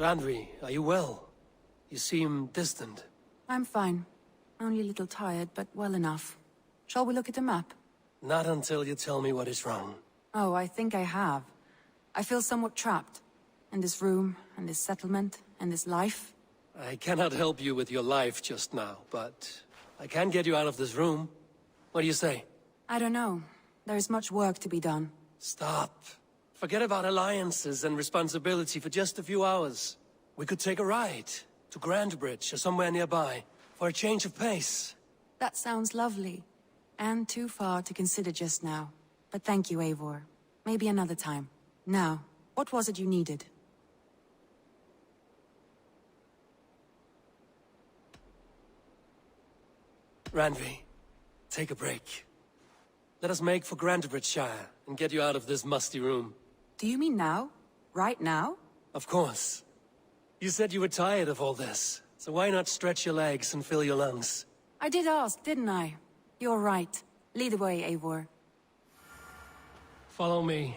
Randvi, are you well? You seem distant. I'm fine. Only a little tired, but well enough. Shall we look at the map? Not until you tell me what is wrong. Oh, I think I have. I feel somewhat trapped. In this room, and this settlement, and this life. I cannot help you with your life just now, but I can get you out of this room. What do you say? I don't know. There is much work to be done. Stop. Forget about alliances and responsibility for just a few hours. We could take a ride to Grandbridge or somewhere nearby for a change of pace. That sounds lovely. And too far to consider just now. But thank you, Eivor. Maybe another time. Now, what was it you needed? Randvi, take a break. Let us make for Grandbridgeshire and get you out of this musty room. Do you mean now? Right now? Of course. You said you were tired of all this, so why not stretch your legs and fill your lungs? I did ask, didn't I? You're right. Lead the way, Eivor. Follow me.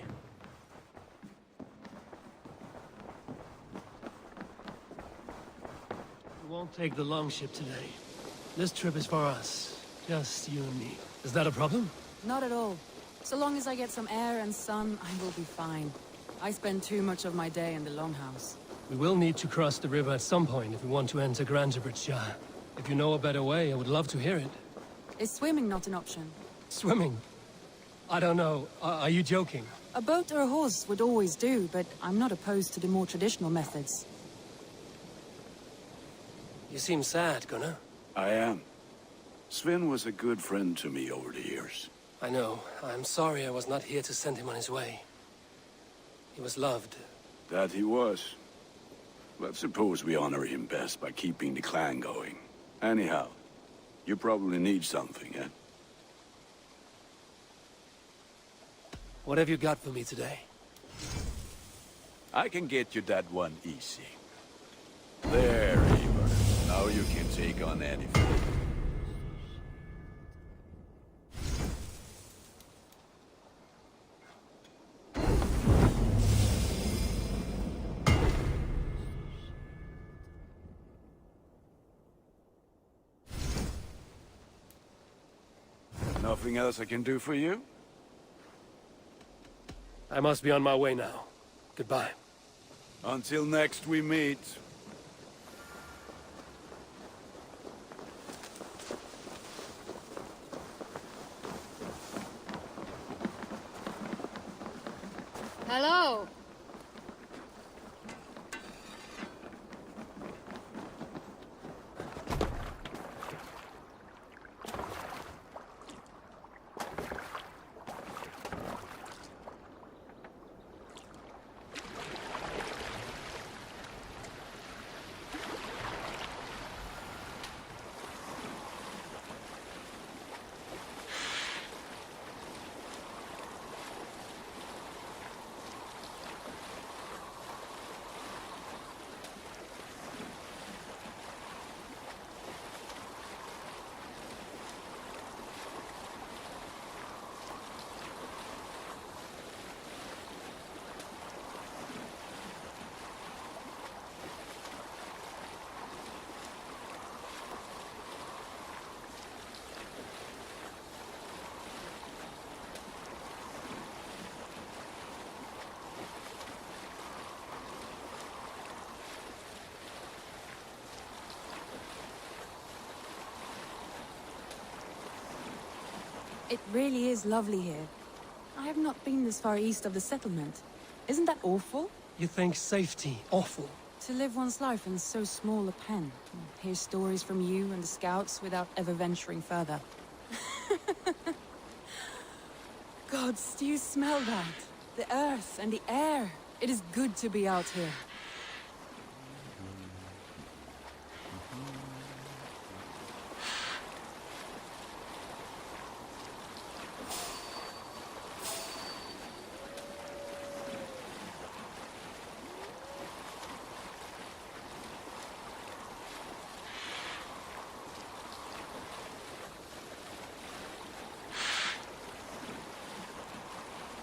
We won't take the longship today. This trip is for us. Just you and me. Is that a problem? Not at all. So long as I get some air and sun, I will be fine. I spend too much of my day in the Longhouse. We will need to cross the river at some point if we want to enter Grandbridgeshire. If you know a better way, I would love to hear it. Is swimming not an option? Swimming? I don't know. Are you joking? A boat or a horse would always do, but I'm not opposed to the more traditional methods. You seem sad, Gunnar. I am. Sven was a good friend to me over the years. I know. I'm sorry I was not here to send him on his way. He was loved. That he was. But suppose we honor him best by keeping the clan going. Anyhow, you probably need something, eh? What have you got for me today? I can get you that one easy. There, Eivor. Now you can take on anything. Nothing else I can do for you? I must be on my way now. Goodbye. Until next we meet. Hello. It really is lovely here. I have not been this far east of the settlement. Isn't that awful? You think safety awful? To live one's life in so small a pen. Hear stories from you and the scouts without ever venturing further. Gods, do you smell that? The earth and the air. It is good to be out here.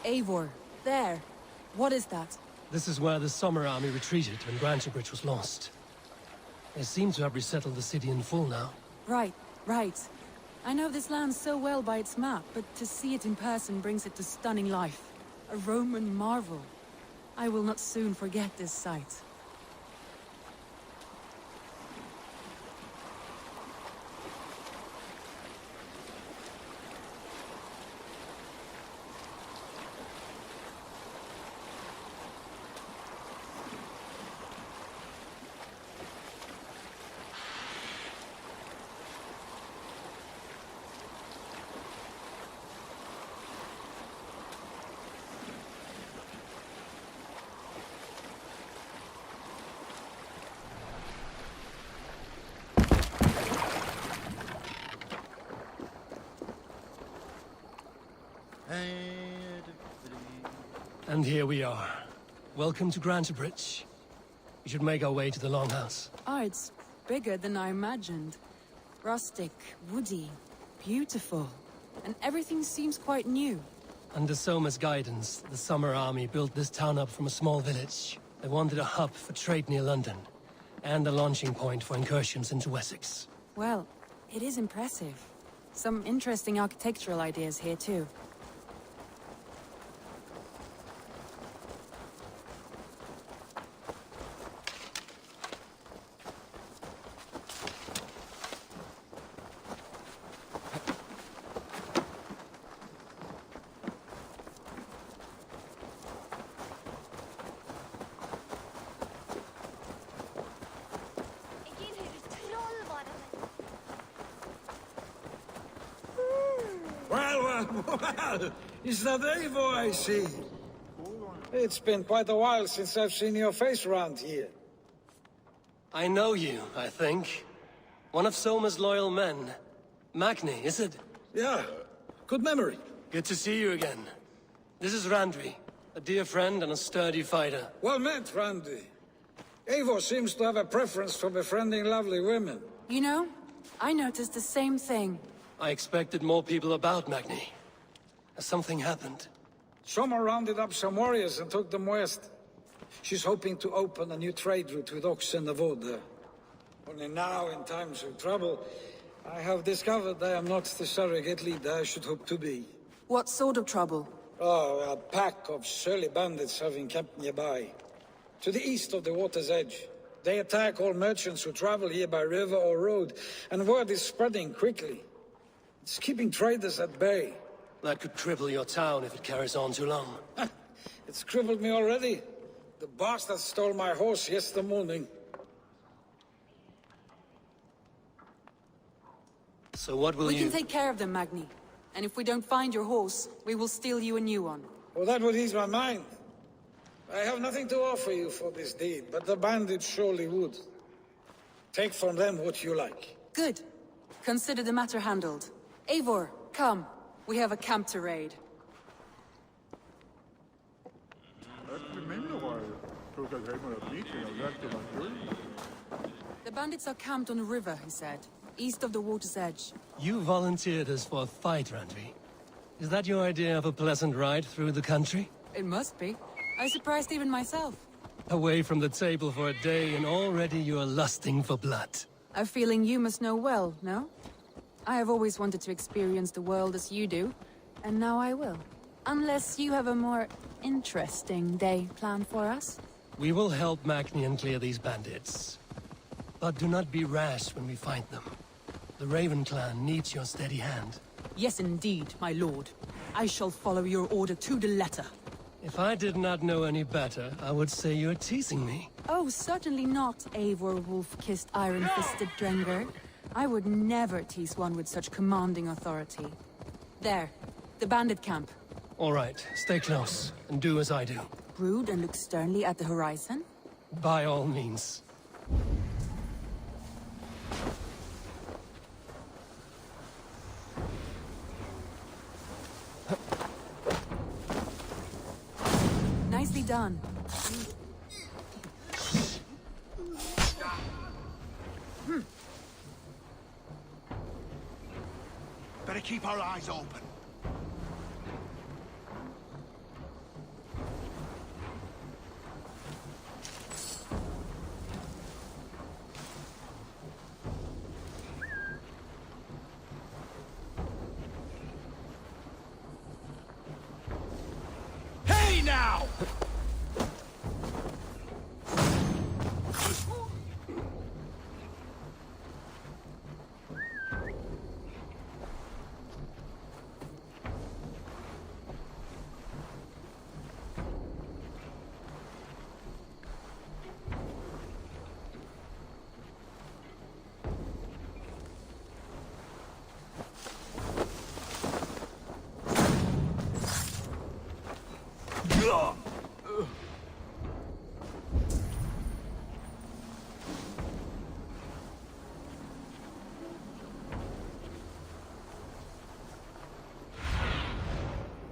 Eivor, there. What is that? This is where the Summer Army retreated when Grantebridge was lost. They seem to have resettled the city in full now. Right, right. I know this land so well by its map, but to see it in person brings it to stunning life. A Roman marvel. I will not soon forget this sight. And here we are. Welcome to Grantebridge. We should make our way to the Longhouse. Ah, it's bigger than I imagined. Rustic, woody, beautiful. And everything seems quite new. Under Soma's guidance, the Summer Army built this town up from a small village. They wanted a hub for trade near London, and a launching point for incursions into Wessex. Well, it is impressive. Some interesting architectural ideas here too. Well, is that Eivor I see? It's been quite a while since I've seen your face around here. I know you, I think. One of Soma's loyal men. Magni, is it? Yeah, good memory. Good to see you again. This is Randvi, a dear friend and a sturdy fighter. Well met, Randy. Eivor seems to have a preference for befriending lovely women. You know, I noticed the same thing. I expected more people about Magni. Has something happened? Soma rounded up some warriors and took them west. She's hoping to open a new trade route with Oxen of Oda. Only now, in times of trouble, I have discovered I am not the surrogate leader I should hope to be. What sort of trouble? Oh, a pack of surly bandits have encamped nearby. To the east of the water's edge. They attack all merchants who travel here by river or road, and word is spreading quickly. It's keeping traders at bay. That could cripple your town if it carries on too long. It's crippled me already. The bastard stole my horse yesterday morning. So what will We you... can take care of them, Magni. And if we don't find your horse, we will steal you a new one. Well, that would ease my mind. I have nothing to offer you for this deed, but the bandits surely would. Take from them what you like. Good. Consider the matter handled. Eivor, come. We have a camp to raid. The bandits are camped on a river, he said, east of the water's edge. You volunteered us for a fight, Randvi. Is that your idea of a pleasant ride through the country? It must be. I surprised even myself. Away from the table for a day and already you are lusting for blood. A feeling you must know well, no? I have always wanted to experience the world as you do, and now I will. Unless you have a more interesting day planned for us? We will help Magnian clear these bandits. But do not be rash when we find them. The Raven clan needs your steady hand. Yes, indeed, my lord. I shall follow your order to the letter. If I did not know any better, I would say you're teasing me. Oh, certainly not, Eivor wolf-kissed iron-fisted Drenger. I would never tease one with such commanding authority. There, the bandit camp. All right, stay close, and do as I do. Brood and look sternly at the horizon? By all means. Nicely done. Better keep our eyes open.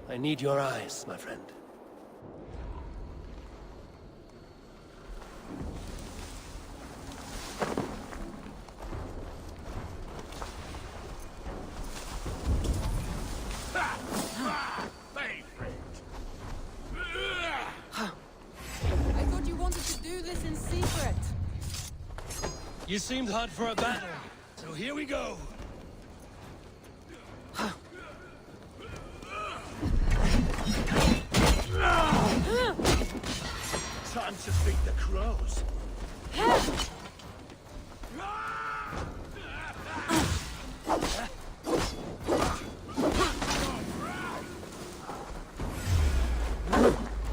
I need your eyes, my friend. I thought you wanted to do this in secret. You seemed hot for a battle, so here we go. Time to beat the crows.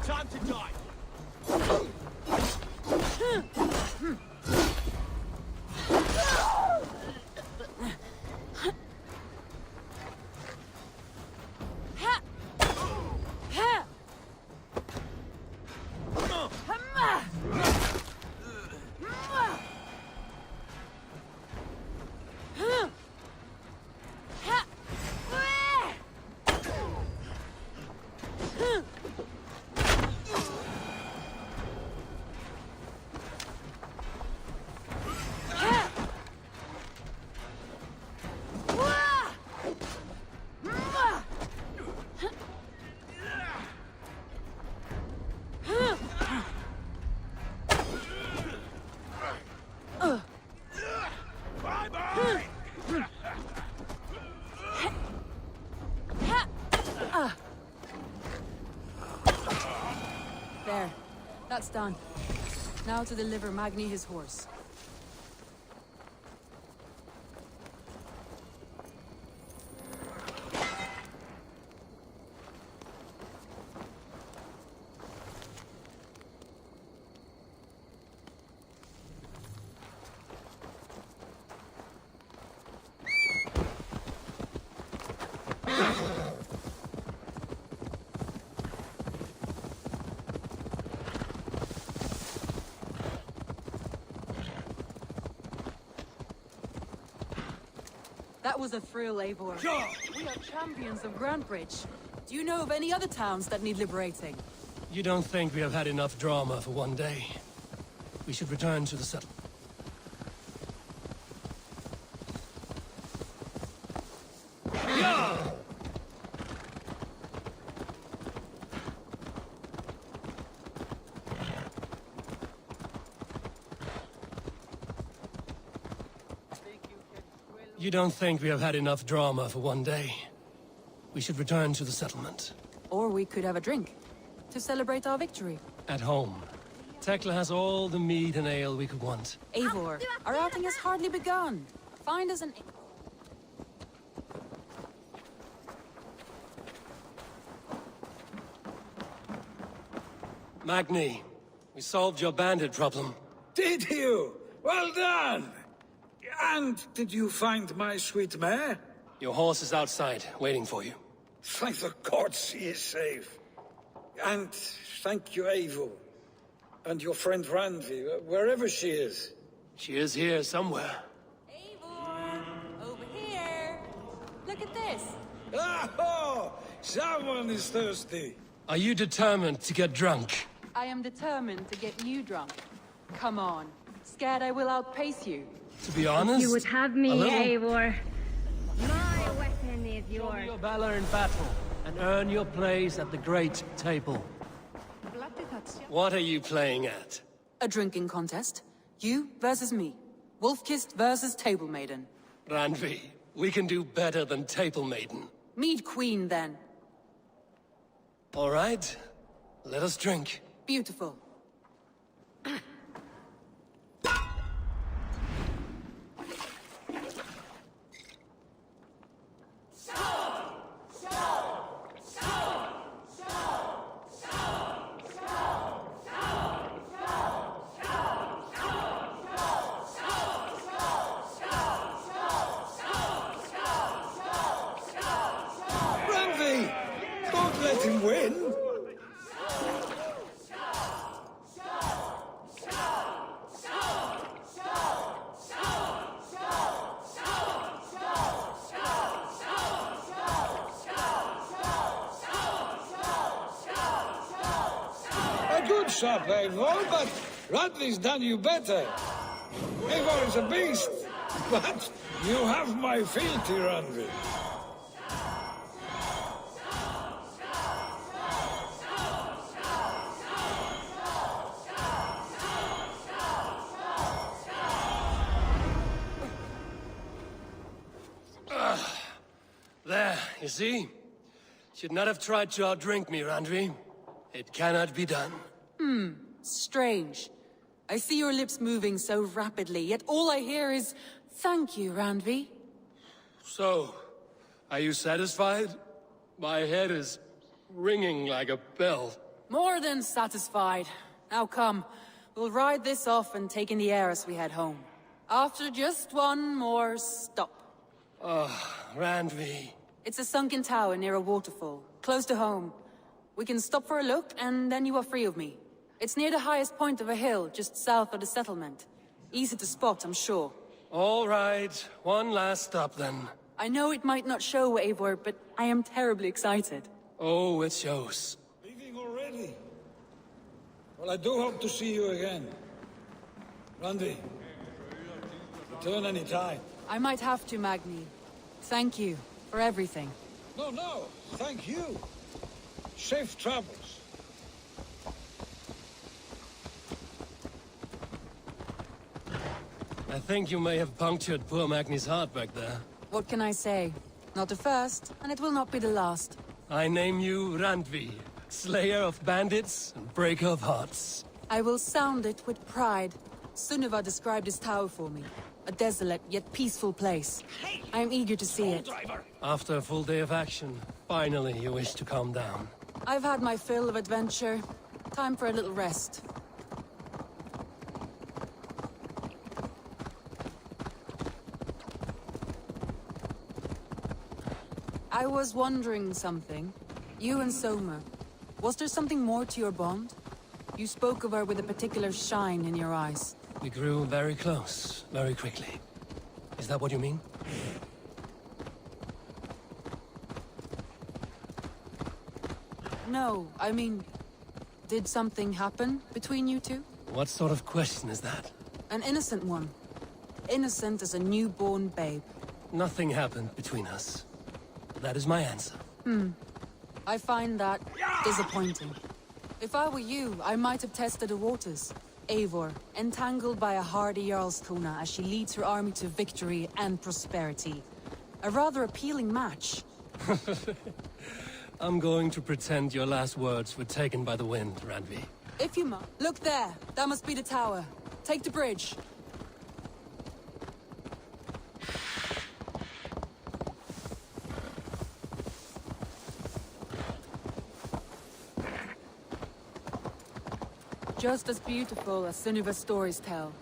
Time to die. Bye-bye! There. That's done. Now to deliver Magni his horse. That was a thrill, Eivor. We are champions of Grantebridge. Do you know of any other towns that need liberating? You don't think we have had enough drama for one day? We should return to the settlement. You don't think we have had enough drama for one day? We should return to the settlement. Or we could have a drink, to celebrate our victory. At home. Tekla has all the mead and ale we could want. Eivor, our outing has hardly begun. Find us an... Magni, we solved your bandit problem. Did you? Well done! And did you find my sweet mare? Your horse is outside, waiting for you. Thank the gods she is safe. And thank you, Eivor. And your friend Randvi, wherever she is. She is here somewhere. Eivor! Over here! Look at this! Oh, someone is thirsty. Are you determined to get drunk? I am determined to get you drunk. Come on. Scared I will outpace you. To be honest, You would have me, a little... Eivor. My weapon is Show me yours. your valor in battle, and earn your place at the great table. What are you playing at? A drinking contest. You versus me. Wolf-Kissed versus Table Maiden. Randvi, we can do better than Table Maiden. Mead Queen, then. All right, let us drink. Beautiful. Randvi! Don't let him win! good shot, Eivor, but Randvi's done you better. Eivor is a beast, but you have my fealty, Randvi. There, you see? Should not have tried to outdrink me, Randvi. It cannot be done. Strange. I see your lips moving so rapidly, yet all I hear is, "Thank you, Randvi." So, are you satisfied? My head is ringing like a bell. More than satisfied. Now come, we'll ride this off and take in the air as we head home. After just one more stop. Randvi. It's a sunken tower near a waterfall, close to home. We can stop for a look, and then you are free of me. It's near the highest point of a hill, just south of the settlement. Easy to spot, I'm sure. All right, one last stop then. I know it might not show, Eivor, but I am terribly excited. Oh, it shows. Leaving already? Well, I do hope to see you again. Randvi, return any time. I might have to, Magni. Thank you for everything. No, thank you. Safe travels. I think you may have punctured poor Magni's heart back there. What can I say? Not the first, and it will not be the last. I name you Randvi, slayer of bandits and breaker of hearts. I will sound it with pride. Sunniva described this tower for me. A desolate yet peaceful place. I am eager to see it. After a full day of action, finally you wish to calm down. I've had my fill of adventure. Time for a little rest. I was wondering something. You and Soma. Was there something more to your bond? You spoke of her with a particular shine in your eyes. We grew very close, very quickly. Is that what you mean? No, I mean... Did something happen between you two? What sort of question is that? An innocent one. Innocent as a newborn babe. Nothing happened between us. That is my answer. I find that disappointing. If I were you, I might have tested the waters. Eivor, entangled by a hardy Jarlskona as she leads her army to victory and prosperity. A rather appealing match. I'm going to pretend your last words were taken by the wind, Randvi. If you must. Look there! That must be the tower. Take the bridge. Just as beautiful as Sunniva's stories tell.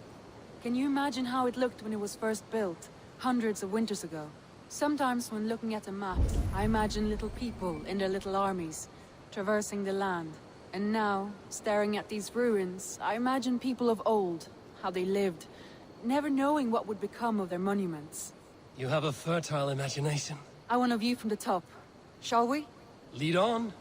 Can you imagine how it looked when it was first built, hundreds of winters ago? Sometimes when looking at a map, I imagine little people in their little armies, traversing the land. And now, staring at these ruins, I imagine people of old, how they lived, never knowing what would become of their monuments. You have a fertile imagination. I want a view from the top. Shall we? Lead on.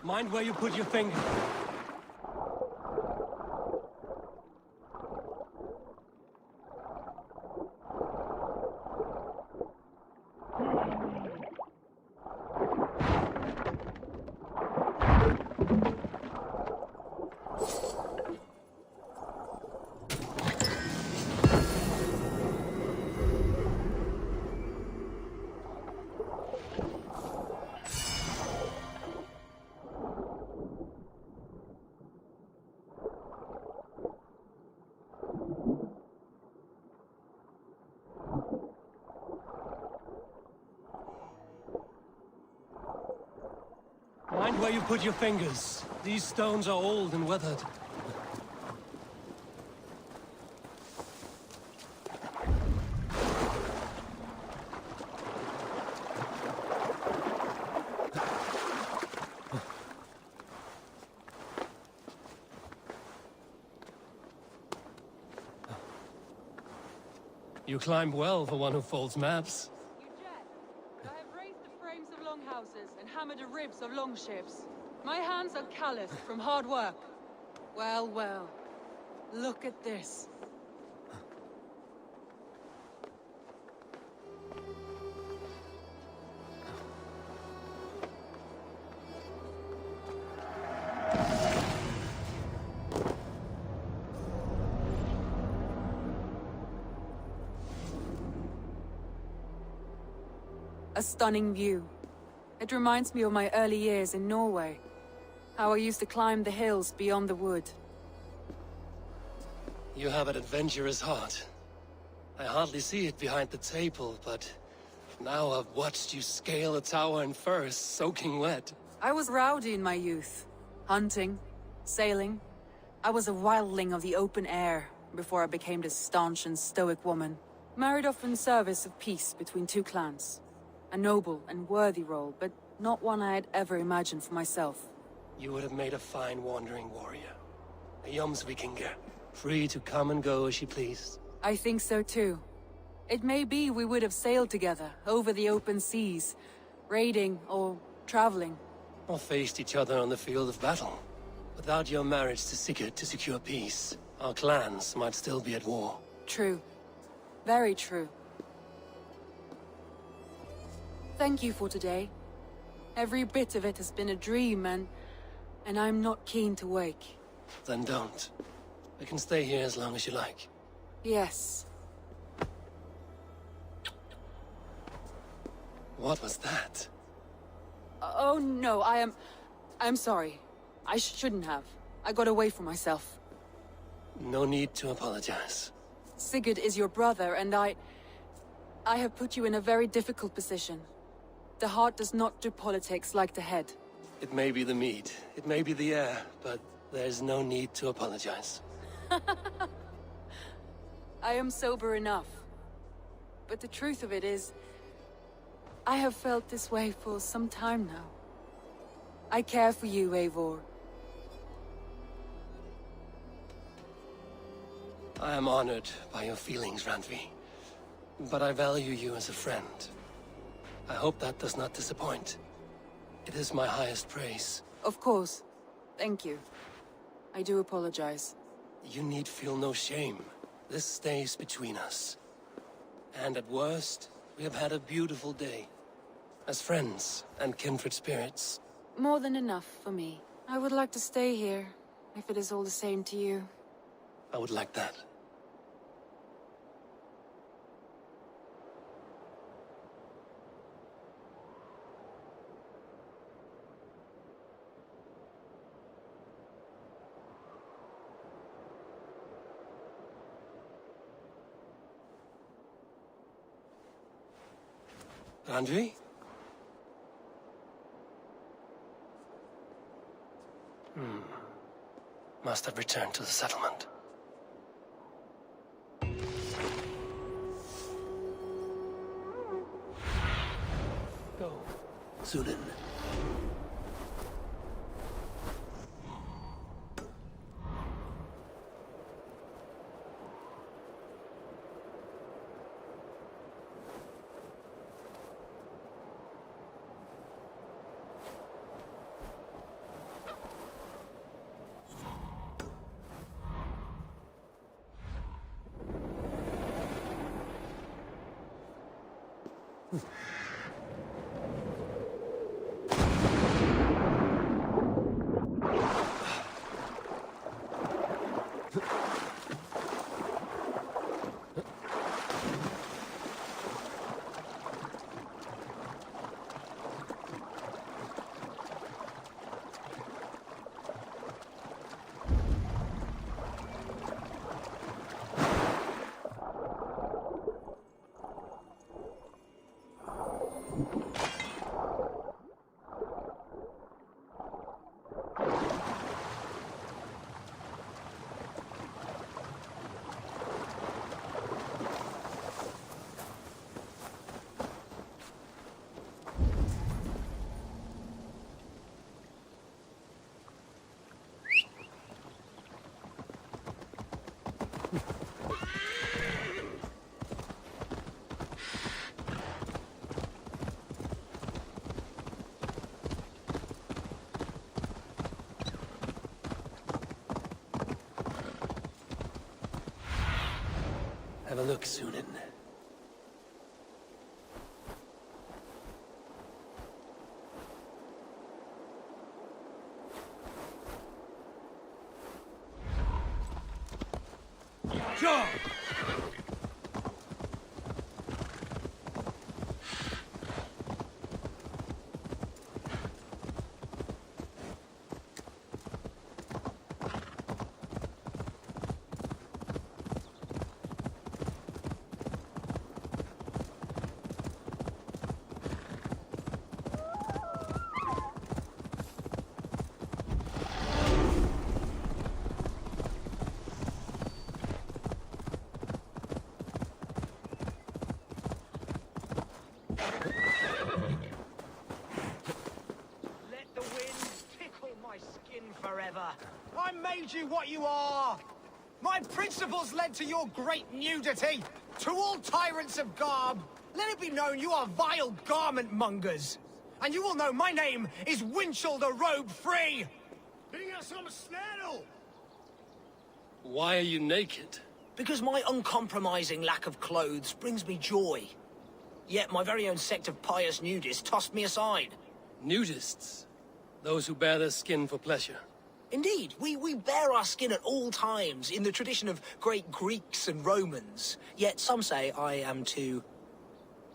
Mind where you put your finger. Mind where you put your fingers. These stones are old and weathered. You climb well for one who folds maps. You jest, but I have raised the frames of longhouses and hammered the ribs of longships. My hands are calloused from hard work. Well, well. Look at this. A stunning view. It reminds me of my early years in Norway. How I used to climb the hills beyond the wood. You have an adventurous heart. I hardly see it behind the table, but now I've watched you scale a tower in furs, soaking wet. I was rowdy in my youth. Hunting, sailing. I was a wildling of the open air before I became this staunch and stoic woman. Married off in service of peace between two clans. A noble and worthy role, but not one I had ever imagined for myself. You would have made a fine wandering warrior. A Jomsvikinger, free to come and go as she pleased. I think so too. It may be we would have sailed together, over the open seas, raiding or traveling. Or faced each other on the field of battle. Without your marriage to Sigurd to secure peace, our clans might still be at war. True. Very true. Thank you for today. Every bit of it has been a dream, and I'm not keen to wake. Then don't. We can stay here as long as you like. Yes. What was that? Oh no, I'm sorry. I shouldn't have. I got away from myself. No need to apologize. Sigurd is your brother, and I have put you in a very difficult position. The heart does not do politics like the head. It may be the meat, it may be the air, but there's no need to apologize. I am sober enough. But the truth of it is, I have felt this way for some time now. I care for you, Eivor. I am honored by your feelings, Randvi. But I value you as a friend. I hope that does not disappoint. It is my highest praise. Of course. Thank you. I do apologize. You need feel no shame. This stays between us. And at worst, we have had a beautiful day. As friends and kindred spirits. More than enough for me. I would like to stay here, if it is all the same to you. I would like that. Randvi? Must have returned to the settlement. Go. Zulin. Have a look, Sunan. Sure. Let the wind tickle my skin forever. I made you what you are. My principles led to your great nudity. To all tyrants of garb, let it be known you are vile garment mongers. And you will know my name is Winchell the Robe Free. Bring us some snaddle. Why are you naked? Because my uncompromising lack of clothes brings me joy. Yet my very own sect of pious nudists tossed me aside. Nudists? Those who bare their skin for pleasure. Indeed, we bear our skin at all times in the tradition of great Greeks and Romans. Yet some say I am too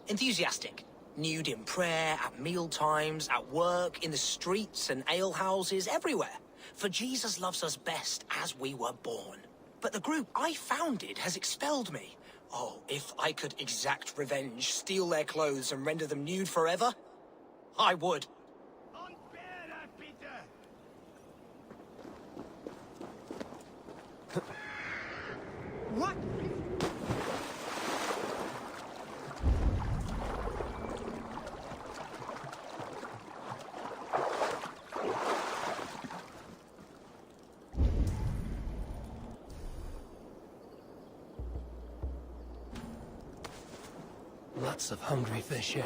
enthusiastic. Nude in prayer, at meal times, at work, in the streets and alehouses, everywhere. For Jesus loves us best as we were born. But the group I founded has expelled me. Oh, if I could exact revenge, steal their clothes and render them nude forever, I would. What? Lots of hungry fish here.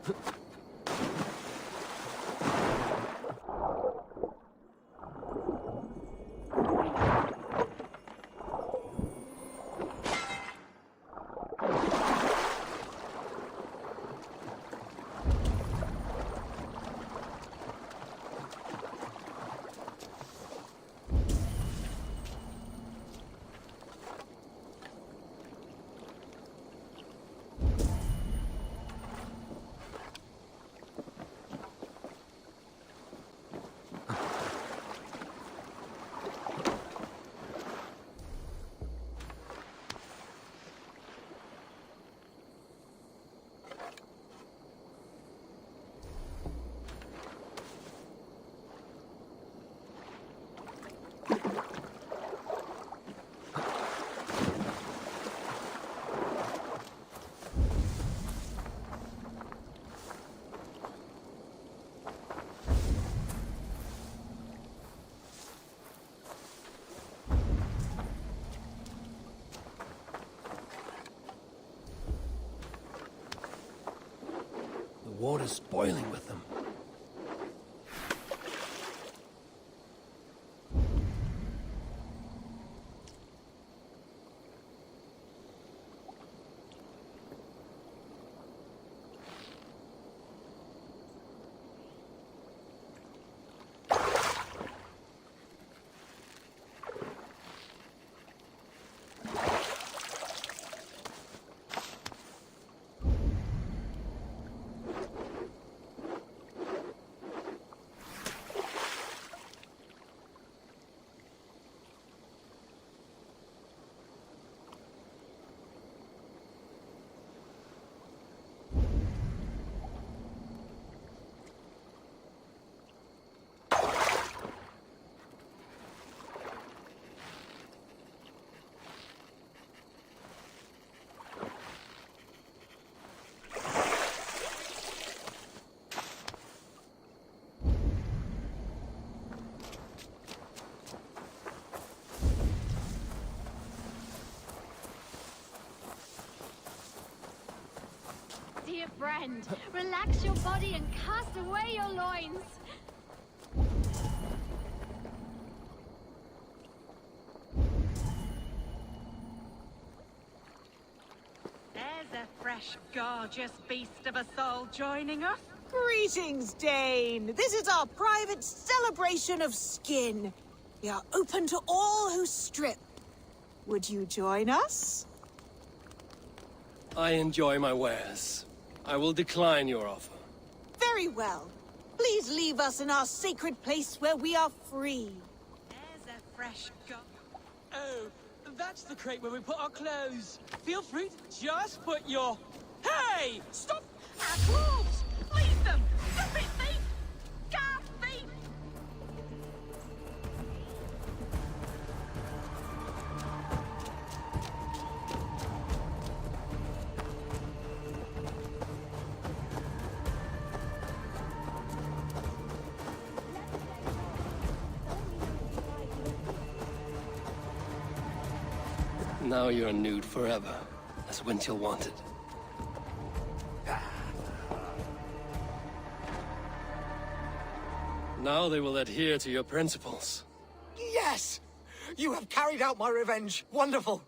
The water's boiling with them. Dear friend, relax your body and cast away your loins. There's a fresh, gorgeous beast of a soul joining us. Greetings, Dane. This is our private celebration of skin. We are open to all who strip. Would you join us? I enjoy my wares. I will decline your offer. Very well. Please leave us in our sacred place where we are free. There's a fresh Oh, that's the crate where we put our clothes. Feel free to just put your... Hey! Stop! Our clothes! Leave them! Stop it, thief! Garth thief! Now you're nude forever, as Winchell wanted. Now they will adhere to your principles. Yes! You have carried out my revenge. Wonderful.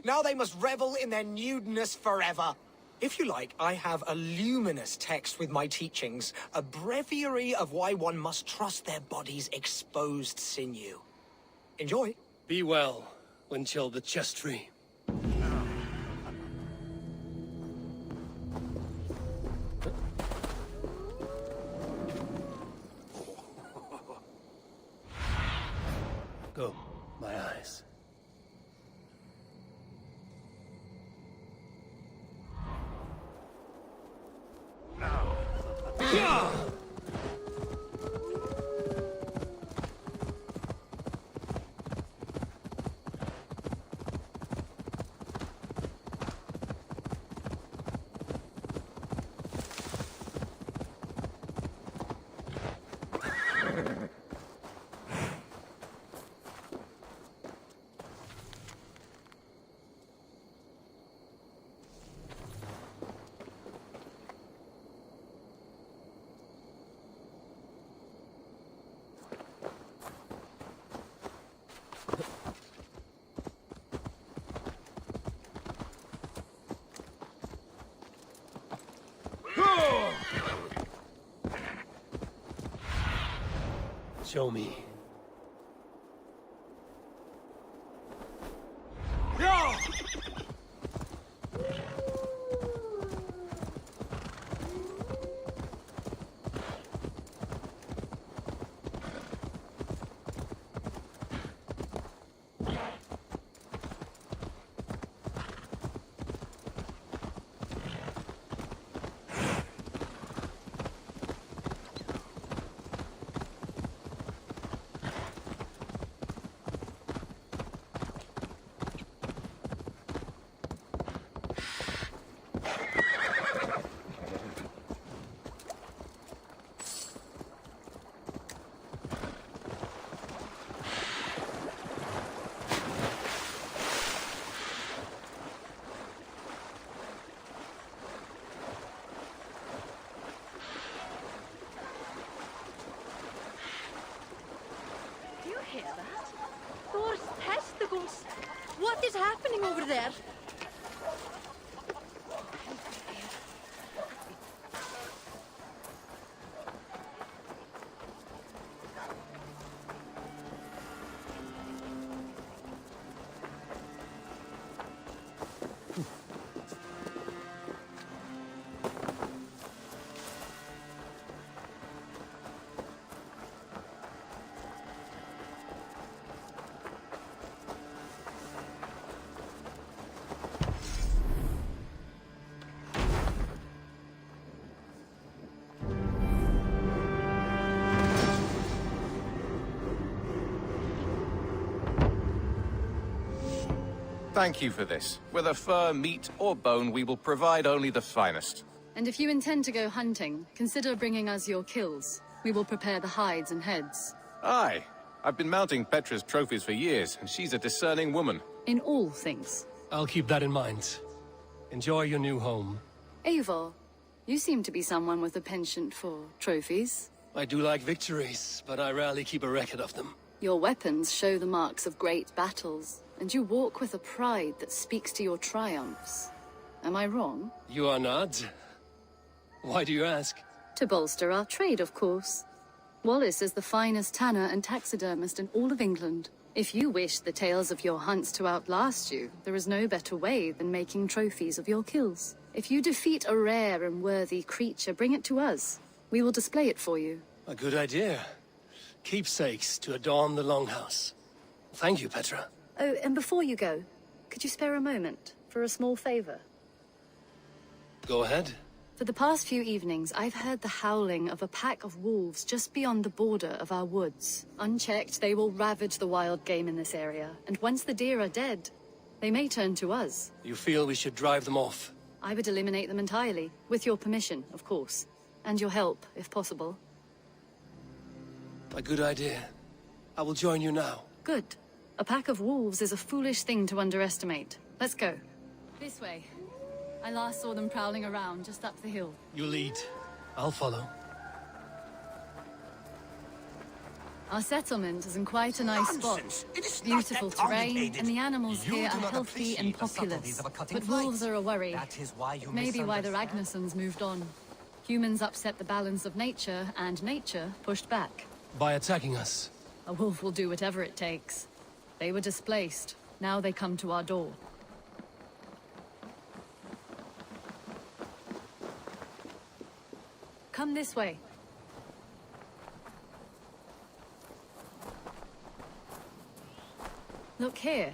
Now they must revel in their nudeness forever. If you like, I have a luminous text with my teachings, a breviary of why one must trust their body's exposed sinew. Enjoy. Be well, Winchell the chest tree. Go, my eyes. Show me. Do you hear that? Thor's testicles! What is happening over there? Thank you for this. Whether fur, meat, or bone, we will provide only the finest. And if you intend to go hunting, consider bringing us your kills. We will prepare the hides and heads. Aye. I've been mounting Petra's trophies for years, and she's a discerning woman. In all things. I'll keep that in mind. Enjoy your new home. Eivor, you seem to be someone with a penchant for trophies. I do like victories, but I rarely keep a record of them. Your weapons show the marks of great battles, and you walk with a pride that speaks to your triumphs. Am I wrong? You are not. Why do you ask? To bolster our trade, of course. Wallace is the finest tanner and taxidermist in all of England. If you wish the tales of your hunts to outlast you, there is no better way than making trophies of your kills. If you defeat a rare and worthy creature, bring it to us. We will display it for you. A good idea. Keepsakes to adorn the longhouse. Thank you, Petra. Oh, and before you go, could you spare a moment for a small favor? Go ahead. For the past few evenings, I've heard the howling of a pack of wolves just beyond the border of our woods. Unchecked, they will ravage the wild game in this area, and once the deer are dead, they may turn to us. You feel we should drive them off? I would eliminate them entirely, with your permission, of course, and your help, if possible. A good idea. I will join you now. Good. A pack of wolves is a foolish thing to underestimate. Let's go. This way. I last saw them prowling around just up the hill. You lead. I'll follow. Our settlement is in quite a nice spot. Beautiful terrain, and the animals here are healthy and populous. But wolves are a worry. Maybe why the Ragnarsons moved on. Humans upset the balance of nature, and nature pushed back. By attacking us? A wolf will do whatever it takes. They were displaced. Now they come to our door. Come this way. Look here.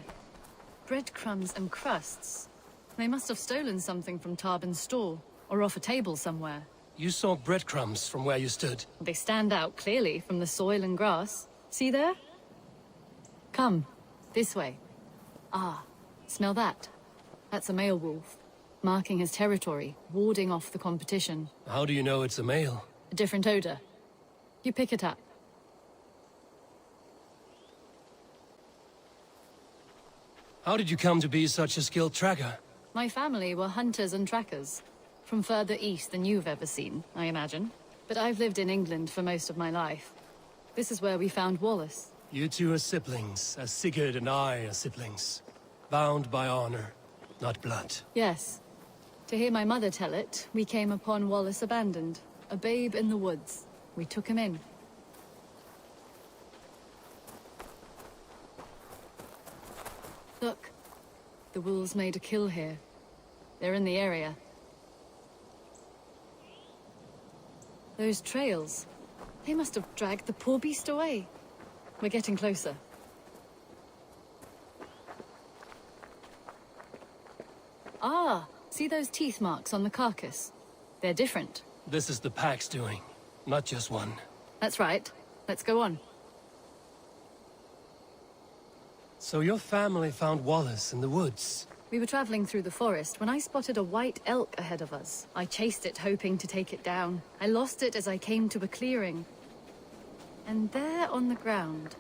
Breadcrumbs and crusts. They must have stolen something from Tarbin's store, or off a table somewhere. You saw breadcrumbs from where you stood. They stand out clearly from the soil and grass. See there? Come, this way. Ah, smell that? That's a male wolf, marking his territory, warding off the competition. How do you know it's a male? A different odor. You pick it up. How did you come to be such a skilled tracker? My family were hunters and trackers. From further east than you've ever seen, I imagine. But I've lived in England for most of my life. This is where we found Wallace. You two are siblings, as Sigurd and I are siblings. Bound by honor, not blood. Yes. To hear my mother tell it, we came upon Wallace abandoned. A babe in the woods. We took him in. the wolves made a kill here. They're in the area. Those trails, they must have dragged the poor beast away. We're getting closer. Ah, see those teeth marks on the carcass? They're different. This is the pack's doing, not just one. That's right. Let's go on. So your family found Wallace in the woods? We were traveling through the forest when I spotted a white elk ahead of us. I chased it, hoping to take it down. I lost it as I came to a clearing. And there on the ground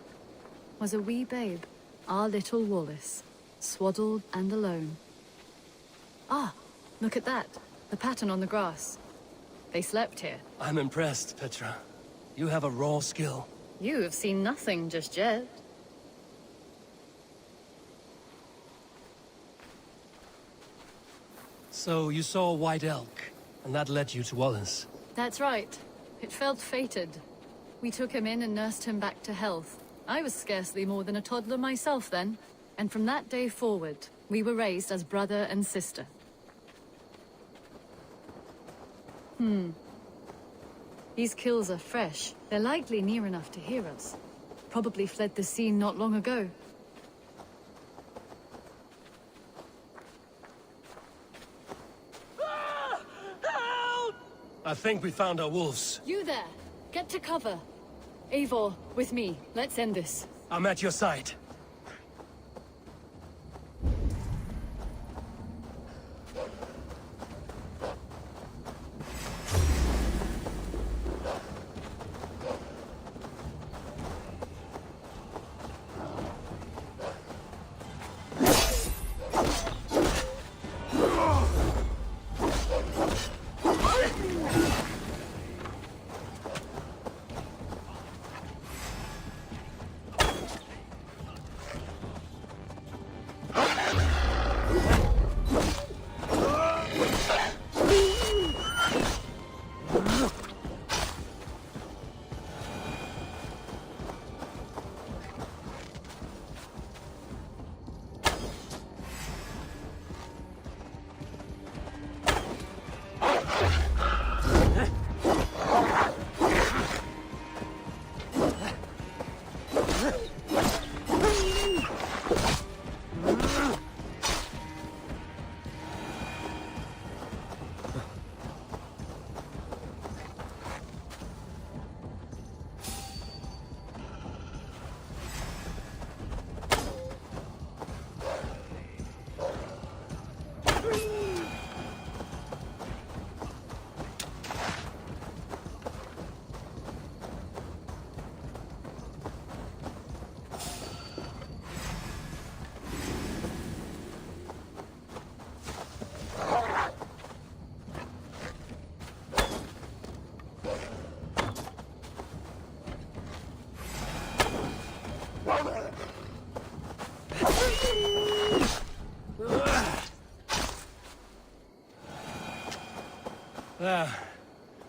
was a wee babe, our little Wallace, swaddled and alone. Ah, look at that. The pattern on the grass. They slept here. I'm impressed, Petra. You have a raw skill. You have seen nothing just yet. So you saw a white elk, and that led you to Wallace? That's right. It felt fated. We took him in and nursed him back to health. I was scarcely more than a toddler myself then. And from that day forward, we were raised as brother and sister. These kills are fresh. They're likely near enough to hear us. Probably fled the scene not long ago. Help! I think we found our wolves. You there! Get to cover. Eivor, with me. Let's end this. I'm at your side.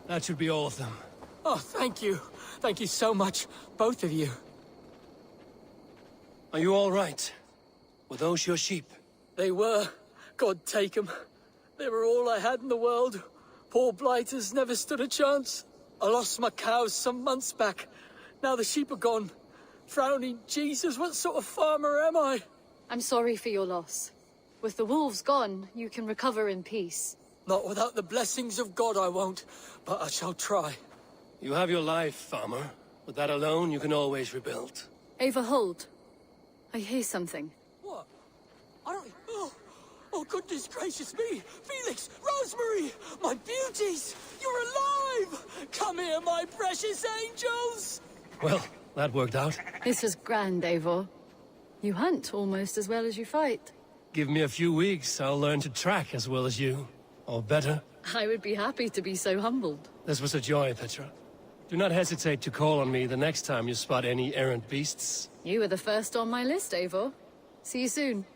That should be all of them. Oh, thank you. Thank you so much, both of you. Are you all right? Were those your sheep? They were. God take them. They were all I had in the world. Poor blighters never stood a chance. I lost my cows some months back. Now the sheep are gone. Frowning Jesus, what sort of farmer am I? I'm sorry for your loss. With the wolves gone, you can recover in peace. Not without the blessings of God I won't, but I shall try. You have your life, farmer. With that alone, you can always rebuild. Eivor, hold. I hear something. What? I don't... Oh, goodness gracious me! Felix! Rosemary! My beauties! You're alive! Come here, my precious angels! Well, that worked out. This is grand, Eivor. You hunt almost as well as you fight. Give me a few weeks, I'll learn to track as well as you. Or better. I would be happy to be so humbled. This was a joy, Petra. Do not hesitate to call on me the next time you spot any errant beasts. You were the first on my list, Eivor. See you soon.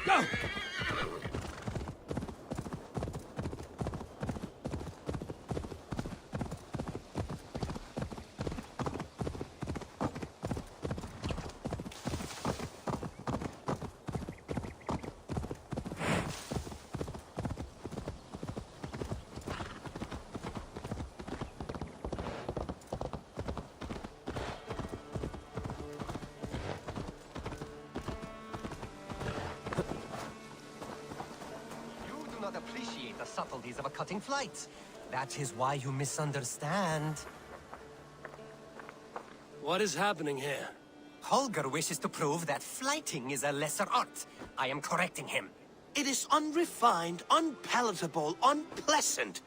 Go! the subtleties of a cutting flight. That is why you misunderstand. What is happening here? Holger wishes to prove that flighting is a lesser art. I am correcting him. It is unrefined, unpalatable, unpleasant.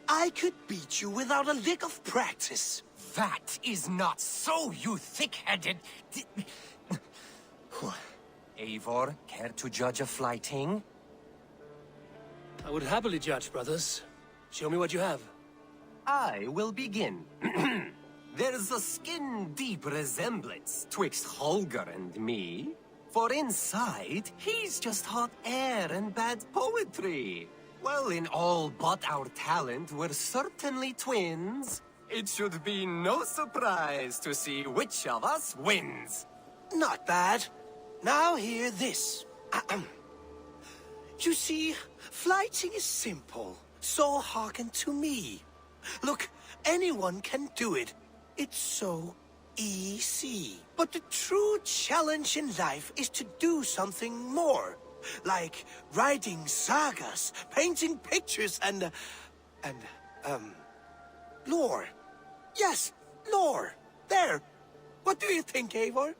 I could beat you without a lick of practice. That is not so, you thick-headed... Eivor, care to judge a flighting? I would happily judge, brothers. Show me what you have. I will begin. There's a skin-deep resemblance twixt Holger and me. For inside, he's just hot air and bad poetry. Well, in all but our talent, we're certainly twins. It should be no surprise to see which of us wins. Not bad. Now hear this. You see, flighting is simple, so hearken to me. Look, anyone can do it. It's so easy. But the true challenge in life is to do something more. Like writing sagas, painting pictures, and lore. Yes, lore. There. What do you think, Eivor?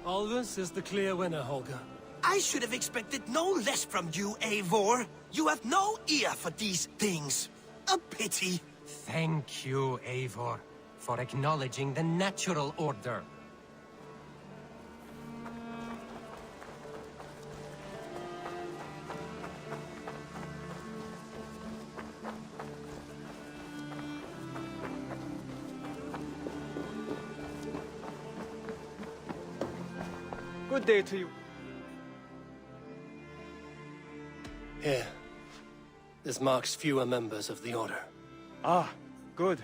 Alvis is the clear winner, Holger. I should have expected no less from you, Eivor. You have no ear for these things. A pity. Thank you, Eivor, for acknowledging the natural order. Good day to you. Here. This marks fewer members of the Order. Ah, good.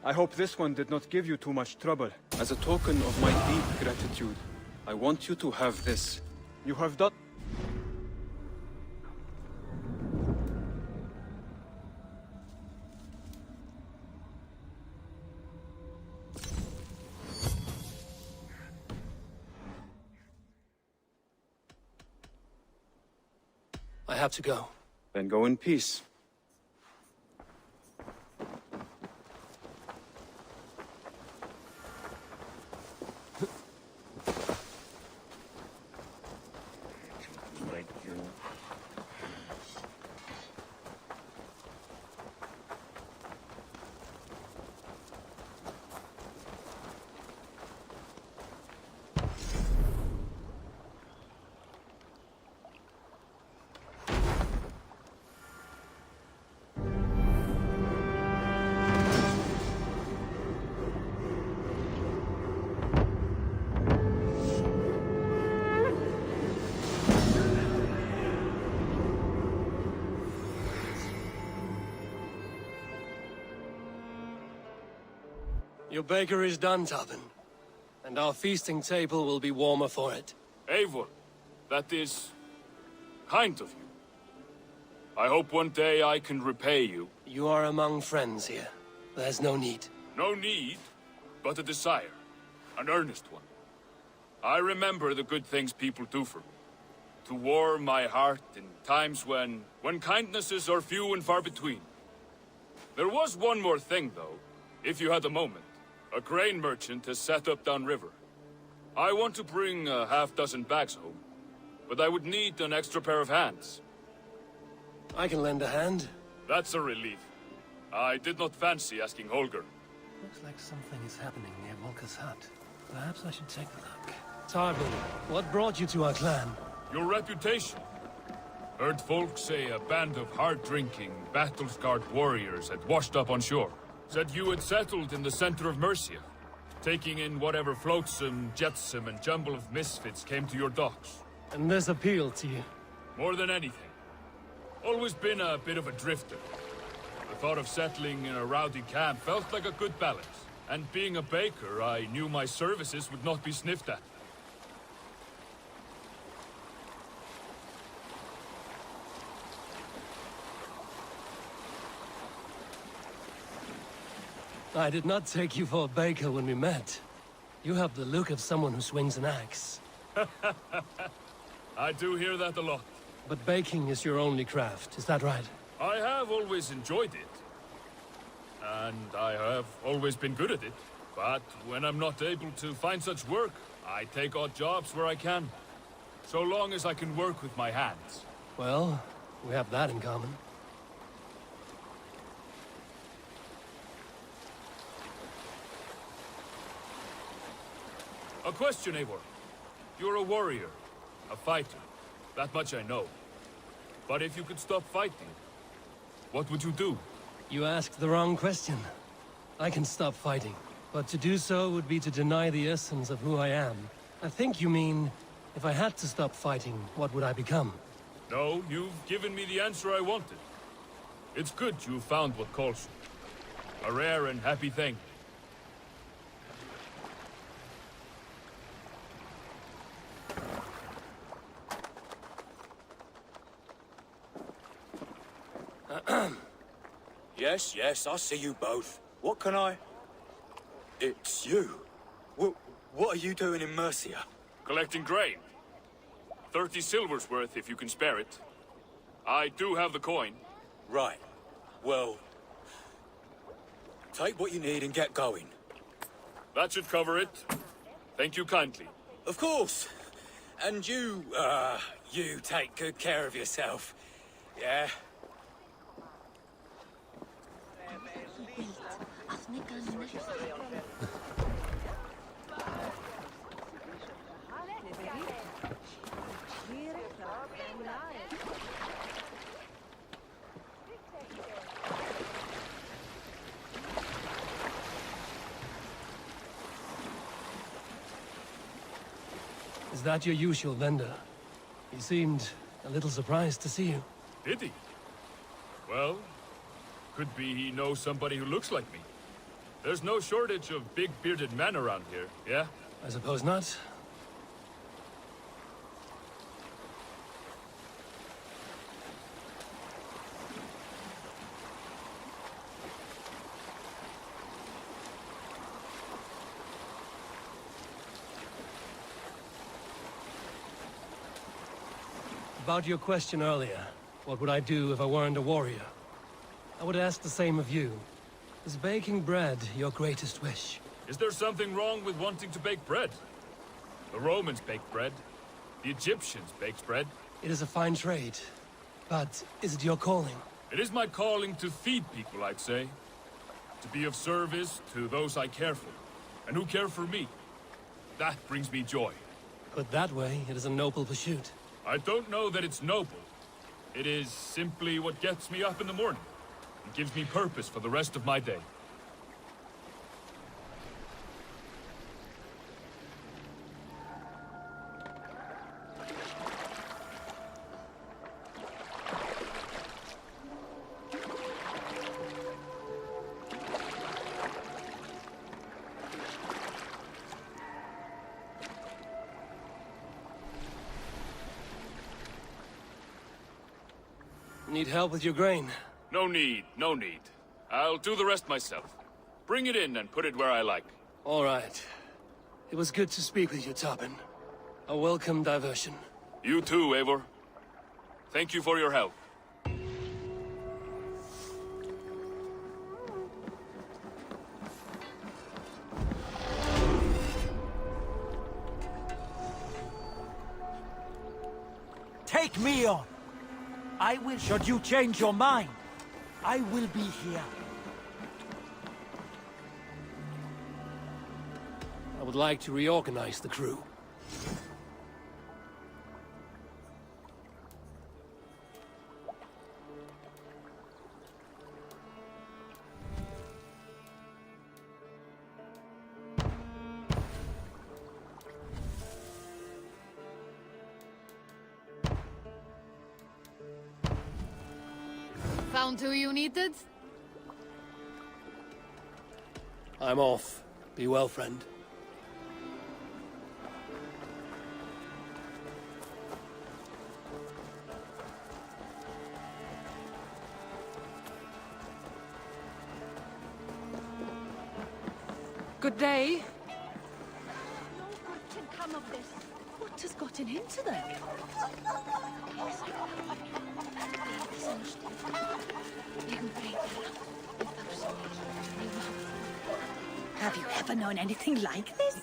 I hope this one did not give you too much trouble. As a token of my deep gratitude, I want you to have this. You have done... I have to go. Then go in peace. Your baker is done, Tobin. And our feasting table will be warmer for it. Eivor, that is... kind of you. I hope one day I can repay you. You are among friends here. There's no need. No need, but a desire. An earnest one. I remember the good things people do for me. To warm my heart in times when kindnesses are few and far between. There was one more thing, though, if you had a moment. A grain merchant has set up downriver. I want to bring a half-dozen bags home, but I would need an extra pair of hands. I can lend a hand. That's a relief. I did not fancy asking Holger. Looks like something is happening near Volker's hut. Perhaps I should take a look. Tarbin, what brought you to our clan? Your reputation. Heard folk say a band of hard-drinking, battle-scarred warriors had washed up on shore. Said you had settled in the center of Mercia, taking in whatever flotsam, jetsam, and jumble of misfits came to your docks. And this appealed to you? More than anything. Always been a bit of a drifter. The thought of settling in a rowdy camp felt like a good balance. And being a baker, I knew my services would not be sniffed at. I did not take you for a baker when we met. You have the look of someone who swings an axe. I do hear that a lot. But baking is your only craft, is that right? I have always enjoyed it. And I have always been good at it. But when I'm not able to find such work, I take odd jobs where I can. So long as I can work with my hands. Well, we have that in common. A question, Eivor. You're a warrior, a fighter. That much I know. But if you could stop fighting, what would you do? You asked the wrong question. I can stop fighting, but to do so would be to deny the essence of who I am. I think you mean, if I had to stop fighting, what would I become? No, you've given me the answer I wanted. It's good you found what calls you. A rare and happy thing. Yes, I see you both. What can I... It's you. What are you doing in Mercia? Collecting grain. 30 silver's worth if you can spare it. I do have the coin. Right. Well... take what you need and get going. That should cover it. Thank you kindly. Of course. And you take good care of yourself. Yeah? Is that your usual vendor? He seemed a little surprised to see you. Did he? Well, could be he knows somebody who looks like me. There's no shortage of big bearded men around here, yeah? I suppose not. About your question earlier, what would I do if I weren't a warrior? I would ask the same of you. Is baking bread your greatest wish? Is there something wrong with wanting to bake bread? The Romans baked bread. The Egyptians baked bread. It is a fine trade, but is it your calling? It is my calling to feed people, I'd say. To be of service to those I care for, and who care for me. That brings me joy. Put that way, it is a noble pursuit. I don't know that it's noble. It is simply what gets me up in the morning. It gives me purpose for the rest of my day. Need help with your grain? No need, no need. I'll do the rest myself. Bring it in and put it where I like. All right. It was good to speak with you, Tobin. A welcome diversion. You too, Eivor. Thank you for your help. Take me on. I will, should you change your mind, I will be here. I would like to reorganize the crew. Found who you needed? I'm off. Be well, friend. Good day. No good can come of this. What What has gotten into them? Have you ever known anything like this?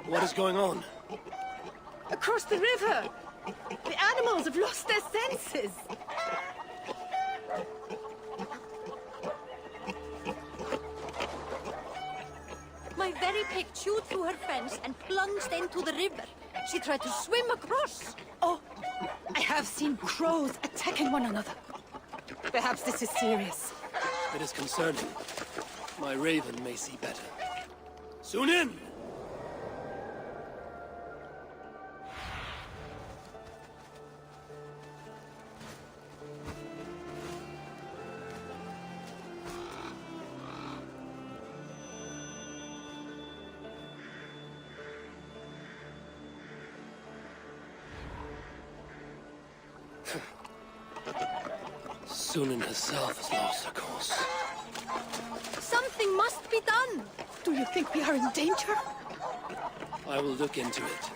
What is going on? Across the river! The animals have lost their senses! My very pig chewed through her fence and plunged into the river. She tried to swim across. Oh, I have seen crows attacking one another. Perhaps this is serious. It is concerning. My raven may see better. Soon in! Sunan herself has lost her course. Something must be done. Do you think we are in danger? I will look into it.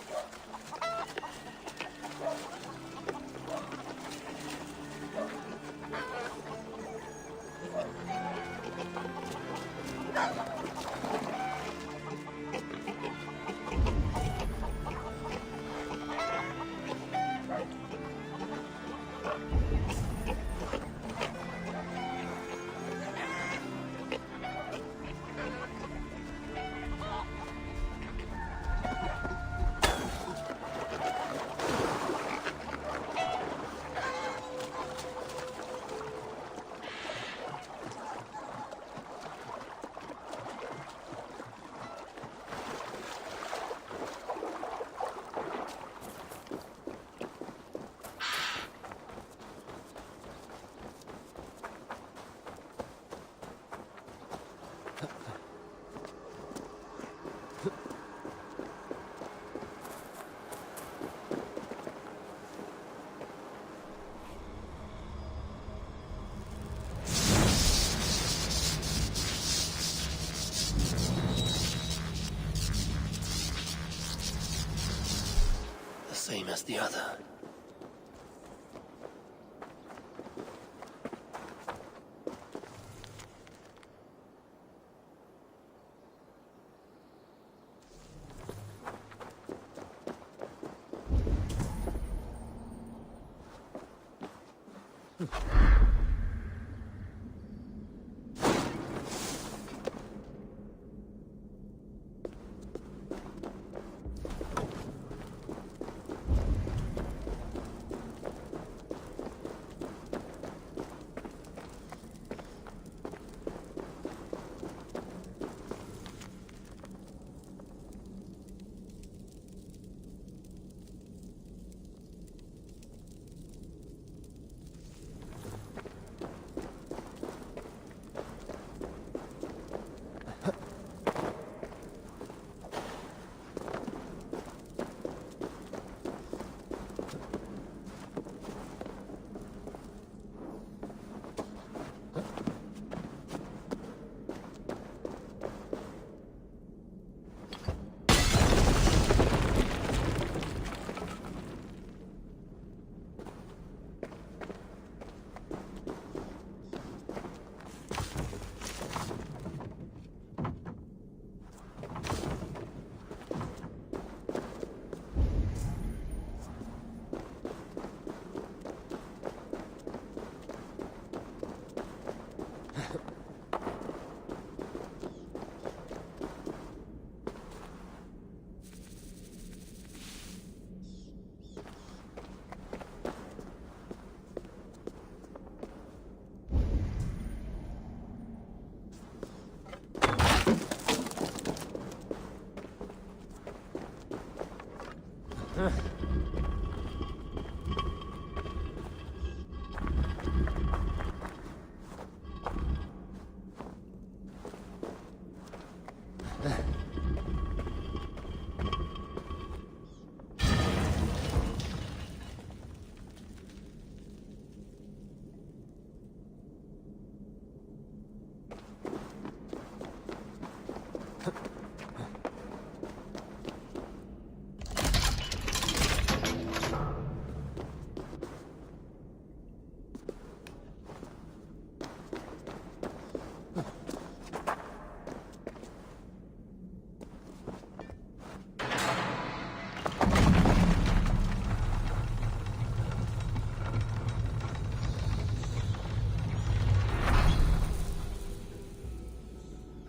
Same as the other.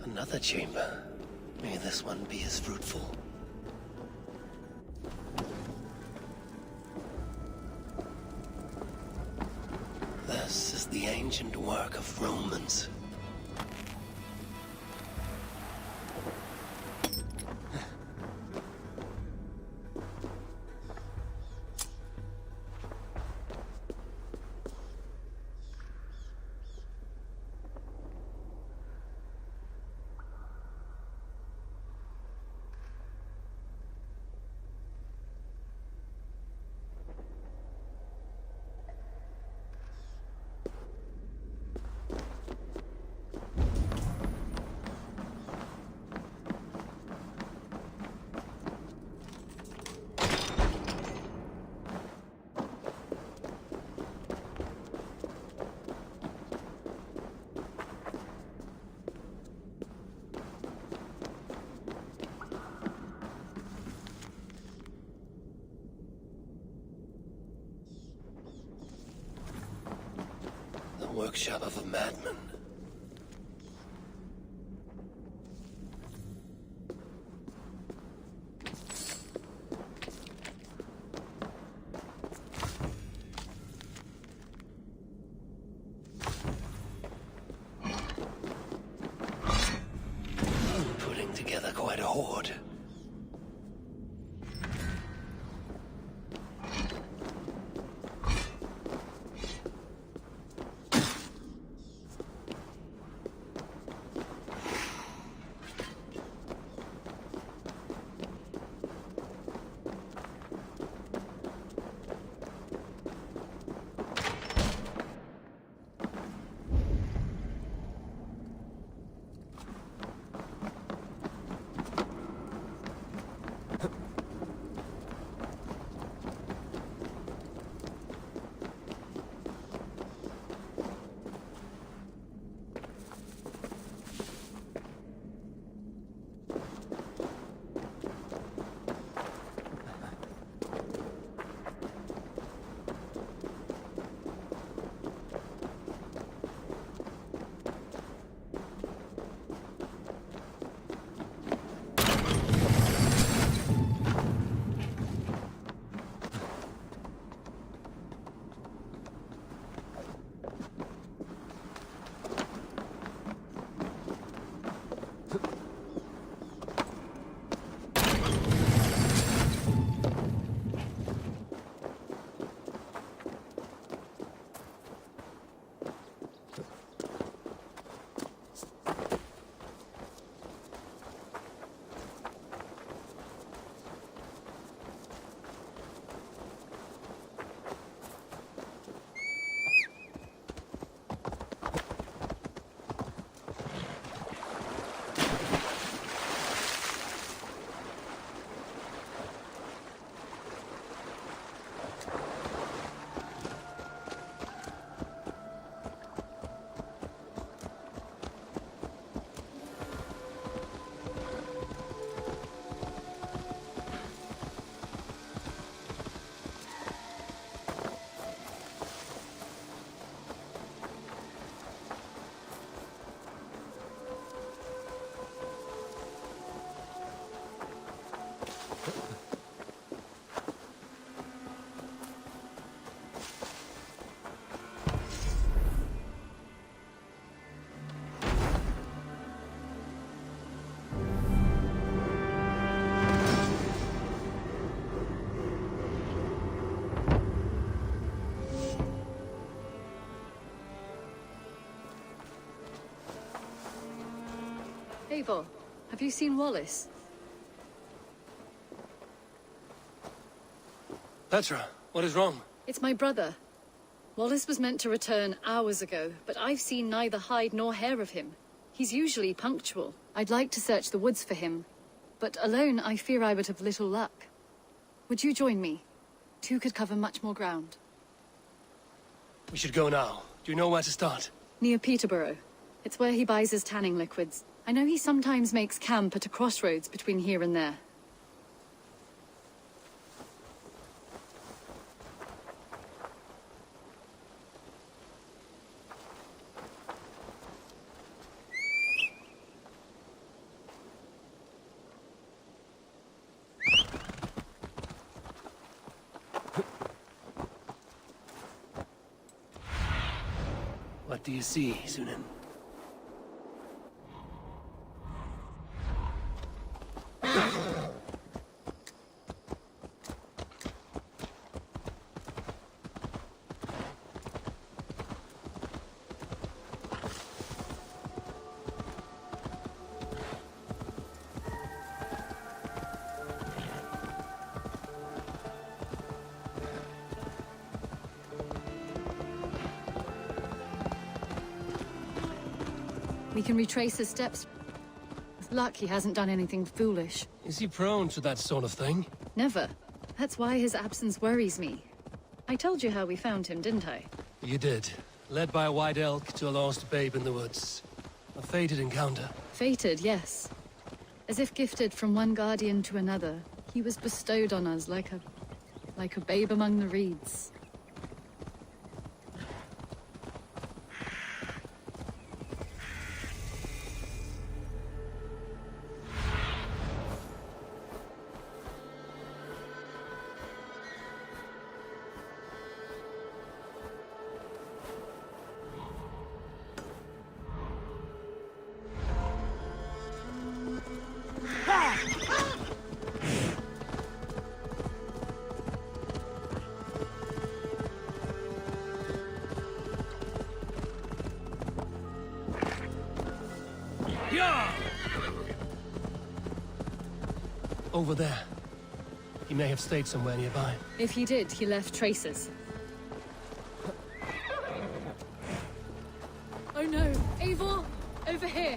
Another chamber. May this one be as fruitful. This is the ancient work of Romans. Workshop of a madman. Putting together quite a horde. Eivor, have you seen Wallace? Petra, what is wrong? It's my brother. Wallace was meant to return hours ago, but I've seen neither hide nor hair of him. He's usually punctual. I'd like to search the woods for him, but alone I fear I would have little luck. Would you join me? Two could cover much more ground. We should go now. Do you know where to start? Near Peterborough. It's where he buys his tanning liquids. I know he sometimes makes camp at a crossroads between here and there. What do you see, Sunan? We can retrace his steps. With luck, he hasn't done anything foolish. Is he prone to that sort of thing? Never. That's why his absence worries me. I told you how we found him, didn't I? You did. Led by a white elk to a lost babe in the woods. A fated encounter. Fated, yes. As if gifted from one guardian to another, he was bestowed on us like a babe among the reeds. Over there. He may have stayed somewhere nearby. If he did, he left traces. Oh no! Eivor! Over here!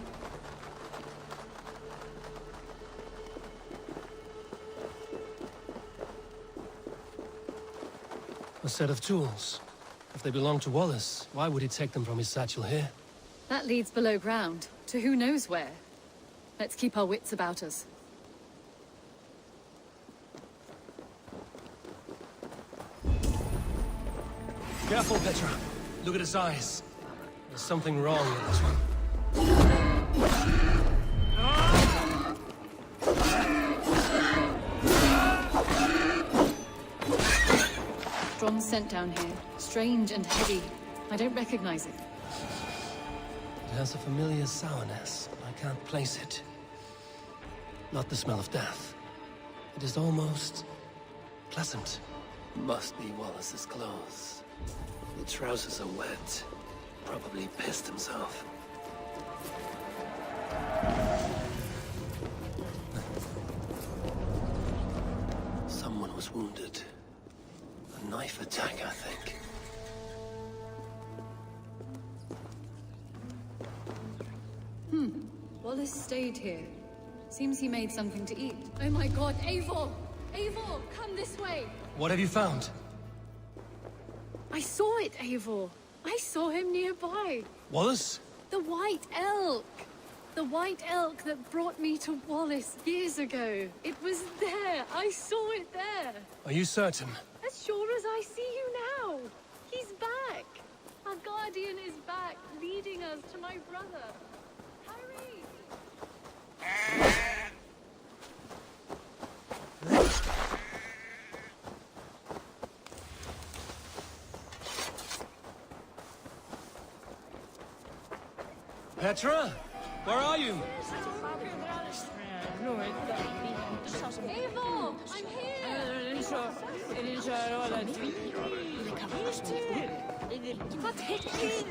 A set of tools. If they belong to Wallace, why would he take them from his satchel here? That leads below ground, to who knows where. Let's keep our wits about us. Careful, Petra. Look at his eyes. There's something wrong with this one. Strong scent down here. Strange and heavy. I don't recognize it. It has a familiar sourness, but I can't place it. Not the smell of death. It is almost pleasant. Must be Wallace's clothes. The trousers are wet. Probably pissed himself. Someone was wounded. A knife attack, I think. Wallace stayed here. Seems he made something to eat. Oh my god, Eivor! Eivor, come this way! What have you found? I saw it, Eivor. I saw him nearby. Wallace? The white elk! The white elk that brought me to Wallace years ago. It was there. I saw it there. Are you certain? As sure as I see you now. He's back. Our guardian is back, leading us to my brother. Hurry! Petra? Where are you? Eivor! I'm here!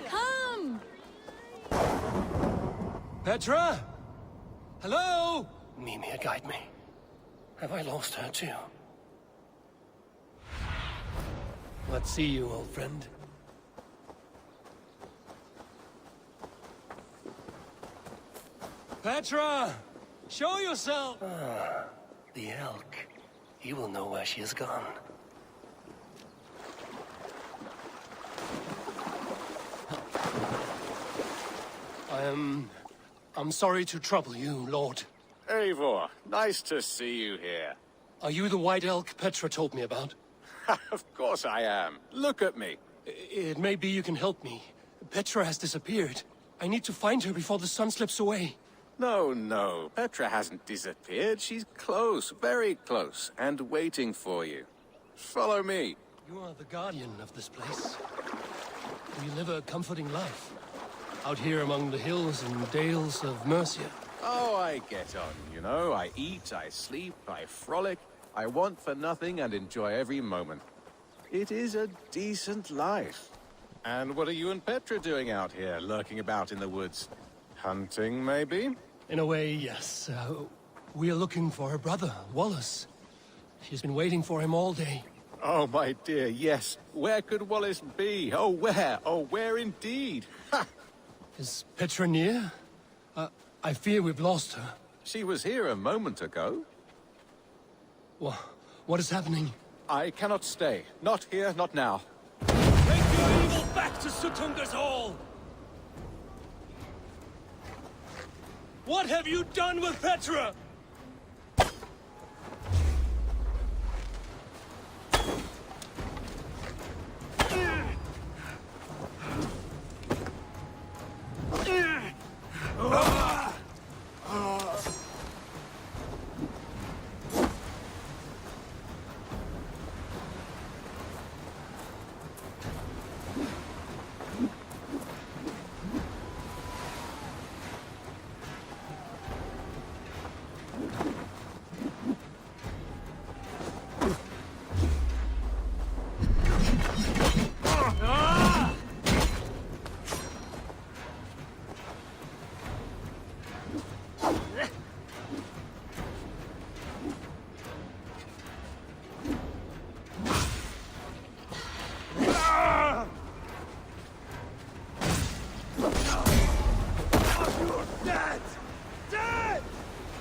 Come! Petra? Hello? Mimir, guide me. Have I lost her too? Let's see you, old friend. Petra! Show yourself! Ah, the elk. He will know where she has gone. I'm sorry to trouble you, Lord. Eivor, nice to see you here. Are you the white elk Petra told me about? Of course I am. Look at me. It may be you can help me. Petra has disappeared. I need to find her before the sun slips away. No. Petra hasn't disappeared. She's close, very close, and waiting for you. Follow me. You are the guardian of this place. You live a comforting life. out here among the hills and dales of Mercia. Oh, I get on, you know. I eat, I sleep, I frolic. I want for nothing and enjoy every moment. It is a decent life. And what are you and Petra doing out here, lurking about in the woods? Hunting, maybe? In a way, yes. We are looking for her brother, Wallace. She's been waiting for him all day. Oh, my dear, yes. Where could Wallace be? Oh, where? Oh, where indeed? Ha! Is Petra near? I fear we've lost her. She was here a moment ago. What is happening? I cannot stay. Not here, not now. Take your evil back to Sutunga's Hall! What have you done with Petra?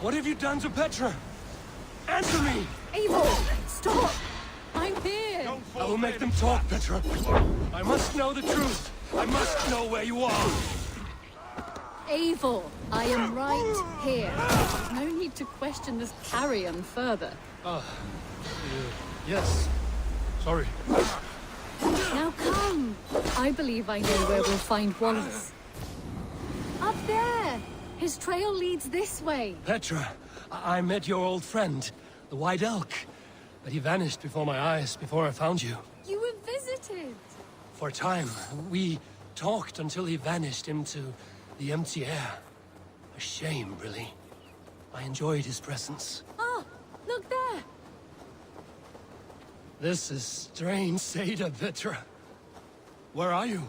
What have you done to Petra? Answer me! Eivor, stop! I'm here! I will make them talk, Petra. I must know the truth. I must know where you are. Eivor, I am right here. There's no need to question this carrion further. Yes. Sorry. Now come! I believe I know where we'll find Wallace. Up there! His trail leads this way. Petra, I met your old friend, the White Elk. But he vanished before my eyes, before I found you. You were visited. For a time, we talked until he vanished into the empty air. A shame, really. I enjoyed his presence. Ah, look there! This is strange, Seda, Petra. Where are you?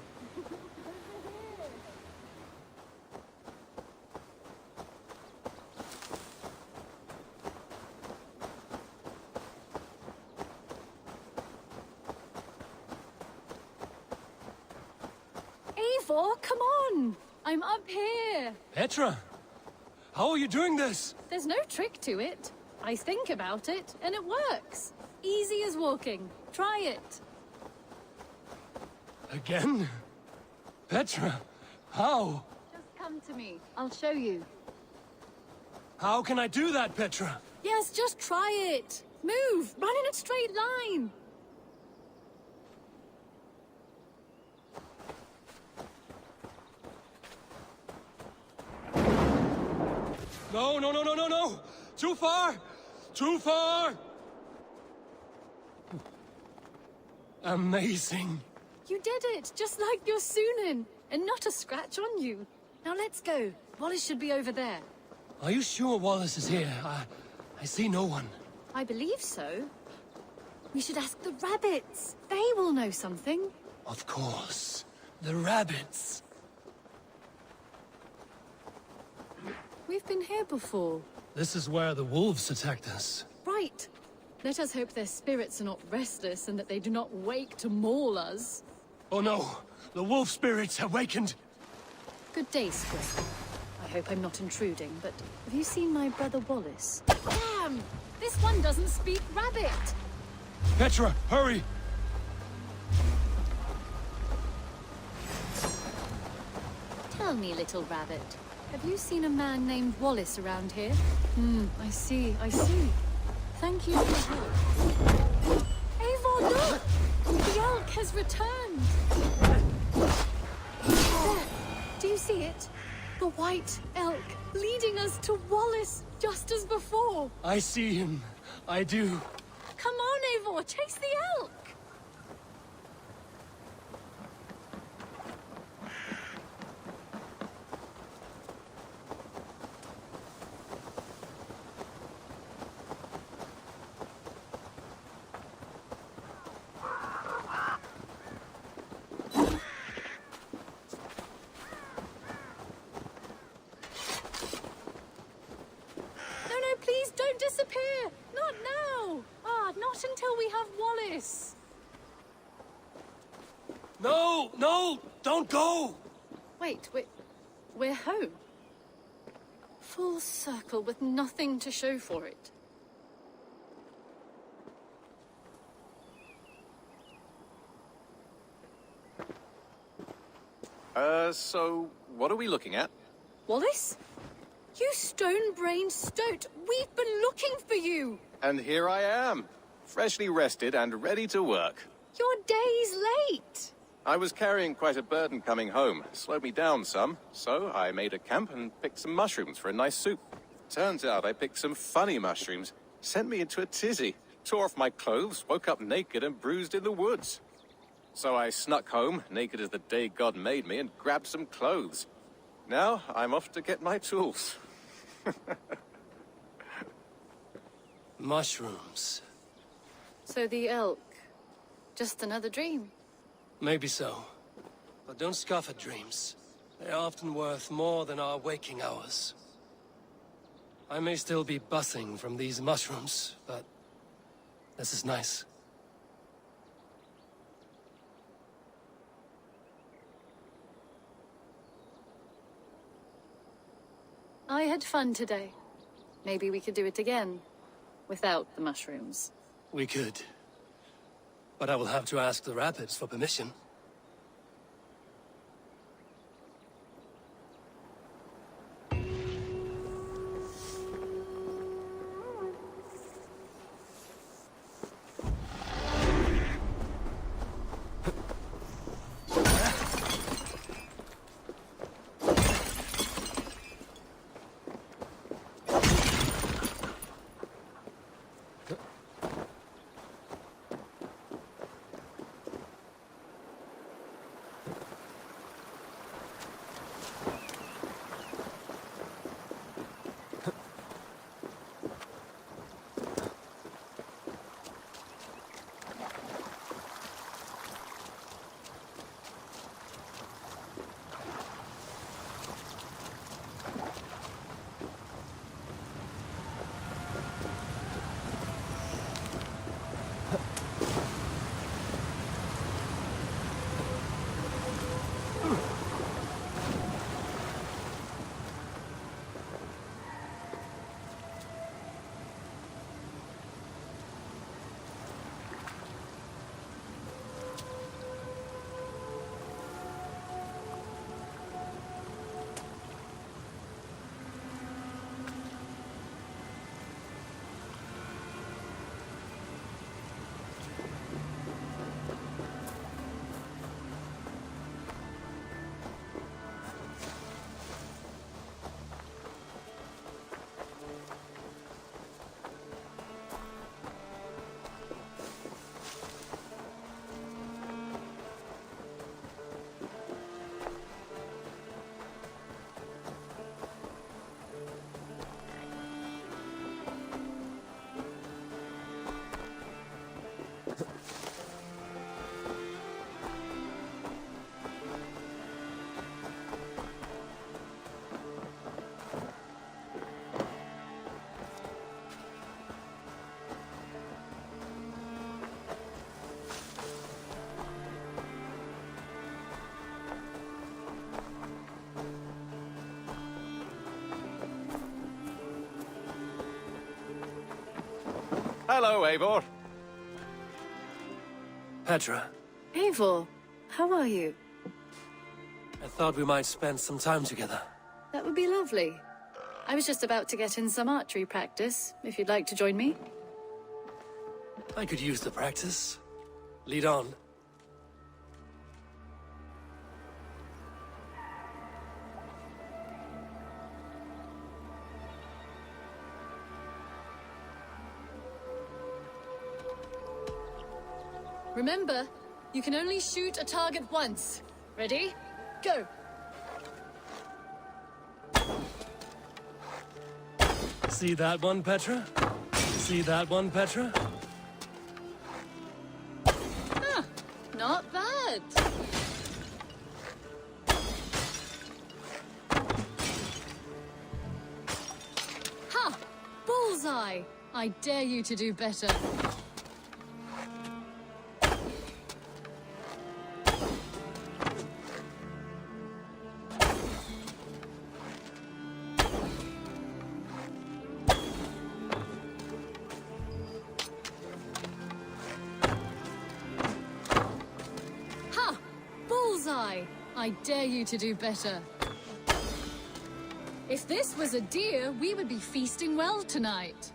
Eivor, come on! I'm up here. Petra! How are you doing this? There's no trick to it. I think about it, and it works. Easy as walking. Try it. Again? Petra, how? Just come to me. I'll show you. How can I do that, Petra? Yes, just try it. Move! Run in a straight line! No, no, no, no, no, no! Too far! Too far! Amazing. You did it, just like your Sunan, and not a scratch on you. Now let's go. Wallace should be over there. Are you sure Wallace is here? I see no one. I believe so. We should ask the rabbits. They will know something. Of course. The rabbits. We've been here before. This is where the wolves attacked us. Right. Let us hope their spirits are not restless and that they do not wake to maul us. Oh no! The wolf spirits have wakened! Good day, Squid. I hope I'm not intruding, but have you seen my brother Wallace? Damn! This one doesn't speak rabbit! Petra, hurry! Tell me, little rabbit, have you seen a man named Wallace around here? I see, I see. Thank you for your help. Eivor, look! The elk has returned! There! Do you see it? The white elk, leading us to Wallace, just as before! I see him. I do. Come on, Eivor, chase the elk! No, no! Don't go! Wait, we're home. Full circle with nothing to show for it. So what are we looking at? Wallace? You stone-brained stoat! We've been looking for you! And here I am, freshly rested and ready to work. You're days late! I was carrying quite a burden coming home. Slowed me down some, so I made a camp and picked some mushrooms for a nice soup. Turns out I picked some funny mushrooms. Sent me into a tizzy. Tore off my clothes, woke up naked and bruised in the woods. So I snuck home, naked as the day God made me, and grabbed some clothes. Now I'm off to get my tools. Mushrooms. So the elk. Just another dream. Maybe so. But don't scoff at dreams. They're often worth more than our waking hours. I may still be buzzing from these mushrooms, but this is nice. I had fun today. Maybe we could do it again. Without the mushrooms. We could. But I will have to ask the Rapids for permission. Hello, Eivor. Petra, Eivor, how are you? I thought we might spend some time together. That would be lovely. I was just about to get in some archery practice, if you'd like to join me. I could use the practice. Lead on. Remember, you can only shoot a target once. Ready? Go! See that one, Petra? See that one, Petra? Huh, not bad. Ha! Bullseye! I dare you to do better. I dare you to do better. If this was a deer, we would be feasting well tonight.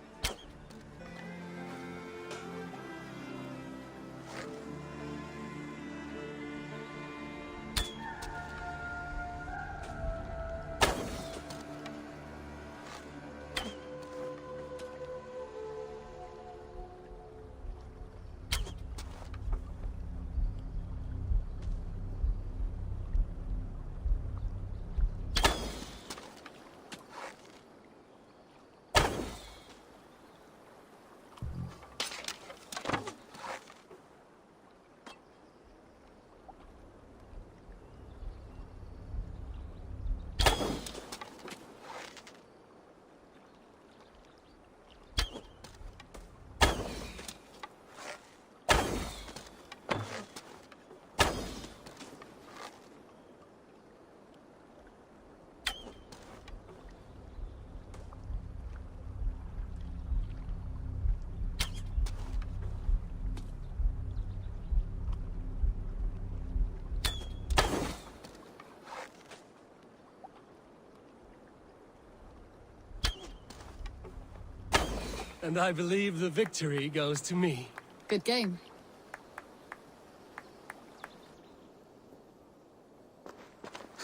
And I believe the victory goes to me. Good game.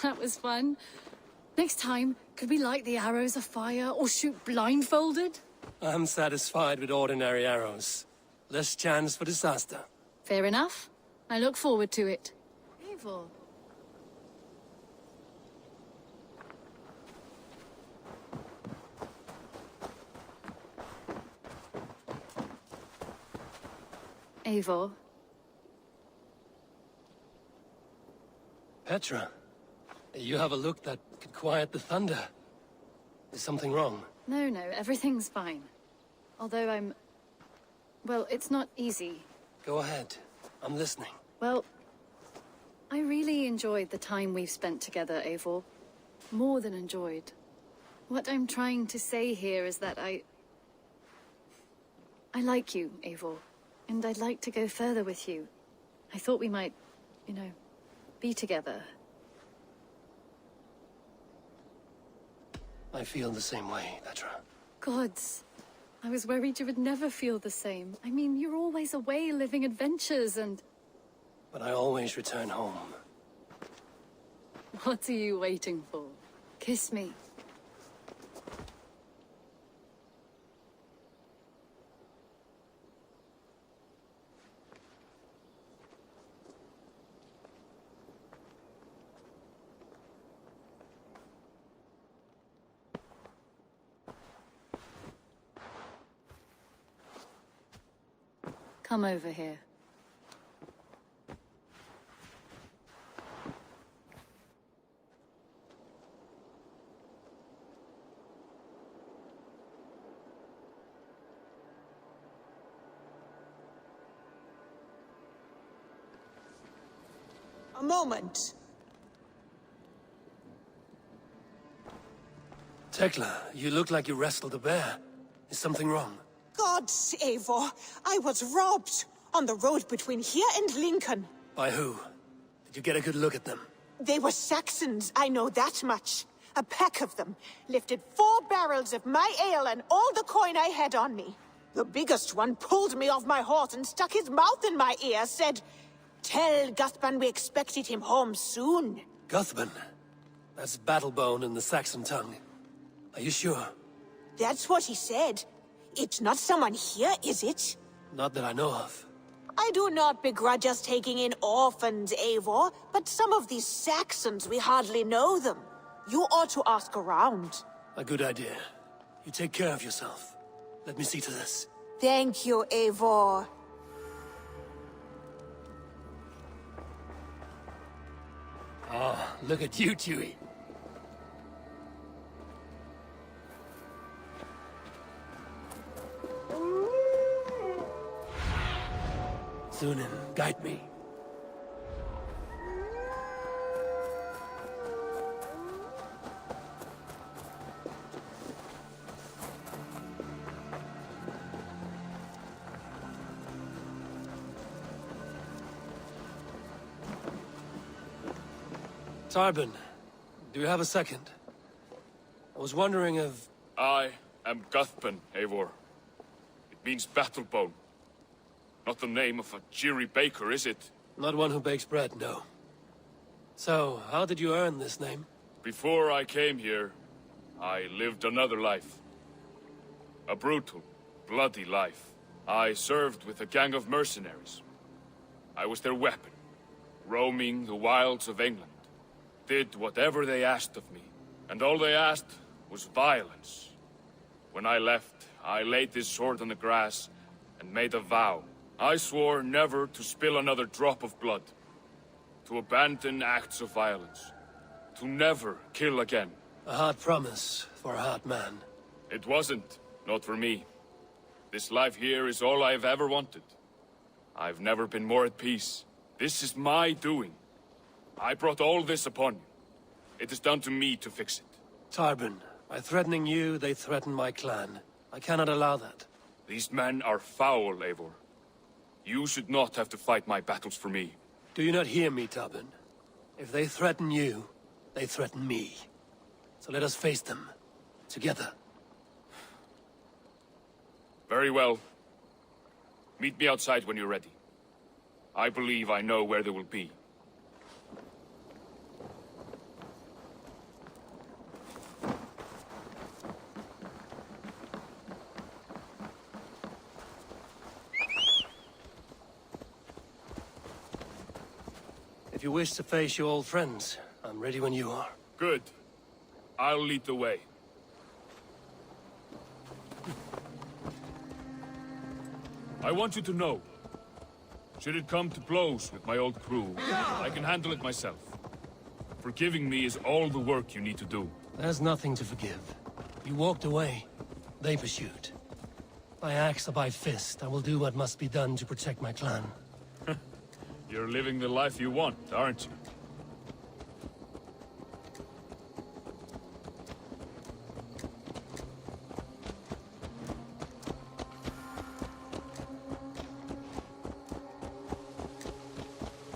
That was fun. Next time, could we light the arrows afire or shoot blindfolded? I'm satisfied with ordinary arrows. Less chance for disaster. Fair enough. I look forward to it. Eivor. Eivor. Petra, you have a look that could quiet the thunder. Is something wrong? No, everything's fine. Although well, it's not easy. Go ahead. I'm listening. Well, I really enjoyed the time we've spent together, Eivor. More than enjoyed. What I'm trying to say here is that I like you, Eivor. And I'd like to go further with you. I thought we might, be together. I feel the same way, Petra. Gods. I was worried you would never feel the same. I mean, you're always away living adventures and... But I always return home. What are you waiting for? Kiss me. Come over here. A moment. Tekla, you look like you wrestled a bear. Is something wrong? Gods, Eivor, I was robbed on the road between here and Lincoln. By who? Did you get a good look at them? They were Saxons, I know that much. A pack of them lifted 4 barrels of my ale and all the coin I had on me. The biggest one pulled me off my horse and stuck his mouth in my ear, said, "Tell Guthban we expected him home soon." Guthban? That's Battlebone in the Saxon tongue. Are you sure? That's what he said. It's not someone here, is it? Not that I know of. I do not begrudge us taking in orphans, Eivor, but some of these Saxons, we hardly know them. You ought to ask around. A good idea. You take care of yourself. Let me see to this. Thank you, Eivor. Oh, look at you, Chewie. Sunan, guide me. Tarbin, do you have a second? I was wondering if... I am Guthpan, Eivor. It means battlebone. Not the name of a cheery baker, is it? Not one who bakes bread, no. So, how did you earn this name? Before I came here, I lived another life. A brutal, bloody life. I served with a gang of mercenaries. I was their weapon, roaming the wilds of England. Did whatever they asked of me, and all they asked was violence. When I left, I laid this sword on the grass and made a vow. I swore never to spill another drop of blood, to abandon acts of violence, to never kill again. A hard promise for a hard man. It wasn't, not for me. This life here is all I've ever wanted. I've never been more at peace. This is my doing. I brought all this upon you. It is down to me to fix it. Tarbin, by threatening you, they threaten my clan. I cannot allow that. These men are foul, Eivor. You should not have to fight my battles for me. Do you not hear me, Tarbin? If they threaten you, they threaten me. So let us face them. Together. Very well. Meet me outside when you're ready. I believe I know where they will be. If you wish to face your old friends, I'm ready when you are. Good. I'll lead the way. I want you to know, should it come to blows with my old crew, I can handle it myself. Forgiving me is all the work you need to do. There's nothing to forgive. You walked away. They pursued. By axe or by fist, I will do what must be done to protect my clan. You're living the life you want, aren't you?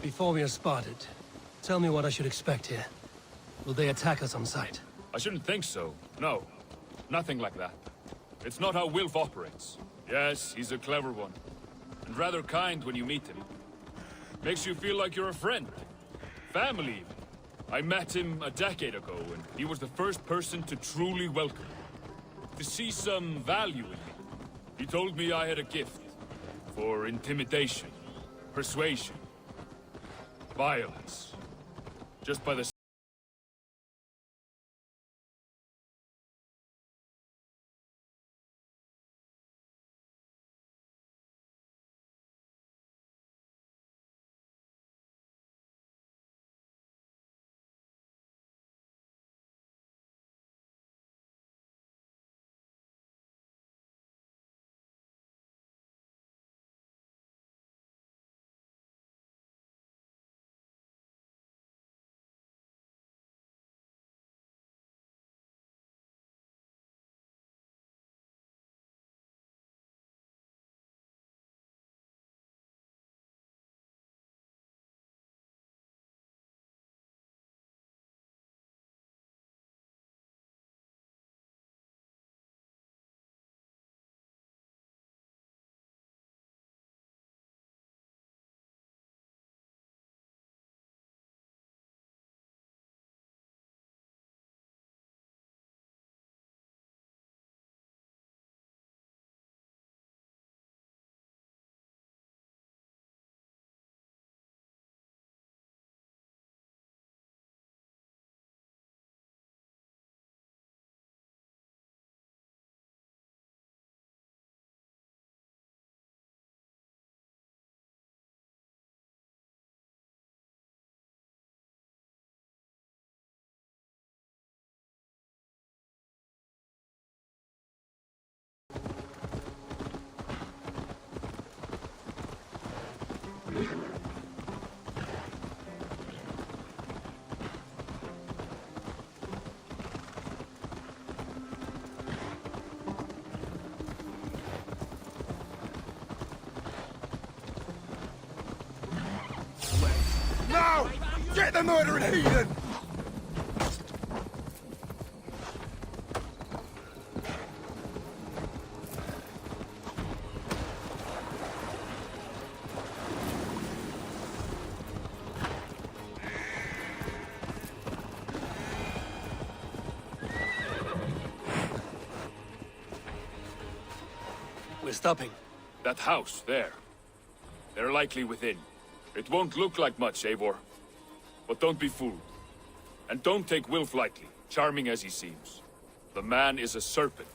Before we are spotted, tell me what I should expect here. Will they attack us on sight? I shouldn't think so. No. Nothing like that. It's not how Wilf operates. Yes, he's a clever one. And rather kind when you meet him. Makes you feel like you're a friend. Family, even. I met him a decade ago, and he was the first person to truly welcome me. To see some value in me. He told me I had a gift. For intimidation. Persuasion. Violence. Just by the... Now! Get the murdering heathen! We're stopping. That house, there. They're likely within. It won't look like much, Eivor. But don't be fooled. And don't take Wilf lightly, charming as he seems. The man is a serpent.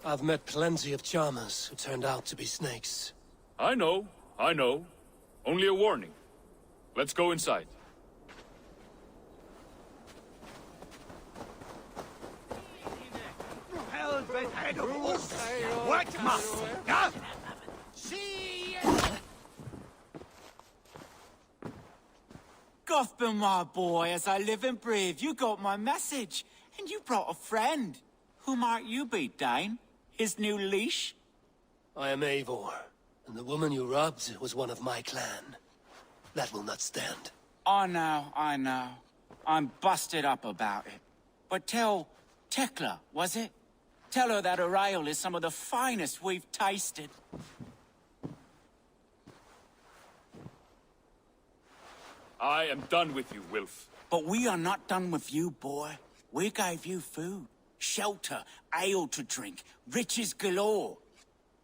I've met plenty of charmers who turned out to be snakes. I know. Only a warning. Let's go inside. Gothman, my boy, as I live and breathe, you got my message. And you brought a friend. Who might you be, Dane? His new leash? I am Eivor, and the woman you robbed was one of my clan. That will not stand. I know. I'm busted up about it. But tell Tekla, was it? Tell her that her ale is some of the finest we've tasted. I am done with you, Wilf. But we are not done with you, boy. We gave you food, shelter, ale to drink, riches galore.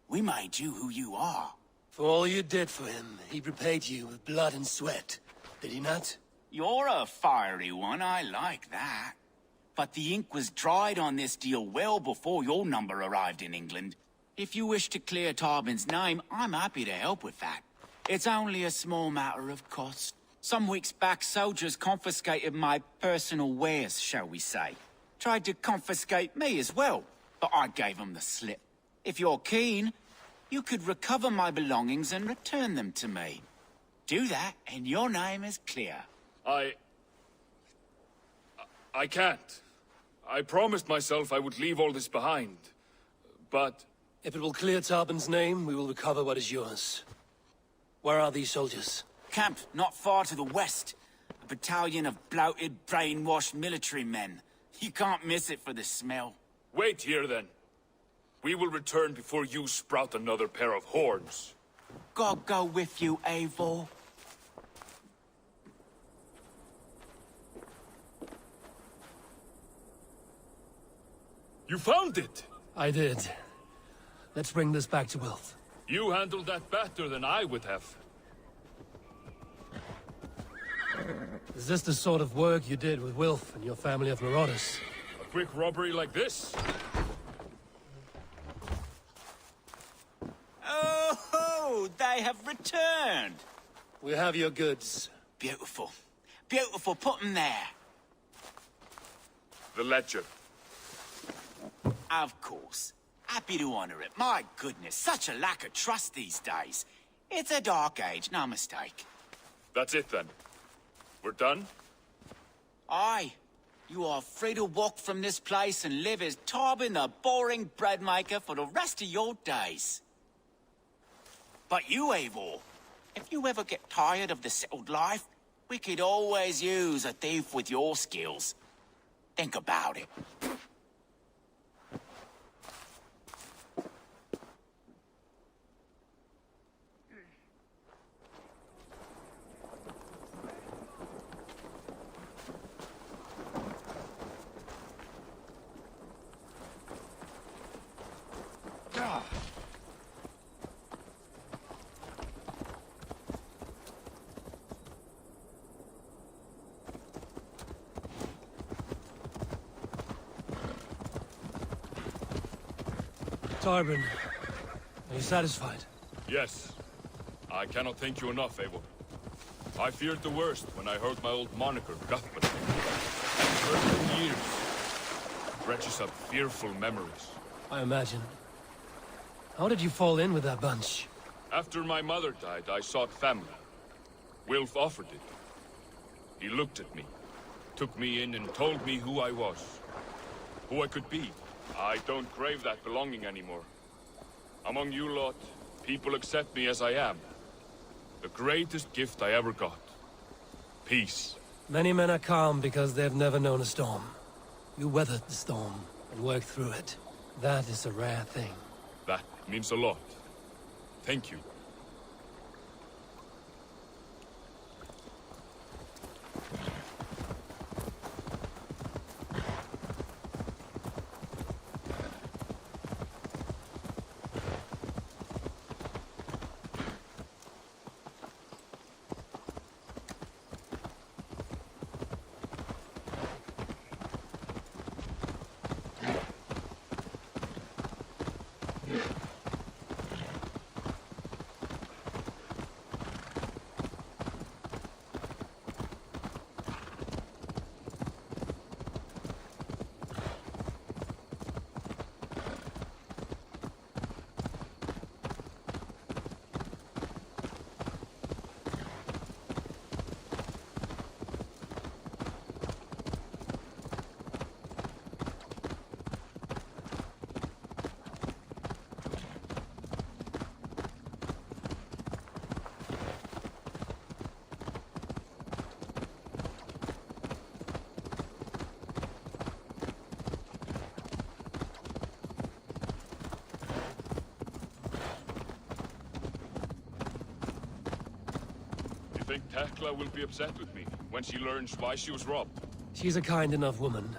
We made you who you are. For all you did for him, he repaid you with blood and sweat. Did he not? You're a fiery one, I like that. But the ink was dried on this deal well before your number arrived in England. If you wish to clear Tarbin's name, I'm happy to help with that. It's only a small matter of cost. Some weeks back, soldiers confiscated my personal wares, shall we say. Tried to confiscate me as well, but I gave them the slip. If you're keen, you could recover my belongings and return them to me. Do that, and your name is clear. I can't. I promised myself I would leave all this behind. But... If it will clear Tarbin's name, we will recover what is yours. Where are these soldiers? Camped not far to the west. A battalion of bloated, brainwashed military men. You can't miss it for the smell. Wait here, then. We will return before you sprout another pair of horns. God go with you, Eivor. You found it! I did. Let's bring this back to Wilf. You handled that better than I would have. Is this the sort of work you did with Wilf and your family of marauders? A quick robbery like this? Oh, they have returned. We have your goods. Beautiful. Beautiful, put them there. The ledger. Of course. Happy to honor it. My goodness, such a lack of trust these days. It's a dark age, no mistake. That's it, then. We're done? Aye. You are free to walk from this place and live as Tarbin the boring bread maker for the rest of your days. But you, Eivor, if you ever get tired of the settled life, we could always use a thief with your skills. Think about it. Tarbin, are you satisfied? Yes. I cannot thank you enough, Eivor. I feared the worst when I heard my old moniker, Guthman. For years. Dredges up fearful memories. I imagine. How did you fall in with that bunch? After my mother died, I sought family. Wilf offered it. He looked at me, took me in and told me who I was. Who I could be. I don't crave that belonging anymore. Among you lot, people accept me as I am. The greatest gift I ever got. Peace. Many men are calm because they've never known a storm. You weathered the storm and worked through it. That is a rare thing. That means a lot. Thank you. Hekla will be upset with me when she learns why she was robbed. She's a kind enough woman,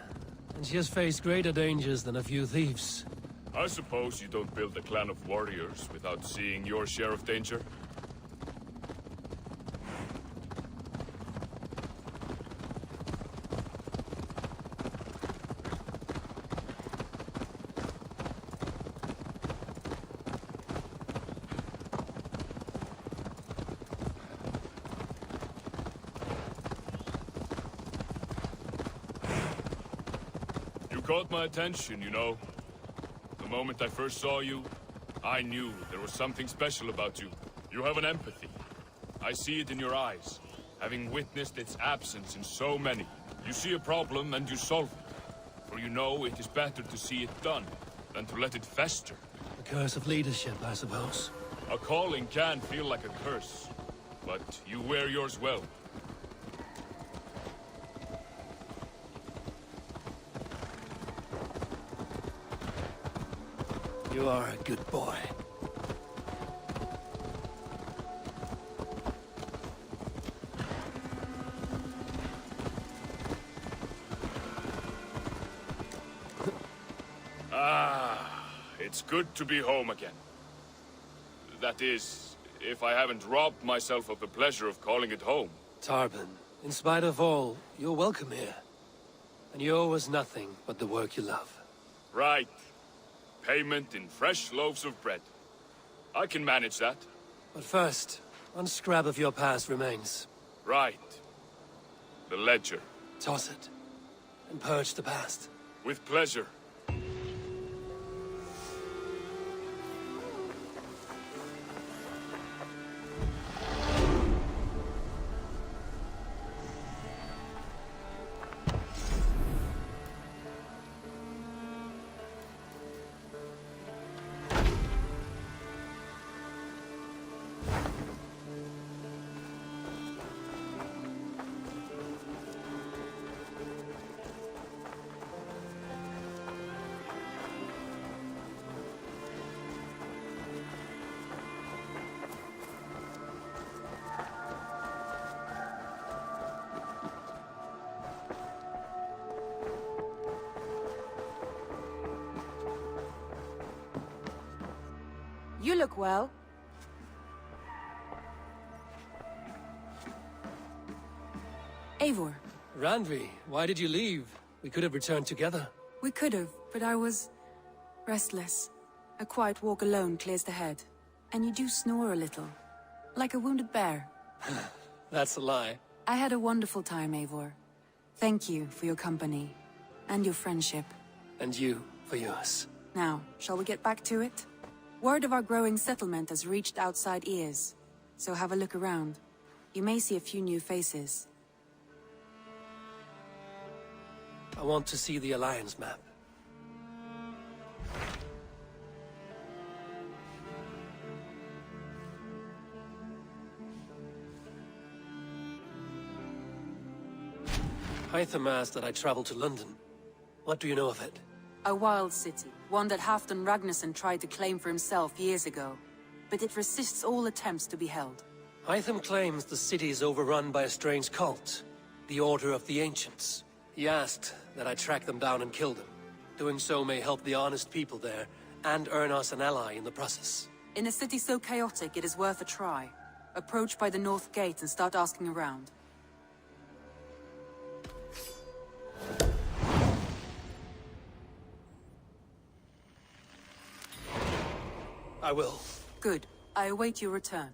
and she has faced greater dangers than a few thieves. I suppose you don't build a clan of warriors without seeing your share of danger? You caught my attention, you know. The moment I first saw you, I knew there was something special about you. You have an empathy. I see it in your eyes, having witnessed its absence in so many. You see a problem and you solve it. For you know it is better to see it done than to let it fester. The curse of leadership, I suppose. A calling can feel like a curse, but you wear yours well. You are a good boy. It's good to be home again. That is, if I haven't robbed myself of the pleasure of calling it home. Tarban, in spite of all, you're welcome here. And you owe us nothing but the work you love. Right. Payment in fresh loaves of bread. I can manage that. But first, one scrap of your past remains. Right. The ledger. Toss it, and purge the past. With pleasure. You look well. Eivor. Randvi, why did you leave? We could have returned together. We could have, but I was restless. A quiet walk alone clears the head. And you do snore a little, like a wounded bear. That's a lie. I had a wonderful time, Eivor. Thank you for your company, and your friendship. And you for yours. Now, shall we get back to it? Word of our growing settlement has reached outside ears, so have a look around. You may see a few new faces. I want to see the Alliance map. Hytham asked that I travel to London. What do you know of it? A wild city, one that Halfdan Ragnarsson tried to claim for himself years ago. But it resists all attempts to be held. Hytham claims the city is overrun by a strange cult, the Order of the Ancients. He asked that I track them down and kill them. Doing so may help the honest people there, and earn us an ally in the process. In a city so chaotic, it is worth a try. Approach by the North Gate and start asking around. I will. Good. I await your return.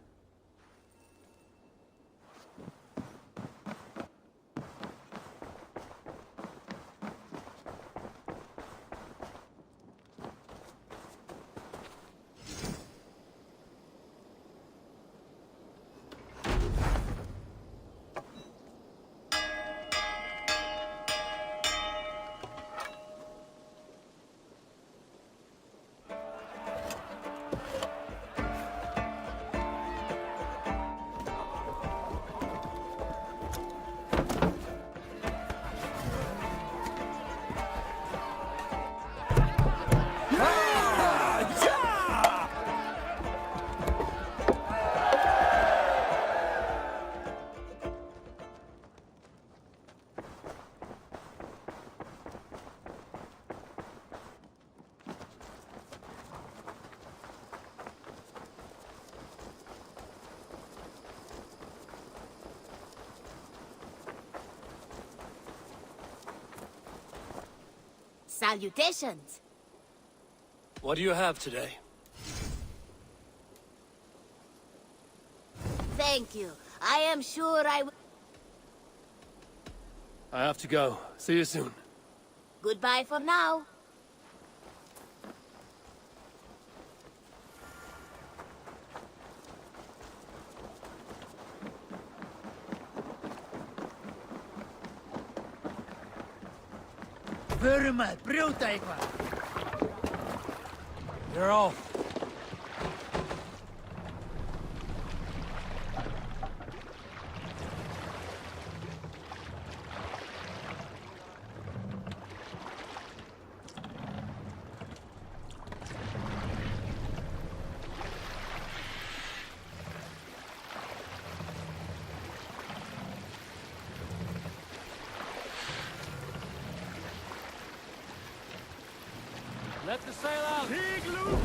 Salutations. What do you have today? Thank you. I am sure I will. I have to go. See you soon. Goodbye for now. Burma, bruta igual. You're off. Let the sail out! Igloo!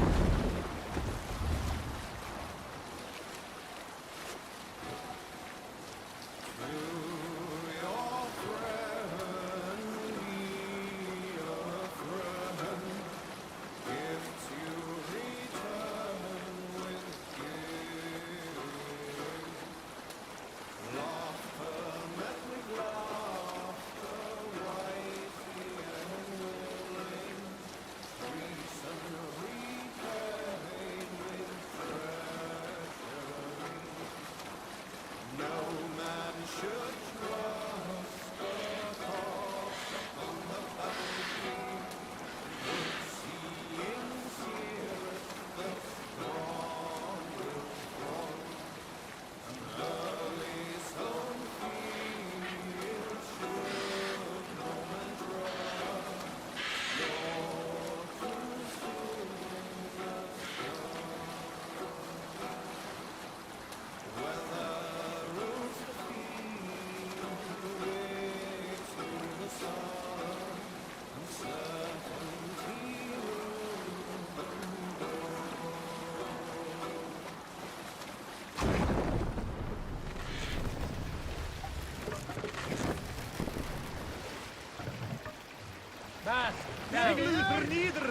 Igloo vernieder!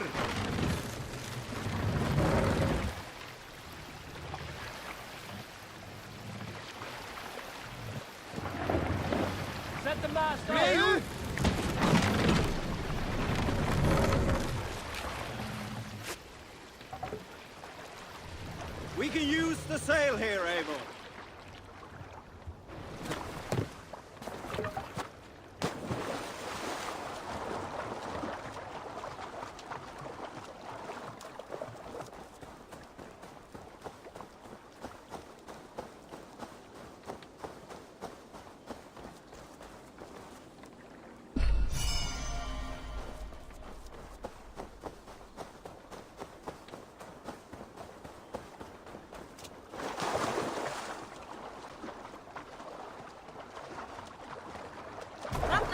Set the mast up! Nee, we can use the sail here, Abel.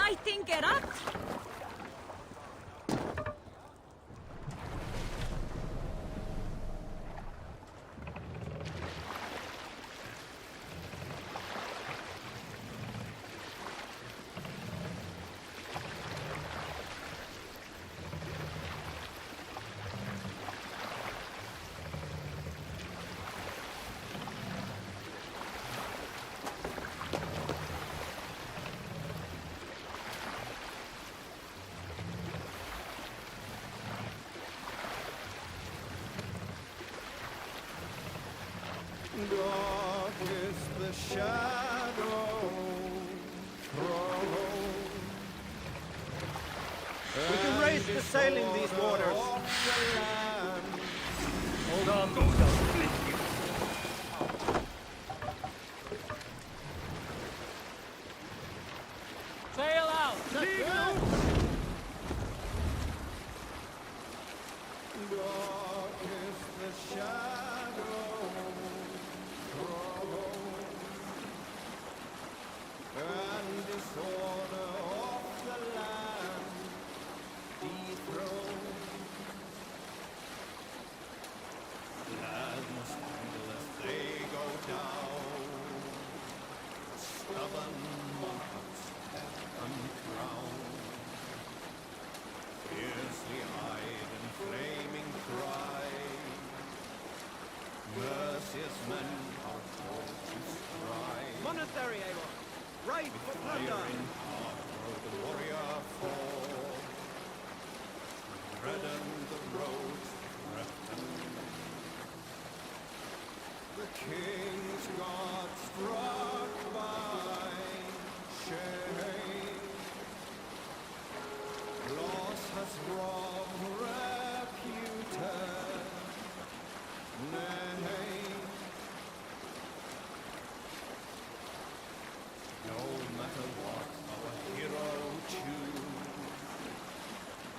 I think it up. Dark is the shadow thrown. We can raise the sail in these waters. Hold on, Gustav. Sail out! Dark is the shadow thrown, and disorder of the land dethroned. Land Mercious men are called to strive. Monastery, Eivor! Right for plunder! Fire in heart will the warrior fall. Redden the roads threaten. The king's God struck by shame. Loss has robbed reputed name. No matter what our hero choose,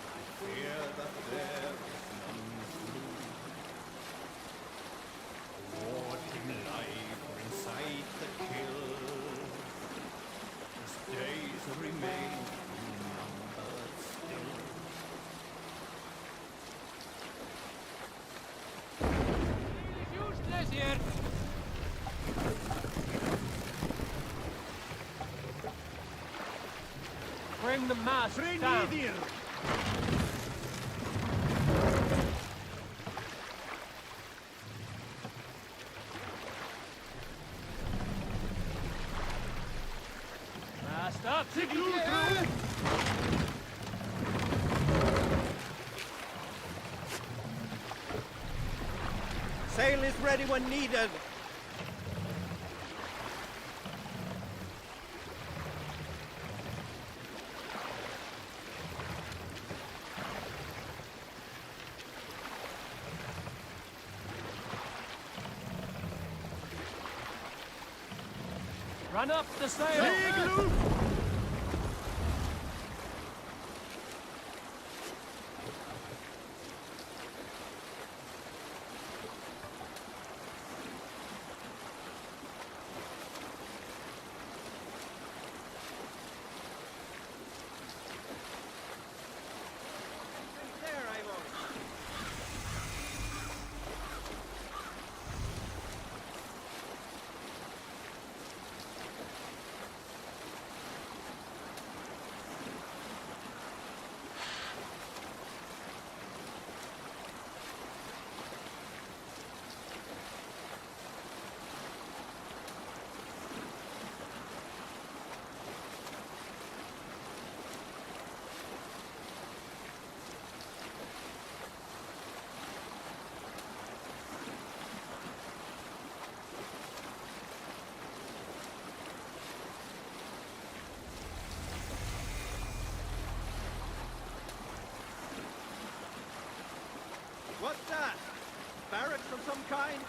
I fear that there is none true. Award him life or incite the kill. His days remain numbered still. Useless here! Bring the mask down! Mast up! Sail is ready when needed! Run up the sail! What's that? Barracks of some kind?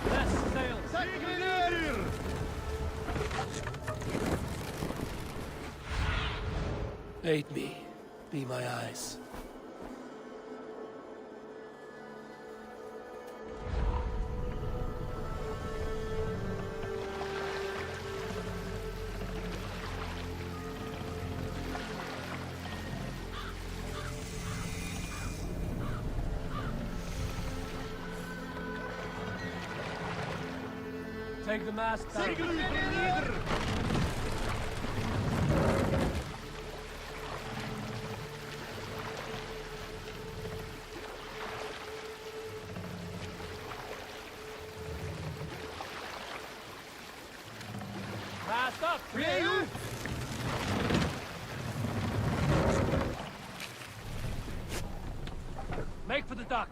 Less sail! Aid me. Be my eyes. Take the mast down. Mast up! Make for the dock.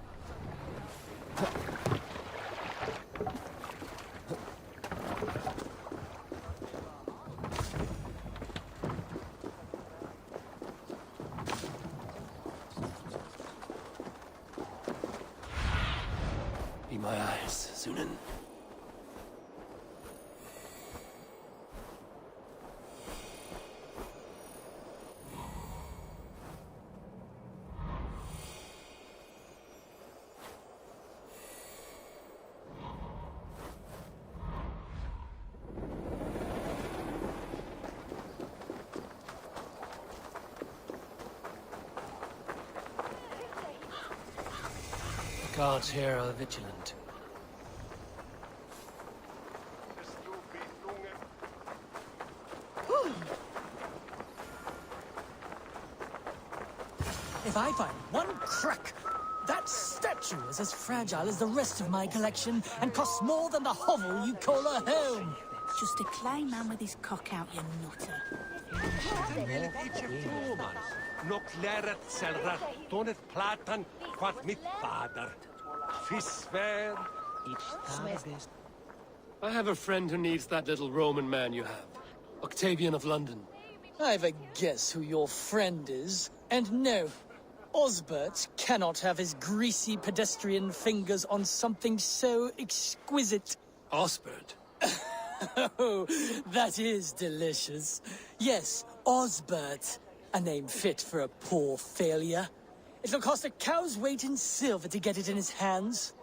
Be my eyes, Sunan. Guards here are vigilant. If I find one crack, that statue is as fragile as the rest of my collection and costs more than the hovel you call a home. Just a clay man with his cock out, you nutter. No claret selrat, donet platan, quat mit father. Fisver, I have a friend who needs that little Roman man you have. Octavian of London. I've a guess who your friend is. And no, Osbert cannot have his greasy pedestrian fingers on something so exquisite. Osbert? Oh, that is delicious. Yes, Osbert. A name fit for a poor failure. It'll cost a cow's weight in silver to get it in his hands.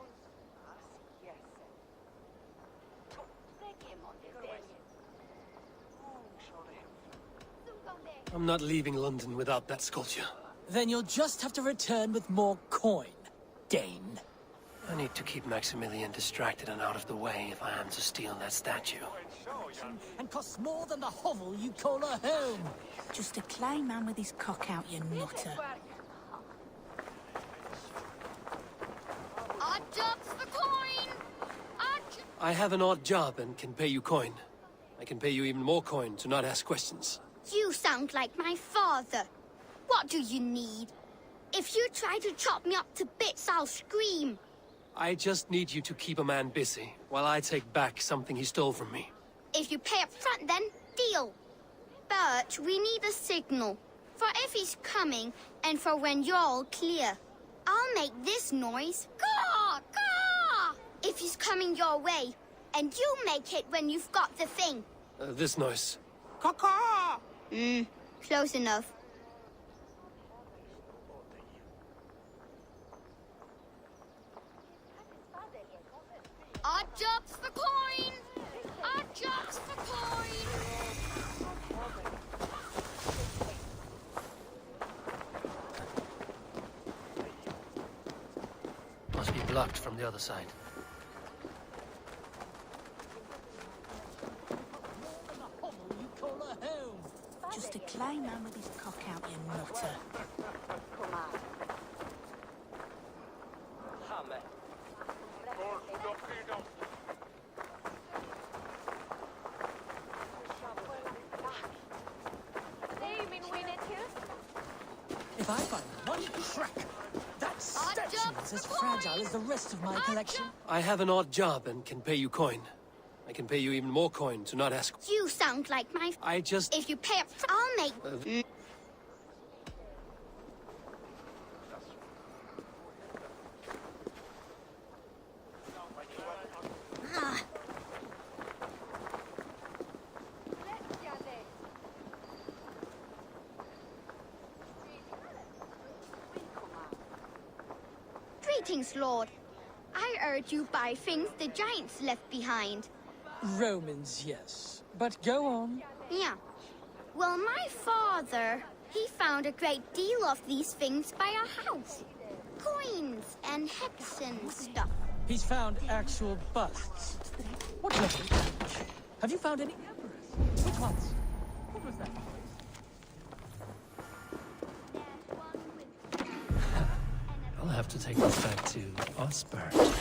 I'm not leaving London without that sculpture. Then you'll just have to return with more coin, Dane. I need to keep Maximilian distracted and out of the way if I am to steal that statue. And costs more than the hovel you call a home. Just a clay man with his cock out, you nutter. Odd jobs for coin! I have an odd job and can pay you coin. I can pay you even more coin to not ask questions. You sound like my father. What do you need? If you try to chop me up to bits, I'll scream. I just need you to keep a man busy, while I take back something he stole from me. If you pay up front, then deal. But we need a signal. For if he's coming, and for when you're all clear. I'll make this noise. Caw! Caw! If he's coming your way. And you make it when you've got the thing. This noise. Caw-caw! Close enough. Odd jobs for coin! Odd jobs for coin! Must be blocked from the other side. Just a clay man with his cock out, you nutter. If I find one crack, that statue is as fragile as the rest of my collection. I have an odd job and can pay you coin. I can pay you even more coin to not ask. You sound like my... If you pay up front, I'll make... Greetings, Lord. I heard you buy things the giants left behind. Romans, yes. But go on. Yeah. Well, my father, he found a great deal of these things by our house. Coins and hex and stuff. He's found actual busts. What lovely. Have you found any emperors? Which ones? What was that? I'll have to take this back to Osbert.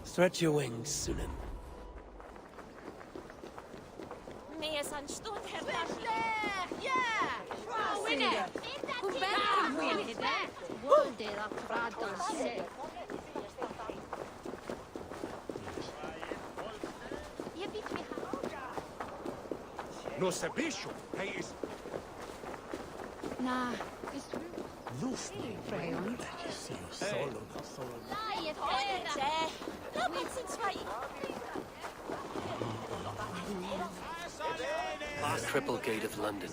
Stretch your wings, Sunan. No sabisho, hey is... Nah. The Triple Gate of London.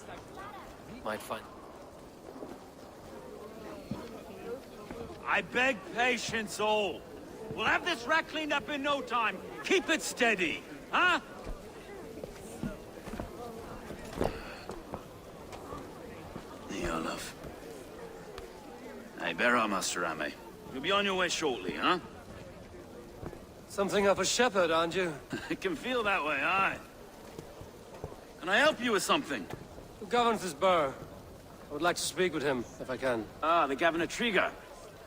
Might find... I beg patience, all. We'll have this wreck cleaned up in no time. Keep it steady, huh? Olaf. Hey, bear up, Master Ame. You'll be on your way shortly, huh? Something of a shepherd, aren't you? It can feel that way, aye. Can I help you with something? Who governs this burgh? I would like to speak with him, if I can. Ah, the Governor Trigger.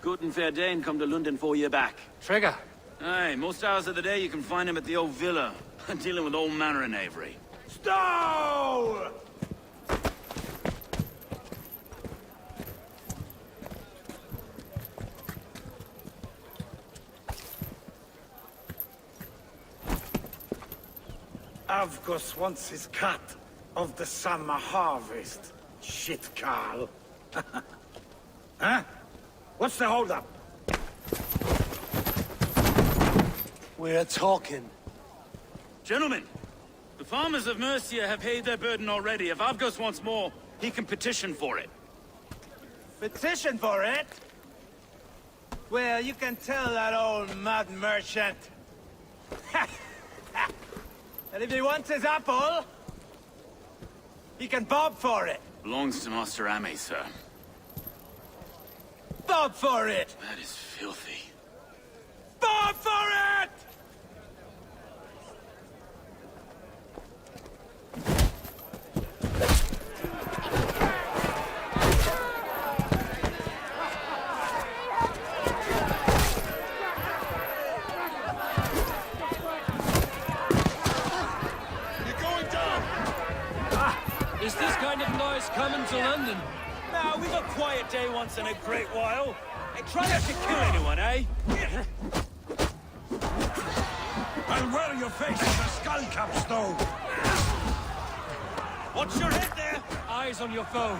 Good and fair Dane come to London 4 year back. Trigger? Aye, most hours of the day you can find him at the old villa, dealing with all manner of knavery. Stow! Avgos wants his cut of the summer harvest. Shit, Carl. Huh? What's the holdup? We're talking. Gentlemen, the farmers of Mercia have paid their burden already. If Avgos wants more, he can petition for it. Petition for it? Well, you can tell that old mud merchant. And if he wants his apple, he can bob for it. Belongs to Master Ame, sir. Bob for it! That is filthy. Bob for it! Is this kind of noise coming to London? Now, we've a quiet day once in a great while. And try not to kill anyone, eh? I'll wear your face as a skull cap, Stow. Watch your head there! Eyes on your foe.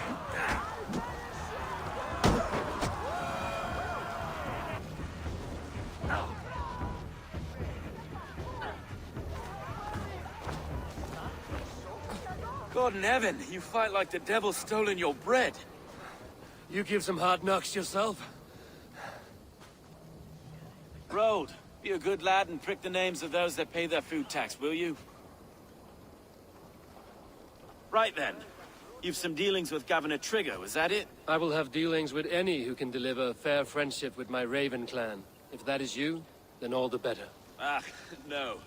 God in heaven, you fight like the devil's stolen your bread. You give some hard knocks yourself. Rold, be a good lad and prick the names of those that pay their food tax, will you? Right then. You've some dealings with Governor Trigger, was that it? I will have dealings with any who can deliver fair friendship with my Raven clan. If that is you, then all the better. Ah, no.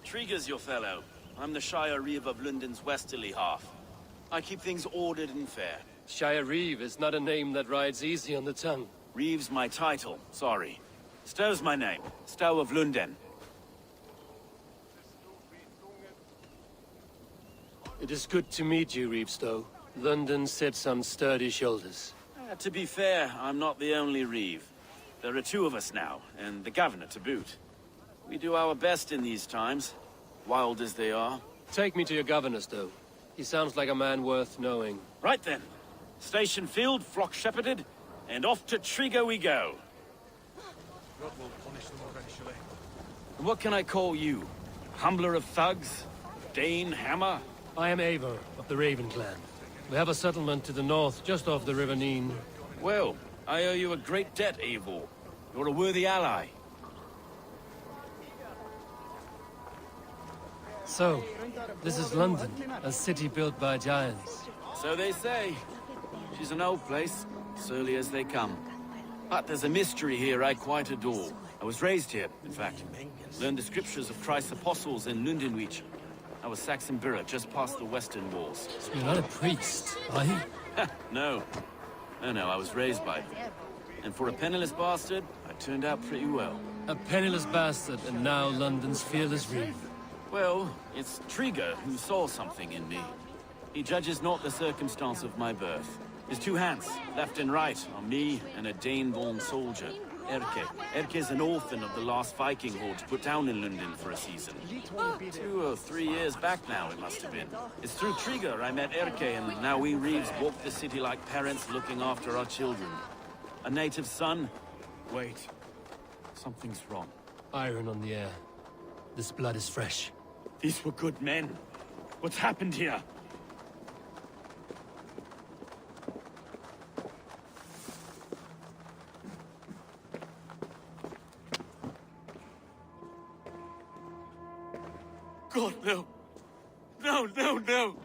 Trigger's your fellow. I'm the Shire Reeve of London's westerly half. I keep things ordered and fair. Shire Reeve is not a name that rides easy on the tongue. Reeve's my title, sorry. Stow's my name. Stow of London. It is good to meet you, Reeve Stow. London sits on sturdy shoulders. To be fair, I'm not the only Reeve. There are two of us now, and the Governor to boot. We do our best in these times, wild as they are. Take me to your Governor, Stow. He sounds like a man worth knowing. Right then. Station filled, flock shepherded, and off to Trigger we go. God will punish them eventually. What can I call you? Humbler of thugs? Dane Hammer? I am Eivor, of the Raven clan. We have a settlement to the north, just off the River Nene. Well, I owe you a great debt, Eivor. You're a worthy ally. So, this is London, a city built by giants. So they say. She's an old place, surly as they come. But there's a mystery here I quite adore. I was raised here, in fact. Learned the scriptures of Christ's apostles in Lundenwich. I was Saxon Borough, just past the western walls. You're not a priest, are you? No. No, I was raised by them. And for a penniless bastard, I turned out pretty well. A penniless bastard, and now London's fearless Reeve. Well, it's Trigger who saw something in me. He judges not the circumstance of my birth. His two hands, left and right, are me and a Dane-born soldier. Erke. Erke's an orphan of the last Viking horde put down in London for a season. 2 or 3 years back now, it must have been. It's through Trigger I met Erke, and now we Reeves walk the city like parents looking after our children. A native son? Wait. Something's wrong. Iron on the air. This blood is fresh. These were good men. What's happened here? God, no. No, no, no!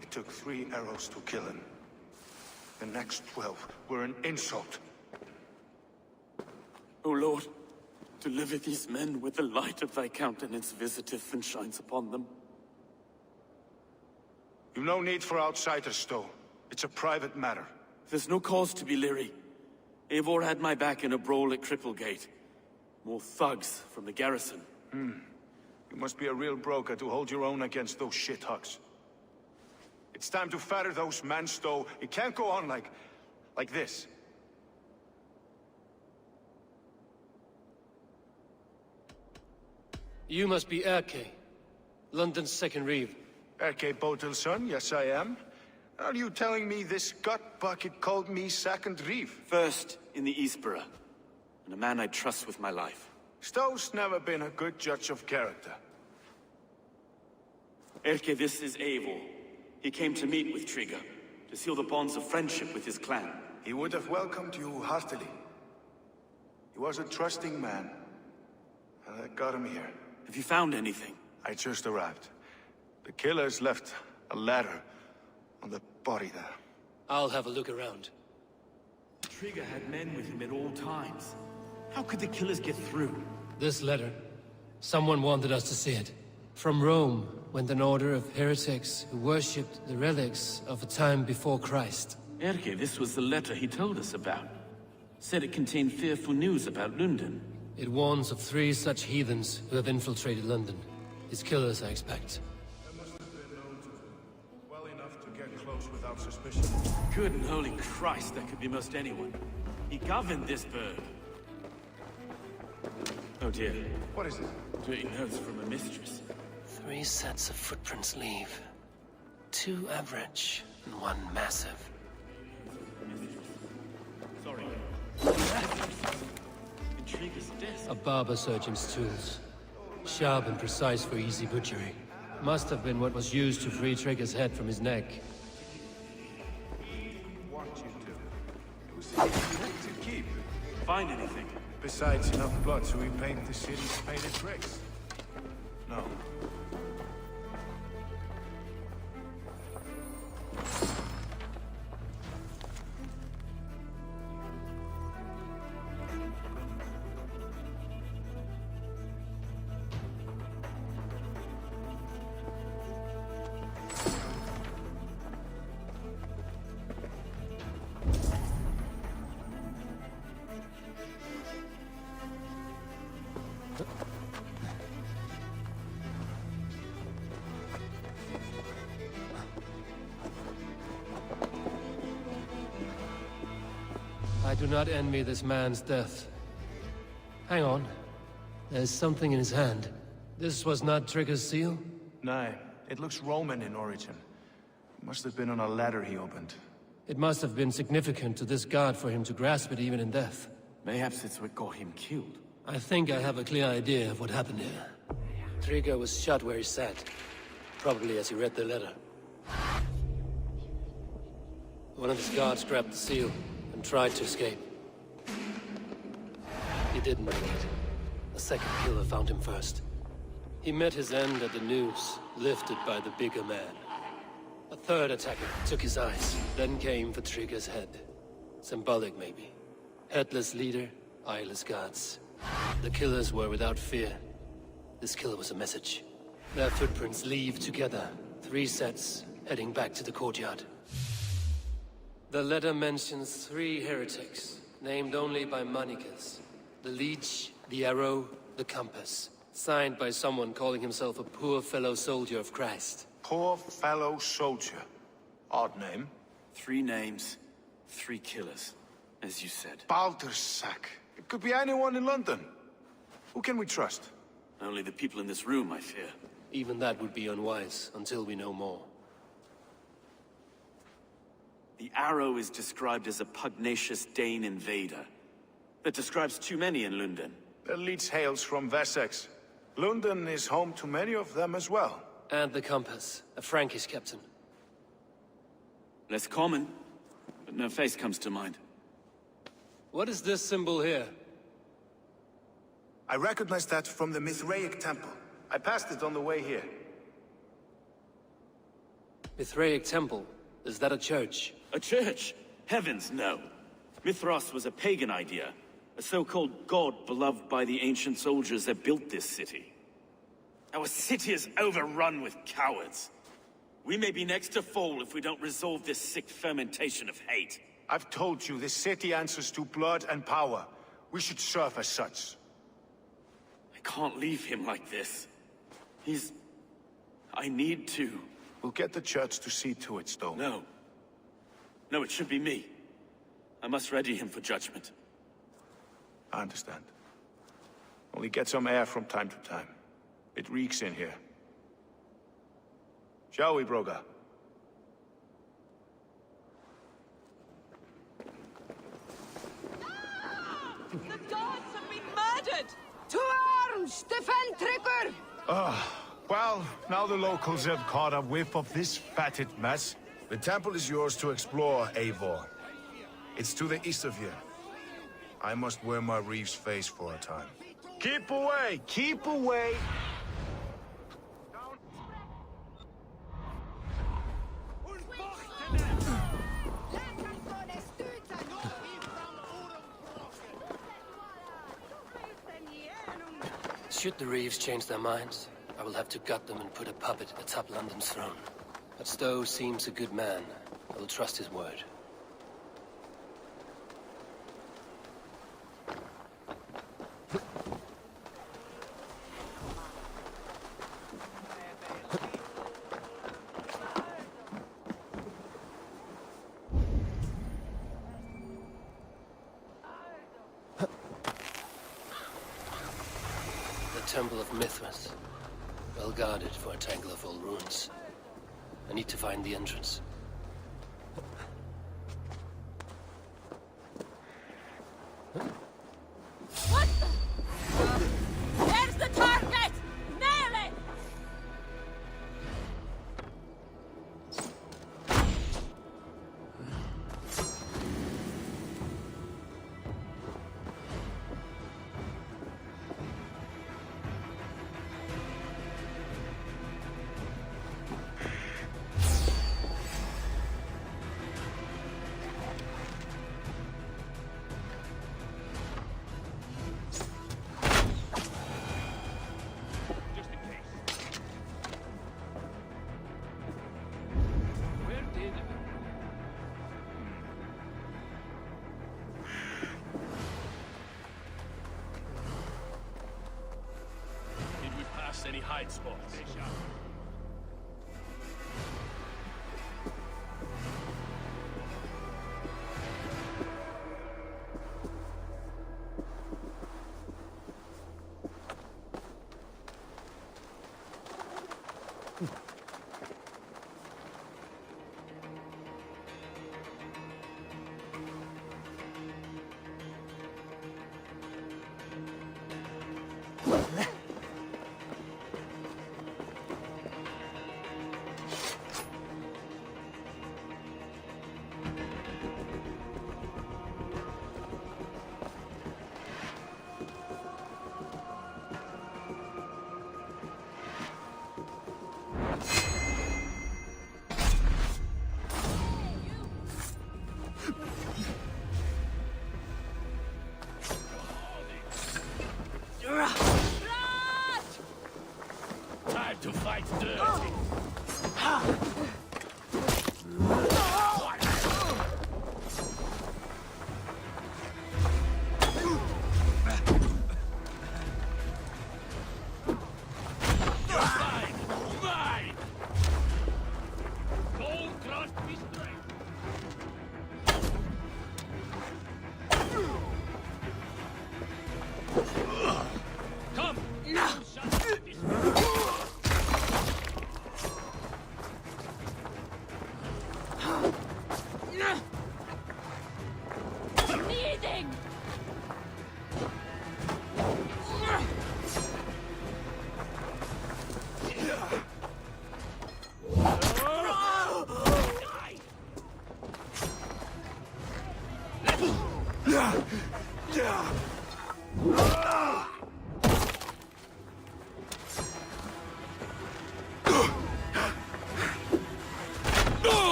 It took 3 arrows to kill him. The next 12 were an insult. O Lord, deliver these men with the light of thy countenance visiteth and shines upon them. You've no need for outsiders, though. It's a private matter. There's no cause to be leery. Eivor had my back in a brawl at Cripplegate. More thugs from the garrison. You must be a real broker to hold your own against those shithugs. It's time to fetter those men, Stowe. It can't go on like this. You must be Erke, London's second reeve. Erke Botilson, yes I am. Are you telling me this gut bucket called me second reeve? First in the Eastborough, and a man I trust with my life. Stowe's never been a good judge of character. Erke, this is Eivor. He came to meet with Trigger, to seal the bonds of friendship with his clan. He would have welcomed you heartily. He was a trusting man, and that got him here. Have you found anything? I just arrived. The killers left a ladder on the body there. I'll have a look around. Trigger had men with him at all times. How could the killers get through? This letter. Someone wanted us to see it. From Rome went an order of heretics who worshipped the relics of a time before Christ. Erke, this was the letter he told us about. Said it contained fearful news about London. It warns of 3 such heathens who have infiltrated London. His killers, I expect. Well enough to get close without suspicion. Good and holy Christ, that could be most anyone. He governed this burg. Oh dear. What is it? Dirty notes from a mistress. 3 sets of footprints leave. 2 average, and 1 massive. Sorry. Intrigue's desk. A barber surgeon's tools. Sharp and precise for easy butchery. Must have been what was used to free Trigger's head from his neck. Want you to. It was to keep. Find anything? Besides enough blood to repaint the city's painted bricks. No. I do not envy this man's death. Hang on. There's something in his hand. This was not Trigger's seal? No, it looks Roman in origin. Must have been on a ladder he opened. It must have been significant to this god for him to grasp it even in death. Mayhaps it's what got him killed. I think I have a clear idea of what happened here. Trigger was shot where he sat. Probably as he read the letter. One of his guards grabbed the seal and tried to escape. He didn't make it. A second killer found him first. He met his end at the noose, lifted by the bigger man. A third attacker took his eyes, then came for Trigger's head. Symbolic, maybe. Headless leader, eyeless guards. The killers were without fear. This killer was a message. Their footprints leave together. 3 sets, heading back to the courtyard. The letter mentions 3 heretics, named only by Manicus. The Leech, the Arrow, the Compass. Signed by someone calling himself a poor fellow soldier of Christ. Poor fellow soldier. Odd name. 3 names, 3 killers. As you said. Baldersack. It could be anyone in London. Who can we trust? Only the people in this room, I fear. Even that would be unwise, until we know more. The Arrow is described as a pugnacious Dane invader. That describes too many in London. Their leech hails from Wessex. London is home to many of them as well. And the Compass, a Frankish captain. Less common, but no face comes to mind. What is this symbol here? I recognize that from the Mithraic Temple. I passed it on the way here. Mithraic Temple? Is that a church? A church? Heavens, no. Mithras was a pagan idea. A so-called god beloved by the ancient soldiers that built this city. Our city is overrun with cowards. We may be next to fall if we don't resolve this sick fermentation of hate. I've told you, this city answers to blood and power. We should serve as such. I can't leave him like this. I need to. We'll get the church to see to it, Stone. No. No, it should be me. I must ready him for judgment. I understand. Only get some air from time to time. It reeks in here. Shall we, Broga? The gods have been murdered! To arms! Defend Trigger! Well, now the locals have caught a whiff of this fatted mess. The temple is yours to explore, Eivor. It's to the east of here. I must wear my Reeve's face for a time. Keep away! Keep away! Should the Reeves change their minds, I will have to gut them and put a puppet atop London's throne. But Stowe seems a good man. I will trust his word. The Temple of Mithras. Well guarded for a tangle of old ruins. I need to find the entrance. What the? There's the target! Nail it! Any hide spots? Bleeding!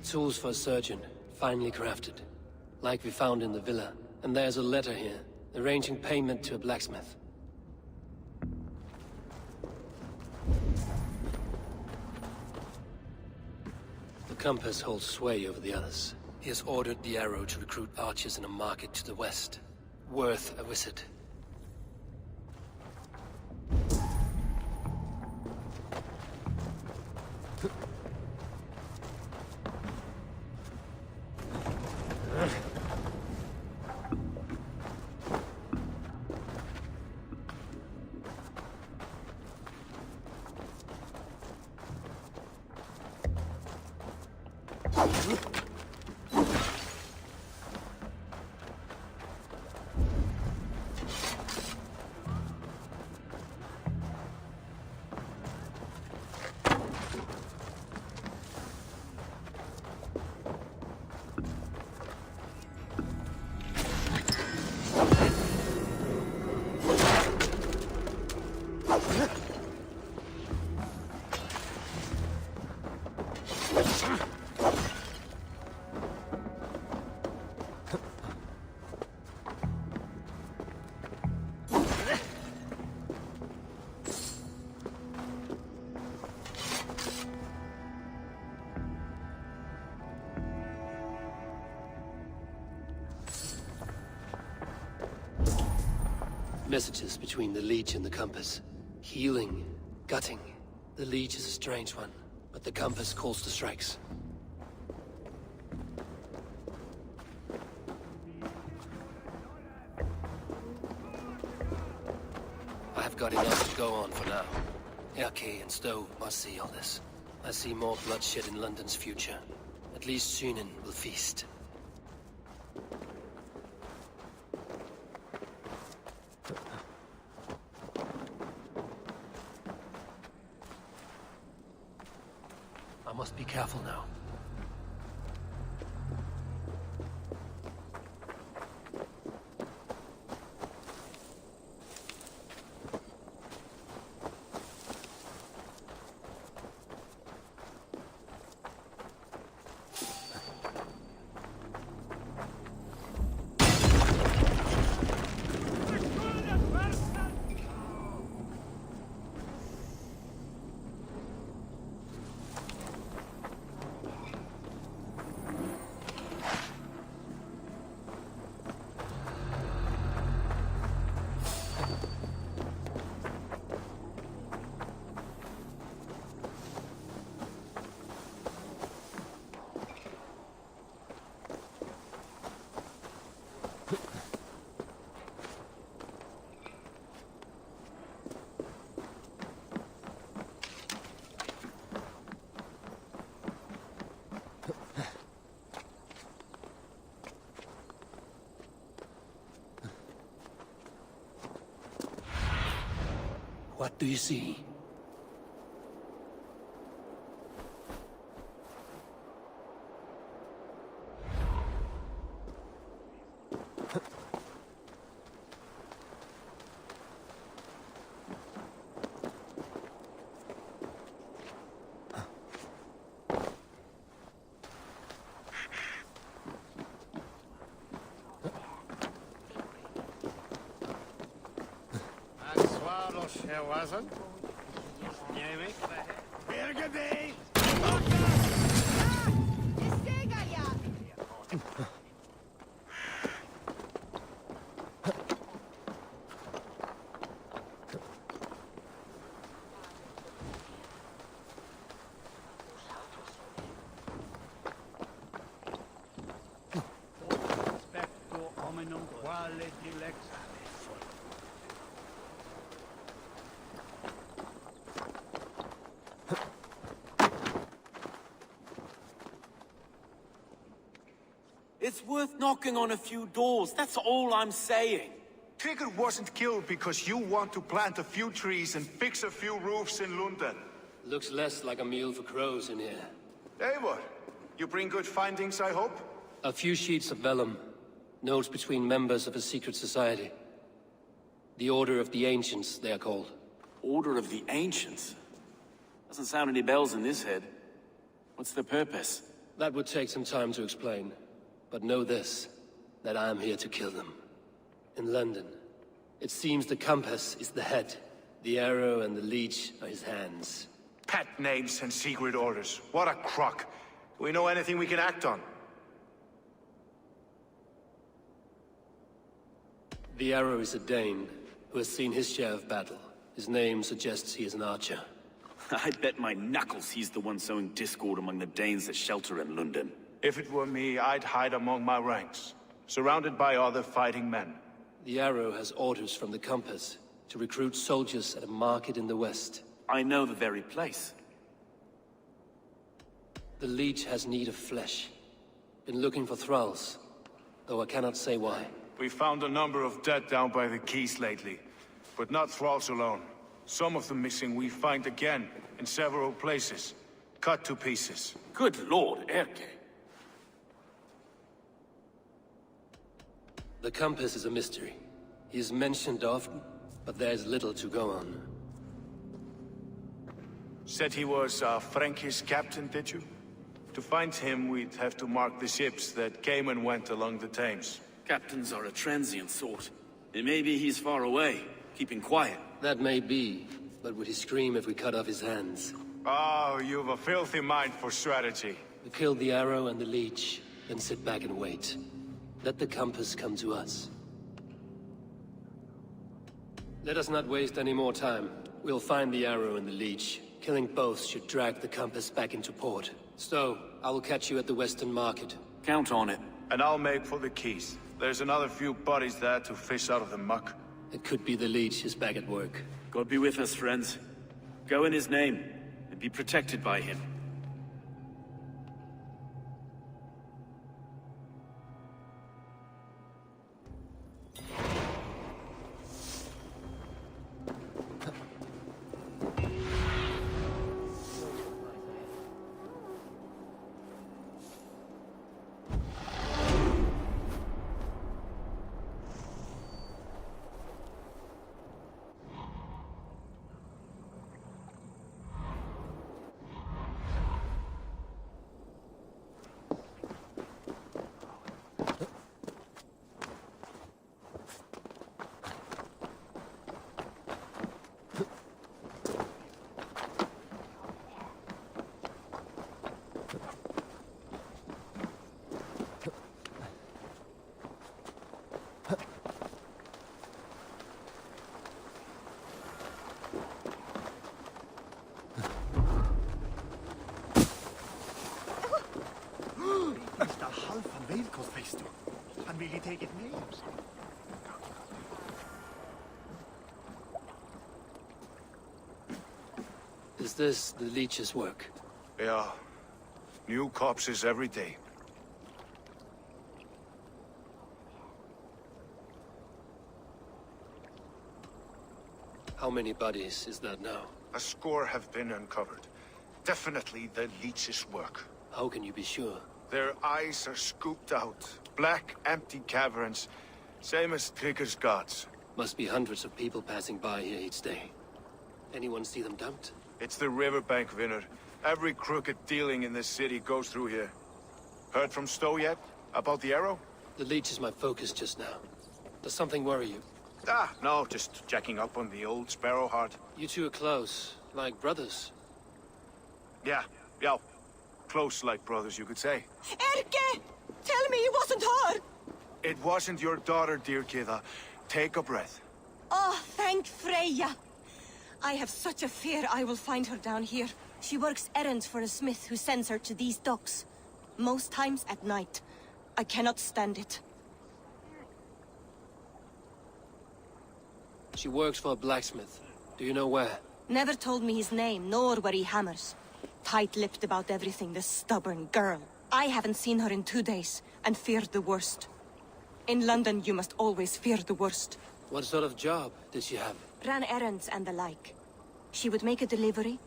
Tools for a surgeon, finely crafted. Like we found in the villa. And there's a letter here, arranging payment to a blacksmith. The compass holds sway over the others. He has ordered the arrow to recruit archers in a market to the west. Worth a visit. Messages between the Leech and the compass. Healing, gutting. The Leech is a strange one, but the compass calls the strikes. I have got enough to go on for now. Erke and Stowe must see all this. I see more bloodshed in London's future. At least Sýnin will feast. I must be careful now. What do you see? She wasn't. It's worth knocking on a few doors, that's all I'm saying. Trigger wasn't killed because you want to plant a few trees and fix a few roofs in London. Looks less like a meal for crows in here. Eivor, you bring good findings, I hope? A few sheets of vellum. Notes between members of a secret society. The Order of the Ancients, they are called. Order of the Ancients? Doesn't sound any bells in this head. What's their purpose? That would take some time to explain. But know this, that I am here to kill them. In London, it seems the compass is the head. The arrow and the leech are his hands. Pet names and secret orders. What a crock. Do we know anything we can act on? The arrow is a Dane, who has seen his share of battle. His name suggests he is an archer. I bet my knuckles he's the one sowing discord among the Danes that shelter in London. If it were me, I'd hide among my ranks, surrounded by other fighting men. The arrow has orders from the compass to recruit soldiers at a market in the west. I know the very place. The leech has need of flesh. Been looking for thralls, though I cannot say why. We found a number of dead down by the quays lately, but not thralls alone. Some of the missing we find again in several places, cut to pieces. Good lord, Erke. The compass is a mystery. He is mentioned often, but there is little to go on. Said he was a Frankish captain, did you? To find him, we'd have to mark the ships that came and went along the Thames. Captains are a transient sort. It may be he's far away, keeping quiet. That may be, but would he scream if we cut off his hands? Oh, you've a filthy mind for strategy. We kill the arrow and the leech, then sit back and wait. Let the compass come to us. Let us not waste any more time. We'll find the arrow and the leech. Killing both should drag the compass back into port. Stowe, I will catch you at the Western Market. Count on it. And I'll make for the quays. There's another few bodies there to fish out of the muck. It could be the leech is back at work. God be with us, friends. Go in his name, and be protected by him. Is this the leech's work? Yeah. New corpses every day. How many bodies is that now? A score have been uncovered. Definitely the leech's work. How can you be sure? Their eyes are scooped out. Black, empty caverns. Same as Trigger's guards. Must be hundreds of people passing by here each day. Anyone see them dumped? It's the riverbank, Vinner. Every crooked dealing in this city goes through here. Heard from Stowe yet? About the arrow? The leech is my focus just now. Does something worry you? Ah, no, just checking up on the old Sparrowheart. You two are close. Like brothers. Yeah. Close like brothers, you could say. Erke! Tell me it wasn't her! It wasn't your daughter, dear Kida. Take a breath. Oh, thank Freya. I have such a fear I will find her down here. She works errands for a smith who sends her to these docks. Most times at night. I cannot stand it. She works for a blacksmith. Do you know where? Never told me his name, nor where he hammers. Tight-lipped about everything, this stubborn girl. I haven't seen her in 2 days, and feared the worst. In London, you must always fear the worst. What sort of job did she have? Ran errands and the like. She would make a delivery,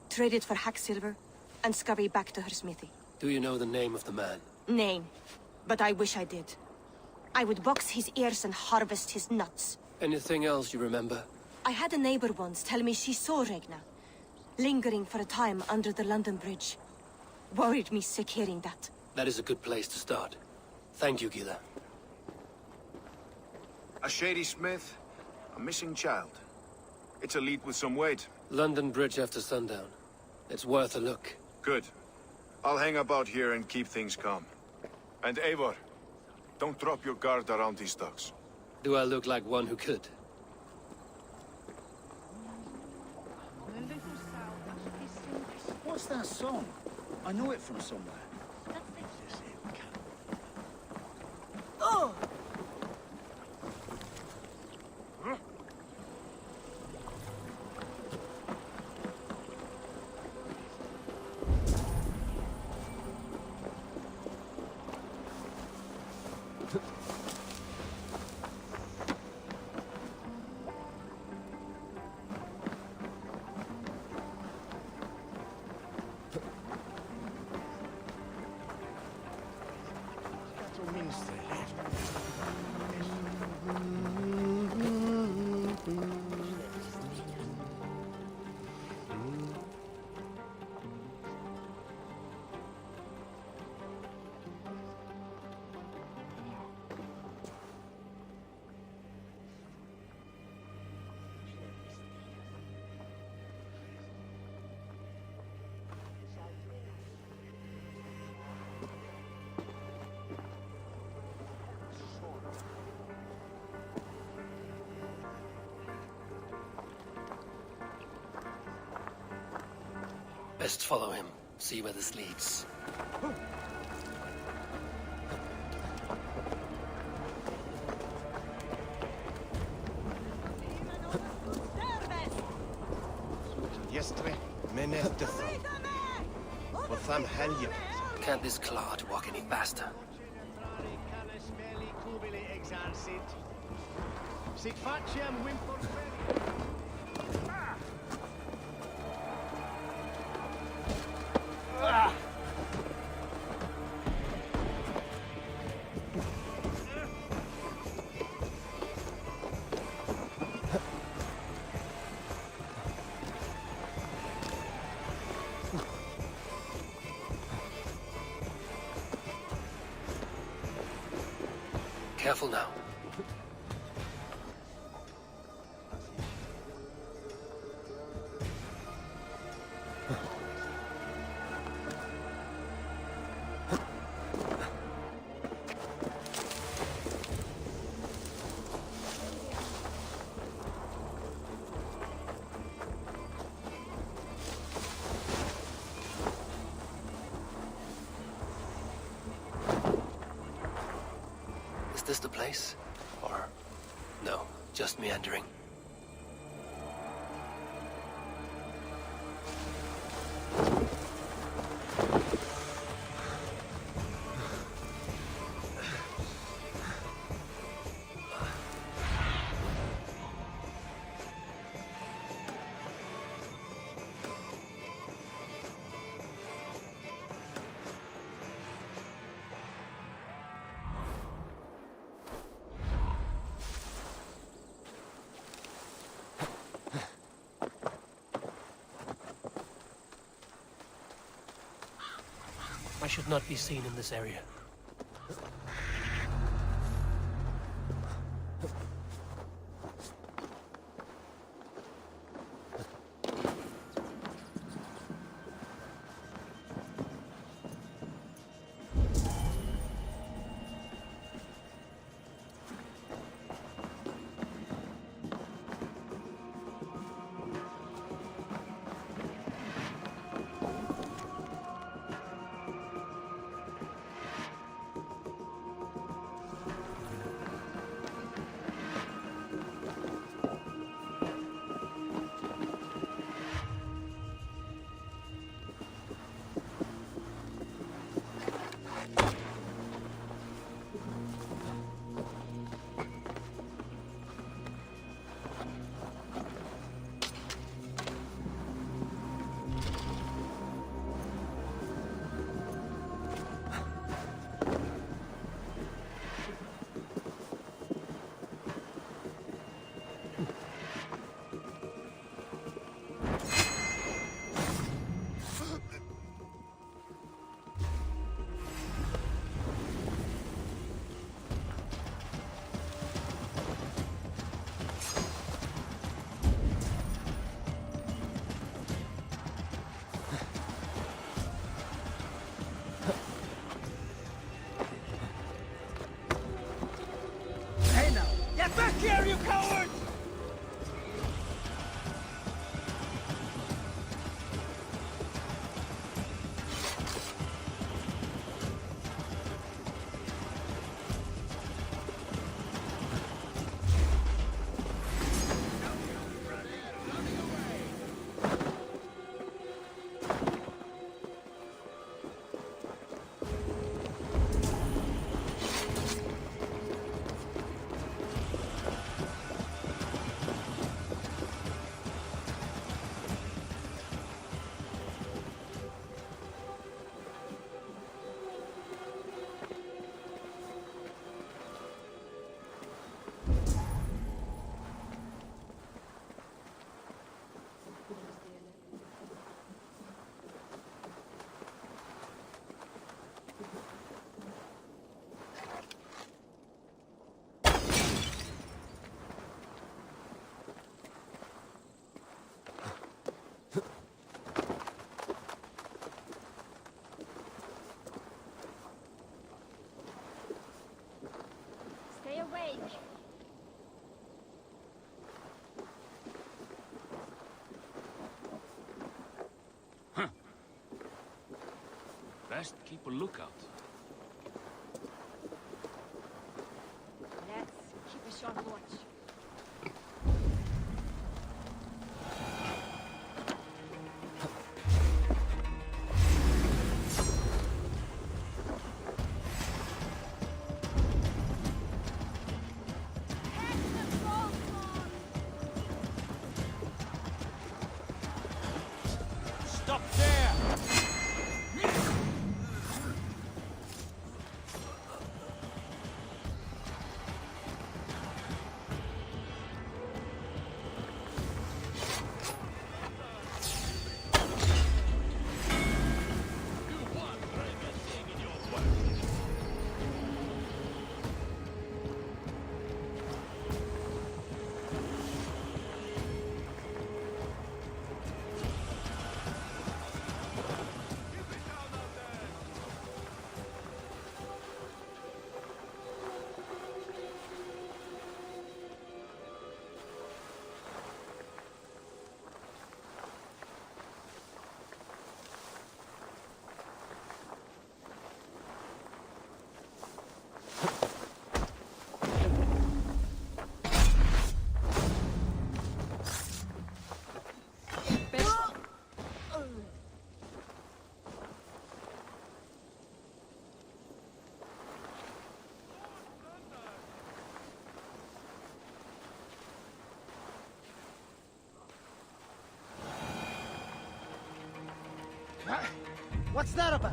trade it for hack silver, and scurry back to her smithy. Do you know the name of the man? Name. But I wish I did. I would box his ears and harvest his nuts. Anything else you remember? I had a neighbor once tell me she saw Regna, lingering for a time under the London Bridge. Worried me sick hearing that. That is a good place to start. Thank you, Gila. A shady smith, a missing child. It's a lead with some weight. London Bridge after sundown. It's worth a look. Good. I'll hang about here and keep things calm. And Eivor, don't drop your guard around these docks. Do I look like one who could? What's that song? I know it from somewhere. Oh! Best follow him. See where this leads. Can't this clod walk any faster? Careful now. Is this the place? Or... no, just meandering? I should not be seen in this area. Best keep a lookout. Let's keep a sharp watch. Stop there! What's that about?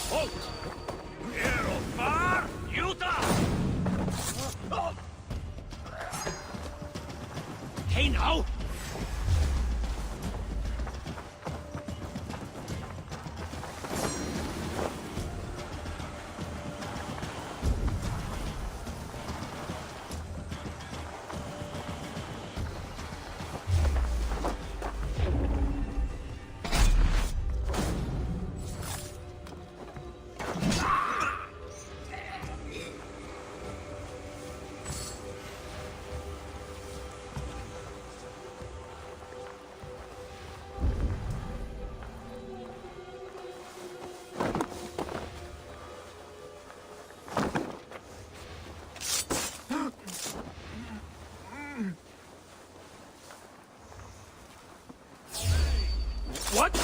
Halt! Erofar Utah! Hey now! What?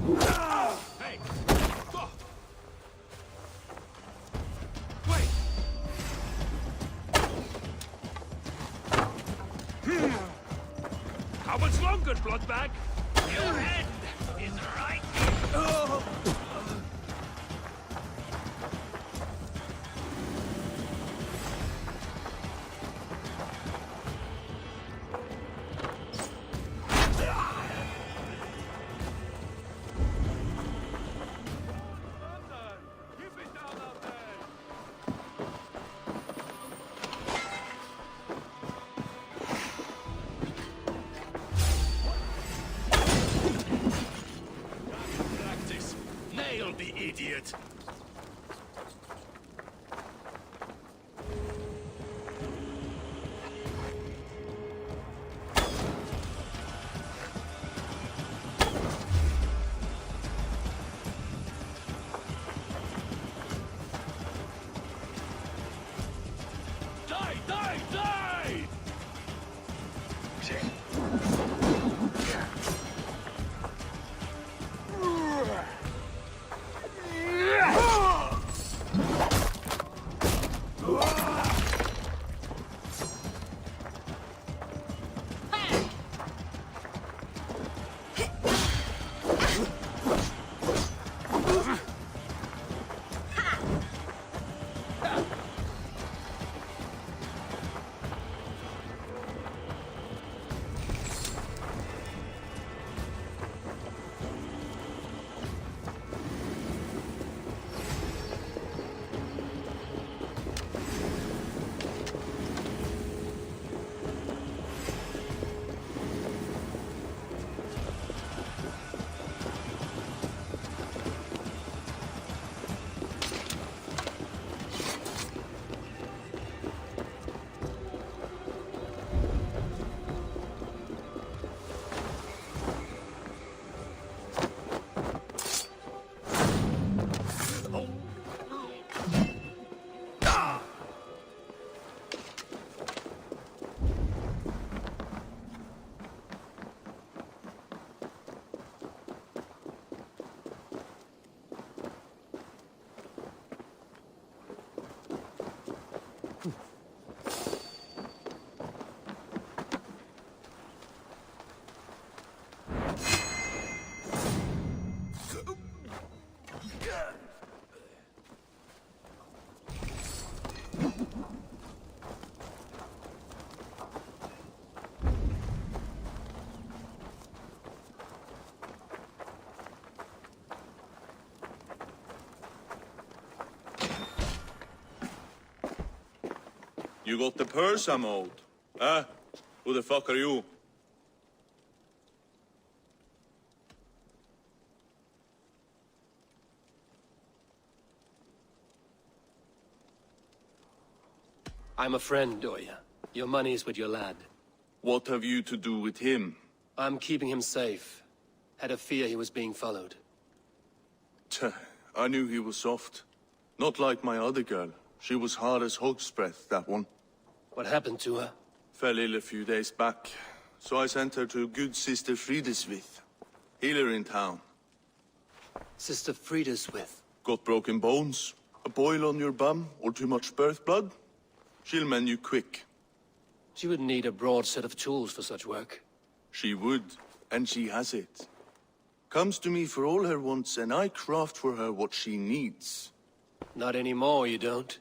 Hey! Stop! Wait! How much longer, Bloodbag? Your end is right here. Nail the idiot! Die, die, die! You got the purse I'm owed. Huh? Who the fuck are you? I'm a friend, Doya. Your money's with your lad. What have you to do with him? I'm keeping him safe. Had a fear he was being followed. Tch, I knew he was soft. Not like my other girl. She was hard as hog's breath, that one. What happened to her? Fell ill a few days back. So I sent her to good Sister Frideswith. Healer in town. Sister Frideswith? Got broken bones, a boil on your bum, or too much birth blood? She'll mend you quick. She would need a broad set of tools for such work. She would, and she has it. Comes to me for all her wants, and I craft for her what she needs. Not anymore, you don't.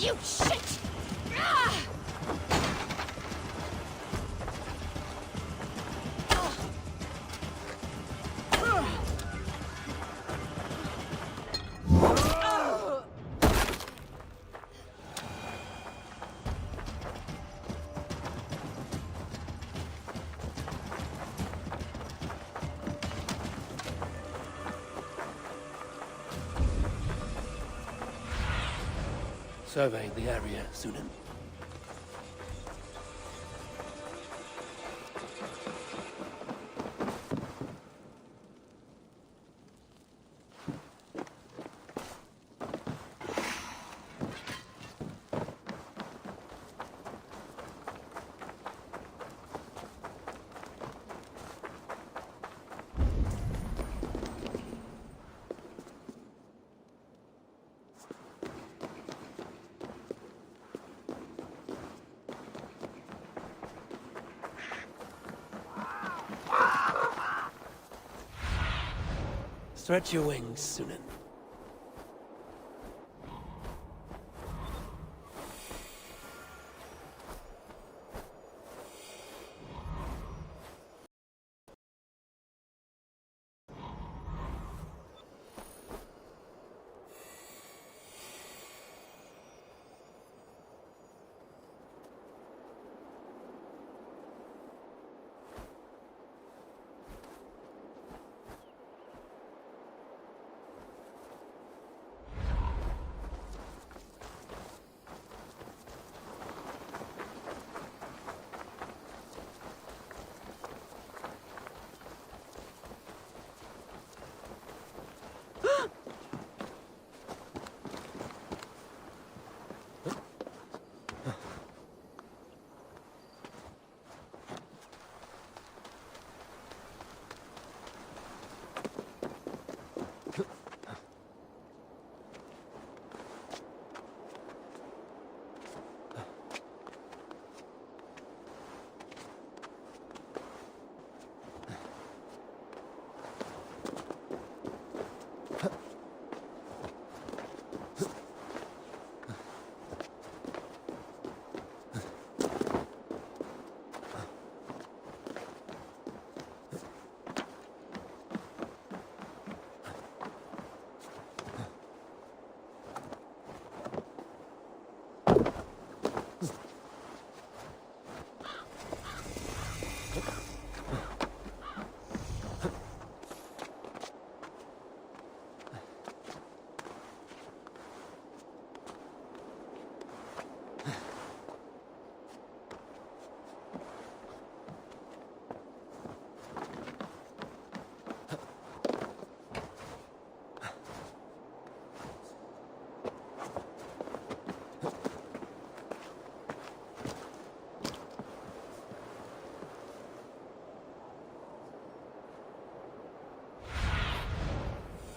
You shit! Ah! Survey the area, Sunan. Stretch your wings, Sunan.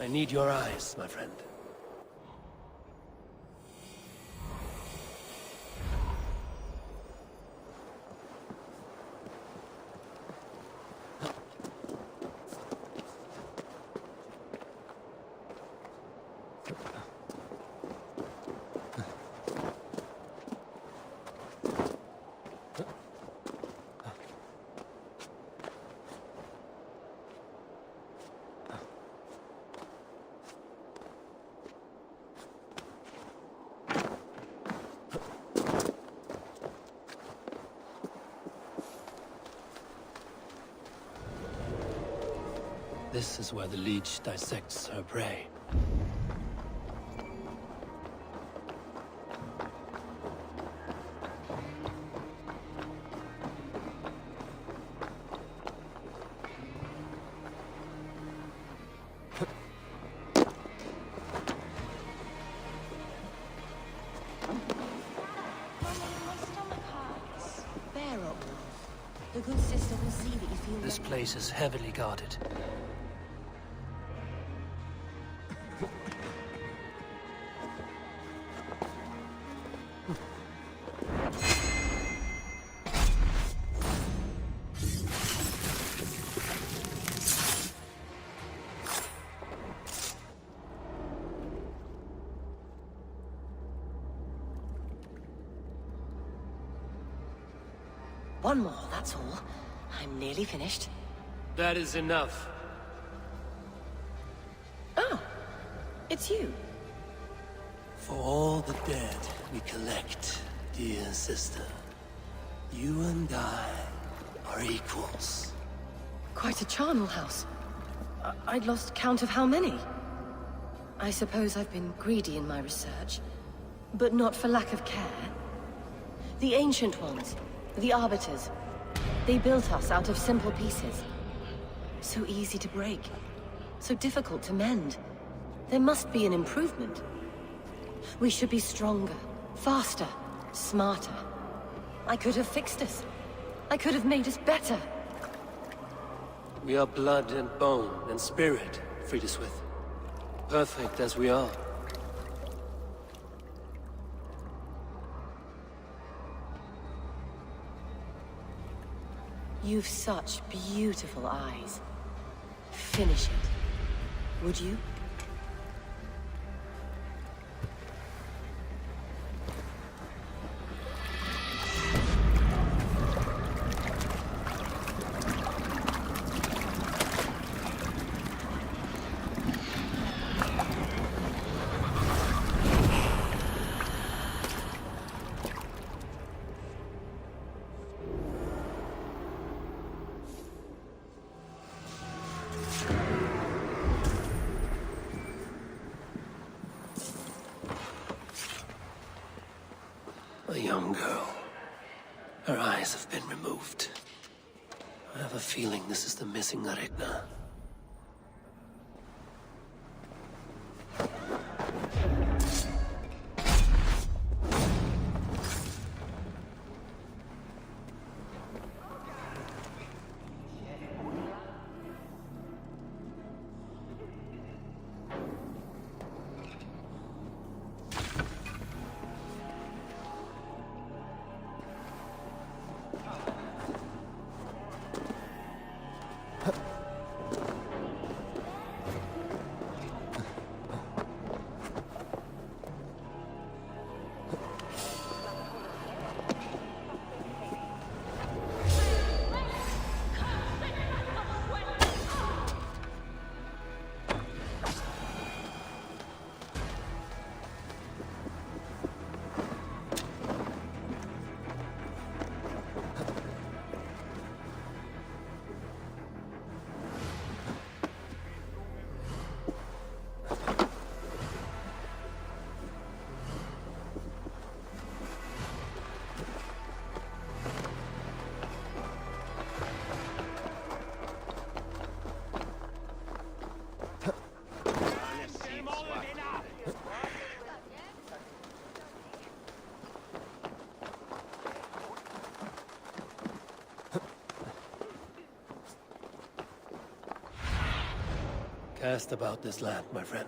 I need your eyes, my friend. This is where the leech dissects her prey. Bear up. The good sister will see that you feel This place is heavily guarded. One more, that's all. I'm nearly finished. That is enough. Oh, it's you. For all the dead we collect, dear sister, you and I are equals. Quite a charnel house. I'd lost count of how many. I suppose I've been greedy in my research, but not for lack of care. The Ancient Ones, the Arbiters, they built us out of simple pieces. So easy to break, so difficult to mend. There must be an improvement. We should be stronger, faster, smarter. I could have fixed us. I could have made us better. We are blood and bone and spirit, Frideswith. Perfect as we are. You've such beautiful eyes. Finish it, would you? A young girl. Her eyes have been removed. I have a feeling this is the missing Aretna. Cast about this land, my friend.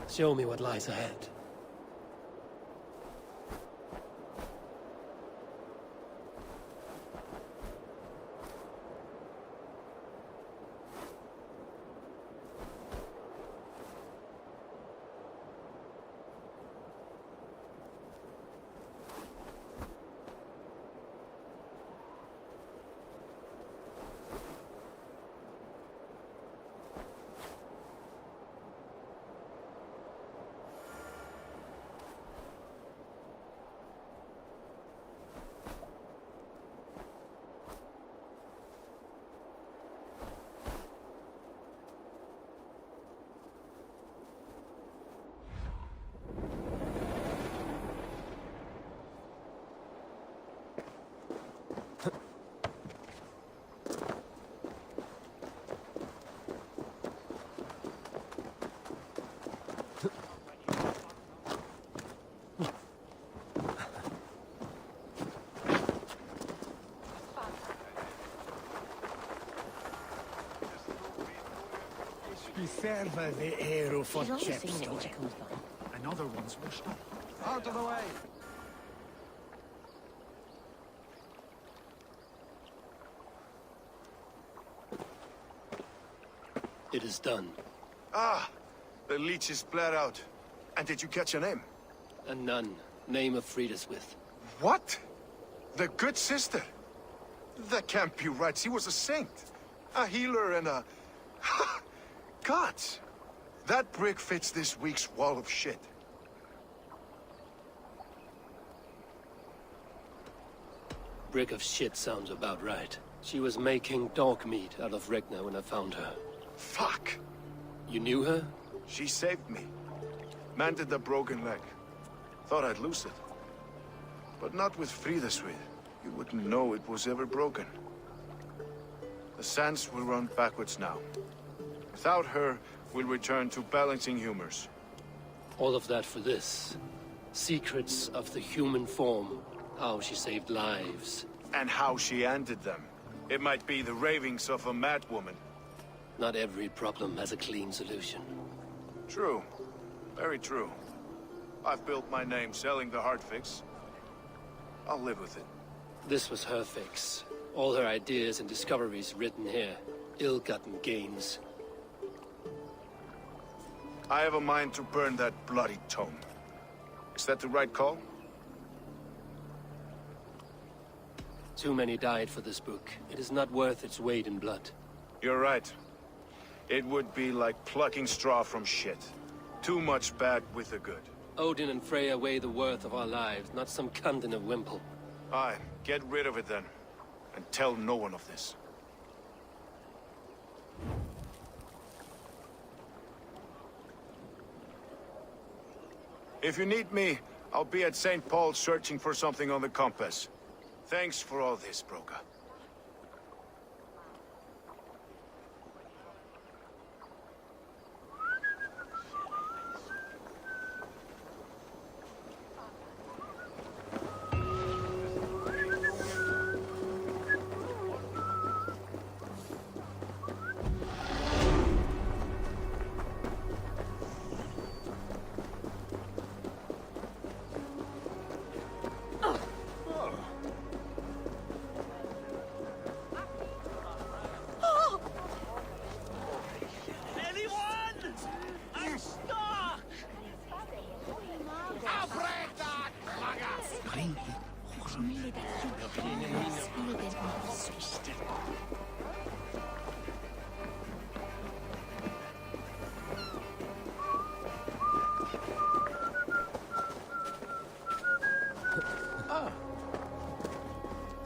Show me what lies ahead. Vi server the aero for She's always singing it when Chepstow. she comes by. Another one's washed up. Out of the way! It is done. Ah, the leech is bled out. And did you catch a name? A nun, name of Frideswith. What? The good sister? That can't be right. She was a saint. A healer and a... Gods! That brick fits this week's wall of shit. Brick of shit sounds about right. She was making dog meat out of Regna when I found her. Fuck! You knew her? She saved me. Mended the broken leg. Thought I'd lose it. But not with Frideswith. You wouldn't know it was ever broken. The sands will run backwards now. Without her, we'll return to balancing humors. All of that for this. Secrets of the human form. How she saved lives. And how she ended them. It might be the ravings of a madwoman. Not every problem has a clean solution. True. Very true. I've built my name selling the heart fix. I'll live with it. This was her fix. All her ideas and discoveries written here. Ill-gotten gains. I have a mind to burn that bloody tome. Is that the right call? Too many died for this book. It is not worth its weight in blood. You're right. It would be like plucking straw from shit. Too much bad with the good. Odin and Freya weigh the worth of our lives, not some cunt in a wimple. Aye, get rid of it then. And tell no one of this. If you need me, I'll be at St. Paul's searching for something on the compass. Thanks for all this, Broka.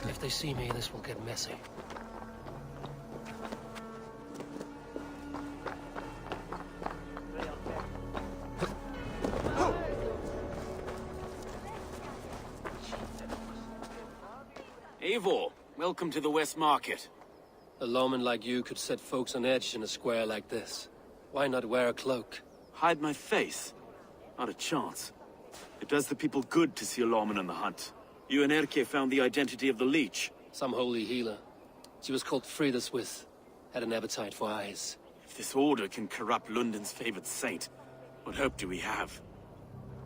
If they see me, this will get messy. Eivor, welcome to the West Market. A lawman like you could set folks on edge in a square like this. Why not wear a cloak? Hide my face? Not a chance. It does the people good to see a lawman on the hunt. You and Erke found the identity of the leech. Some holy healer. She was called Frideswith. Had an appetite for eyes. If this order can corrupt London's favored saint, what hope do we have?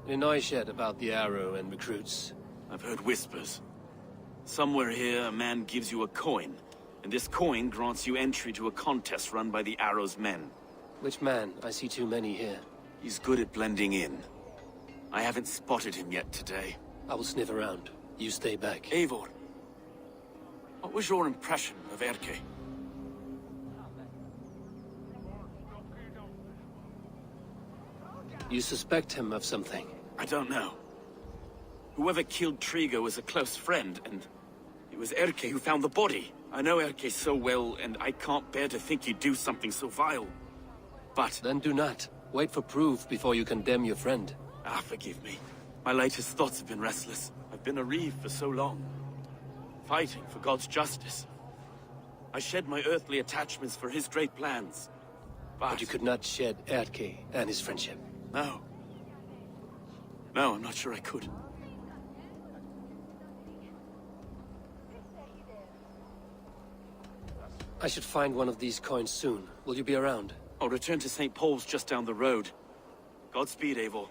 Any noise yet about the arrow and recruits? I've heard whispers. Somewhere here, a man gives you a coin, and this coin grants you entry to a contest run by the Arrow's men. Which man? I see too many here. He's good at blending in. I haven't spotted him yet today. I will sniff around. You stay back. Eivor, what was your impression of Erke? You suspect him of something? I don't know. Whoever killed Trigo was a close friend, and it was Erke who found the body. I know Erke so well, and I can't bear to think he'd do something so vile. But... Then do not. Wait for proof before you condemn your friend. Ah, forgive me. My latest thoughts have been restless. I've been a reeve for so long. Fighting for God's justice. I shed my earthly attachments for his great plans. But you could not shed Erke and his friendship. No. No, I'm not sure I could. I should find one of these coins soon. Will you be around? I'll return to St. Paul's just down the road. Godspeed, Eivor.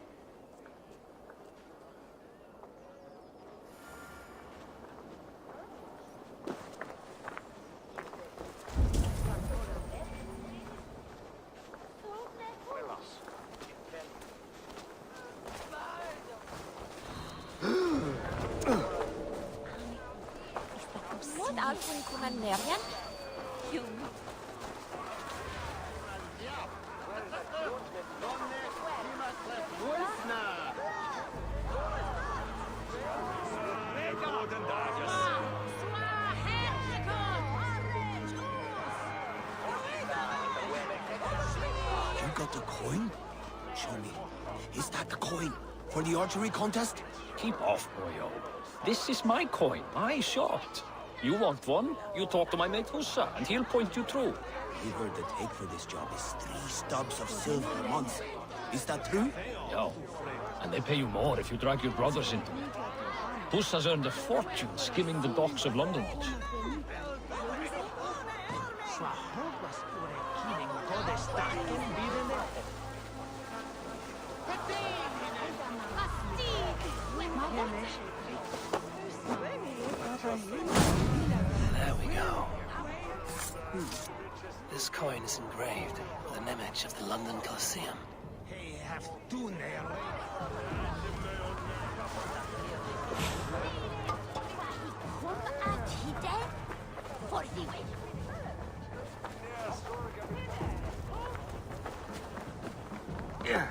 You got the coin? Show me. Is that the coin for the archery contest? Keep off, boyo. This is my coin, my shot. You want one? You talk to my mate Hussa, and he'll point you through. We heard the take for this job is 3 stubs of silver a month. Is that true? Yeah. And they pay you more if you drag your brothers into it. Hussa's earned a fortune skimming the docks of London. There we go. This coin is engraved with an image of the London Colosseum. Yeah.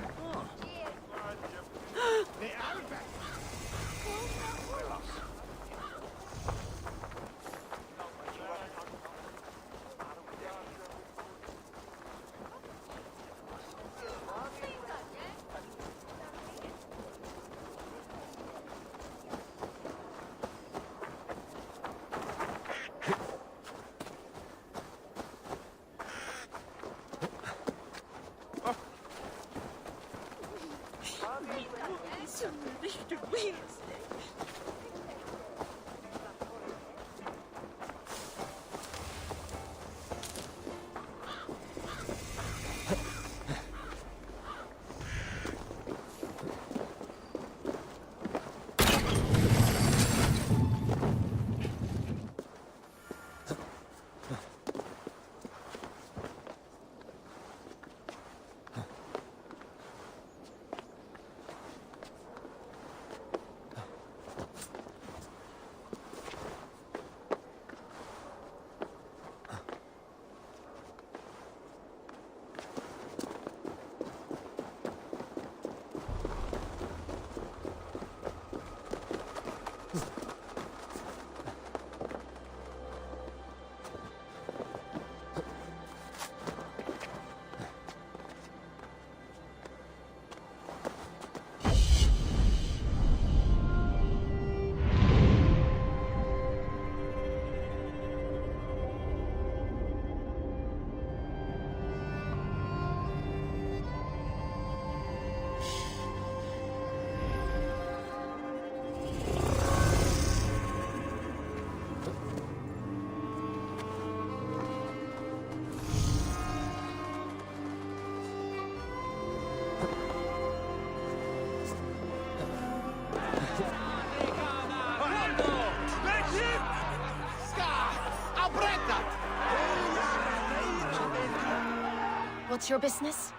What's your business?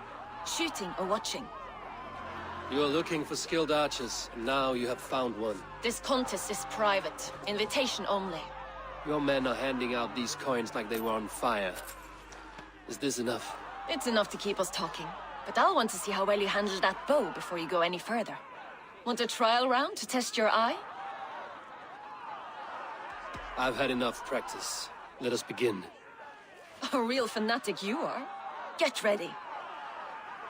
Shooting or watching? You are looking for skilled archers, and now you have found one. This contest is private. Invitation only. Your men are handing out these coins like they were on fire. Is this enough? It's enough to keep us talking. But I'll want to see how well you handle that bow before you go any further. Want a trial round to test your eye? I've had enough practice. Let us begin. A real fanatic you are. Get ready.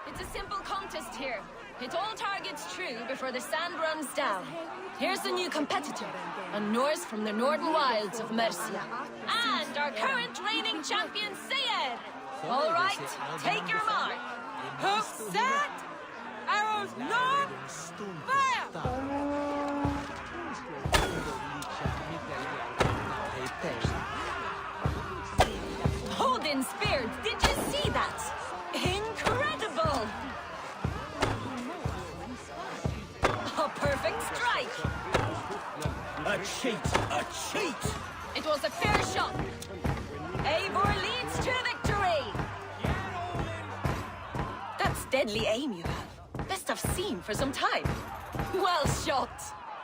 It's a simple contest here. Hit all targets true before the sand runs down. Here's the new competitor, a Norse from the northern wilds of Mercia. And our current reigning champion, Seir. All right, take your mark. Hooks set, arrows north, fire! Odin speared, did you see that? cheat! A cheat! It was a fair shot. Eivor leads to victory! That's deadly aim you have. Best I've seen for some time. Well shot!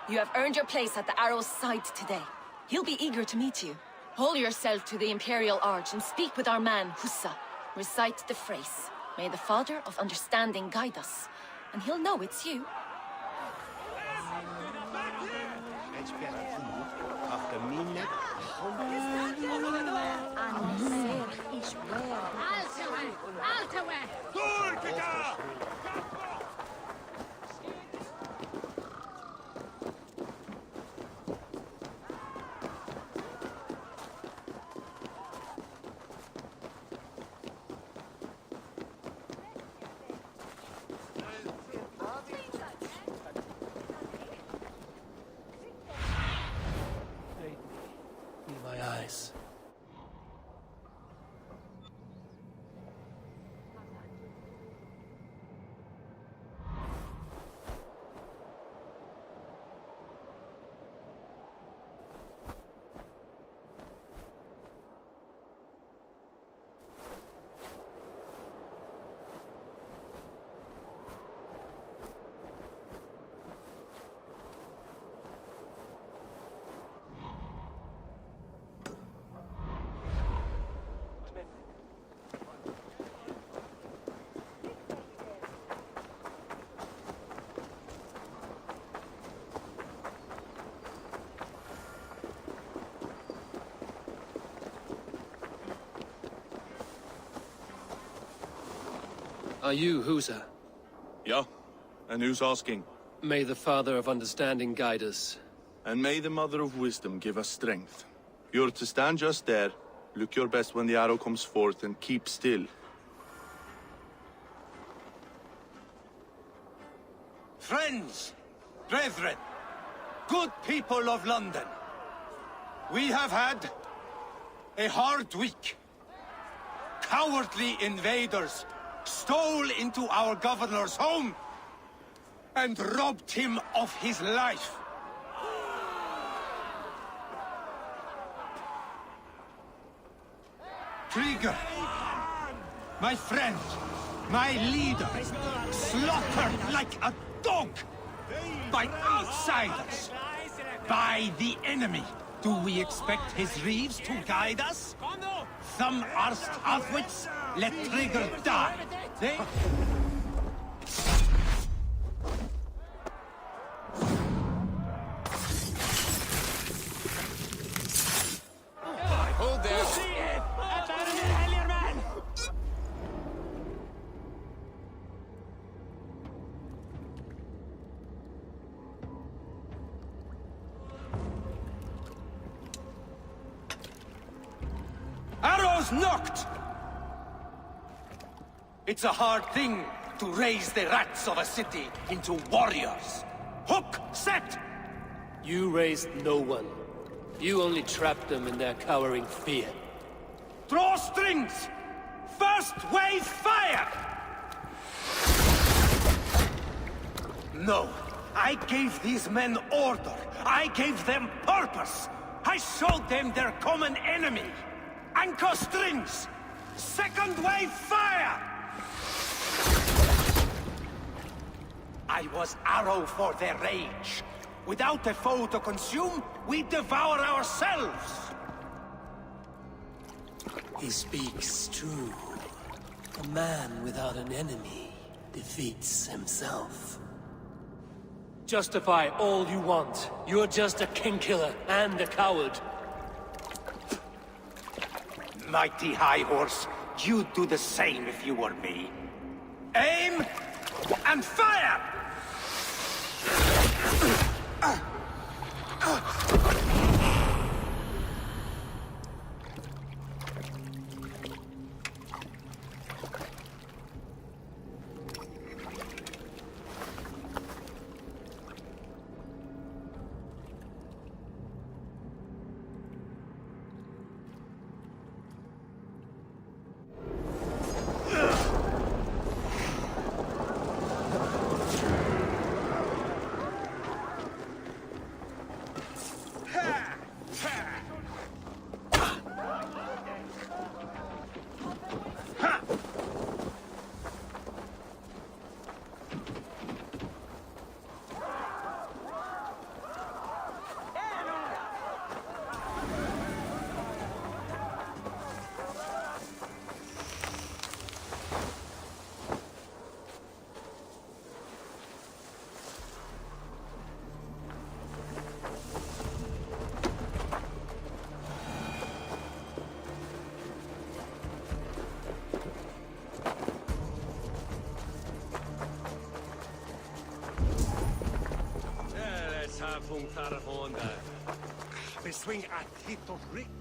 You have earned your place at the Arrow's side today. He'll be eager to meet you. Hold yourself to the Imperial Arch and speak with our man, Hussa. Recite the phrase. May the Father of Understanding guide us. And he'll know it's you. In my eyes. Are you Husa? Yeah, and who's asking? May the Father of Understanding guide us. And may the Mother of Wisdom give us strength. You're to stand just there, look your best when the arrow comes forth, and keep still. Friends, brethren, good people of London, we have had a hard week. Cowardly invaders stole into our governor's home and robbed him of his life. Krieger, my friend, my leader, slaughtered like a dog by outsiders, by the enemy. Do we expect his reeves to guide us? Thumb Arst Auschwitz, let Trigger die. They... Hold there! Arrows knocked! It's a hard thing to raise the rats of a city into warriors. Hook, set! You raised no one. You only trapped them in their cowering fear. Draw strings! First wave fire! No, I gave these men order. I gave them purpose. I showed them their common enemy. Anchor strings! Second wave fire! I was arrow for their rage. Without a foe to consume, we devour ourselves! He speaks true. A man without an enemy defeats himself. Justify all you want. You're just a king-killer and a coward. Mighty High Horse, you'd do the same if you were me. Aim and fire!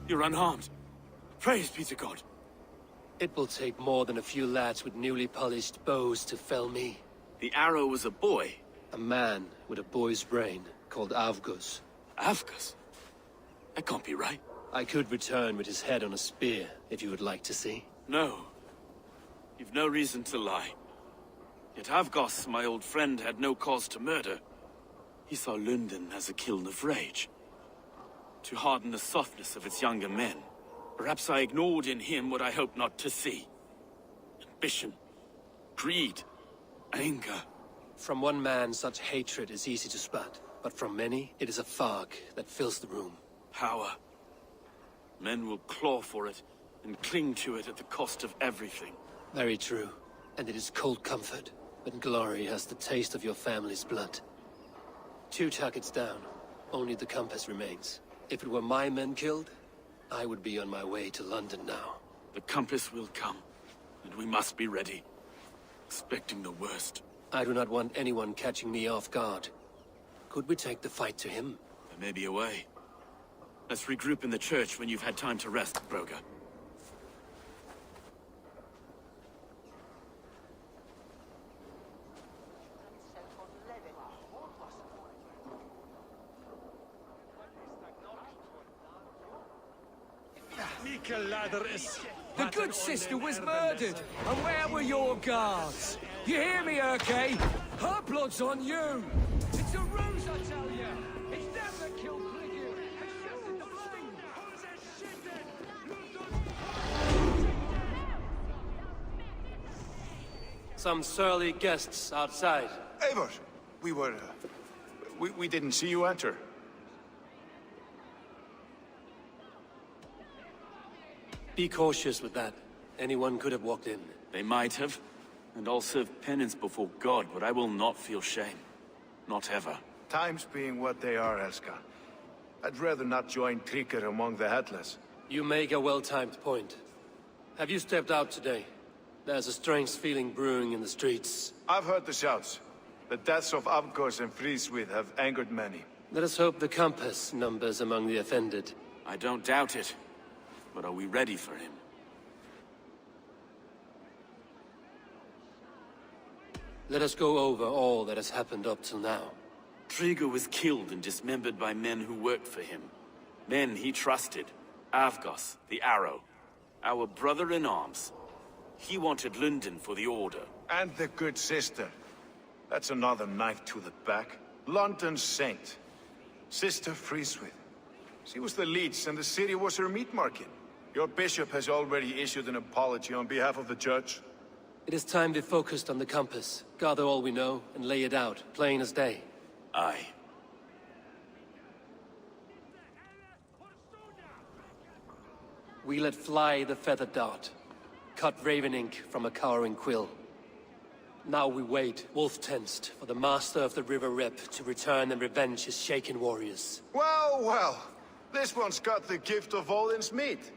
You're unharmed. Praise be to God. It will take more than a few lads with newly polished bows to fell me. The arrow was a boy. A man with a boy's brain, called Avgus. Avgus? That can't be right. I could return with his head on a spear, if you would like to see. No. You've no reason to lie. Yet Avgos, my old friend, had no cause to murder. He saw London as a kiln of rage. To harden the softness of its younger men. Perhaps I ignored in him what I hoped not to see. Ambition. Greed. Anger. From one man, such hatred is easy to spot. But from many, it is a fog that fills the room. Power. Men will claw for it, and cling to it at the cost of everything. Very true. And it is cold comfort, when glory has the taste of your family's blood. 2 targets down. Only the compass remains. If it were my men killed, I would be on my way to London now. The compass will come, and we must be ready. Expecting the worst. I do not want anyone catching me off guard. Could we take the fight to him? There may be a way. Let's regroup in the church when you've had time to rest, Broga. The good sister was murdered, and where were your guards? You hear me, Urke? Her blood's on you! It's a ruse, I tell you! It's them that killed Pliggy! It's just in the bloody... Some surly guests outside. Eivor, we didn't see you enter. Be cautious with that. Anyone could have walked in. They might have. And I'll serve penance before God, but I will not feel shame. Not ever. Times being what they are, Elska. I'd rather not join Tríkr among the Headless. You make a well-timed point. Have you stepped out today? There's a strange feeling brewing in the streets. I've heard the shouts. The deaths of Avgos and Fríswith have angered many. Let us hope the compass numbers among the offended. I don't doubt it. But are we ready for him? Let us go over all that has happened up till now. Trígr was killed and dismembered by men who worked for him. Men he trusted. Avgos, the Arrow. Our brother-in-arms. He wanted London for the Order. And the good sister. That's another knife to the back. London's saint. Sister Fríswith. She was the leech and the city was her meat market. Your bishop has already issued an apology on behalf of the church. It is time we focused on the compass, gather all we know, and lay it out, plain as day. Aye. We let fly the feather dart, cut raven ink from a cowering quill. Now we wait, wolf-tensed, for the master of the River Rep to return and revenge his shaken warriors. Well, well. This one's got the gift of Odin's meat.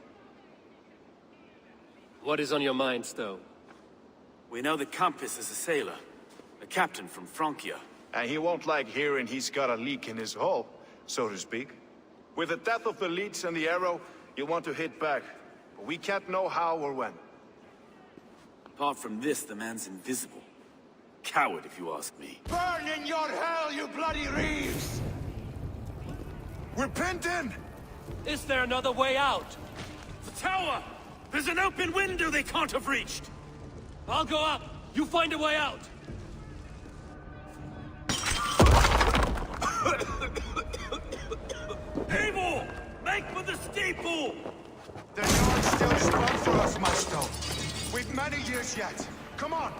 What is on your mind, Stowe? We know the compass is a sailor. A captain from Francia. And he won't like hearing he's got a leak in his hull, so to speak. With the death of the leech and the arrow, you want to hit back. But we can't know how or when. Apart from this, the man's invisible. Coward, if you ask me. Burn in your hell, you bloody reeves! We're pinned in! Is there another way out? The tower! There's an open window they can't have reached! I'll go up! You find a way out! Eivor! Make for the steeple! The yard's still strong for us, Masto. We've many years yet. Come on!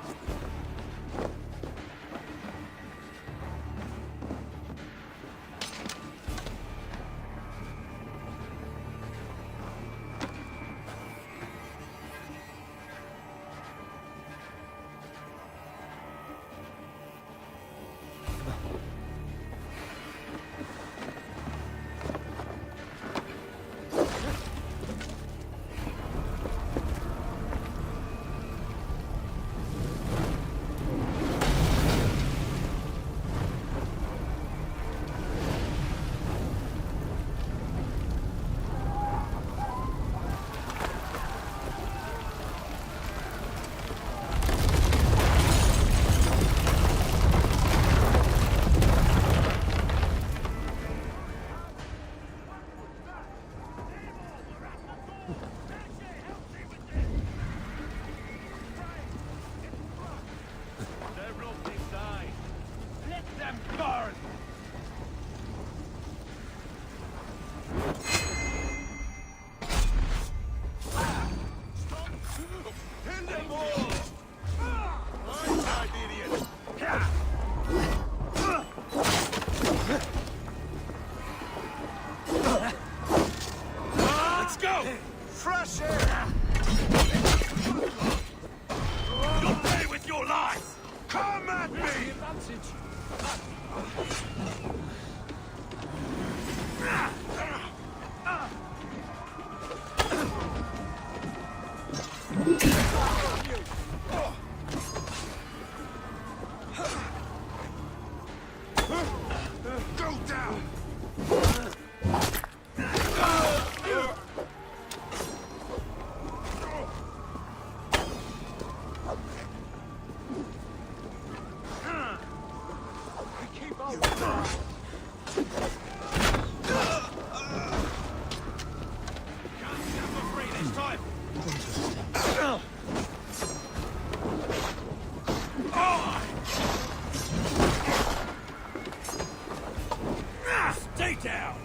Stay down!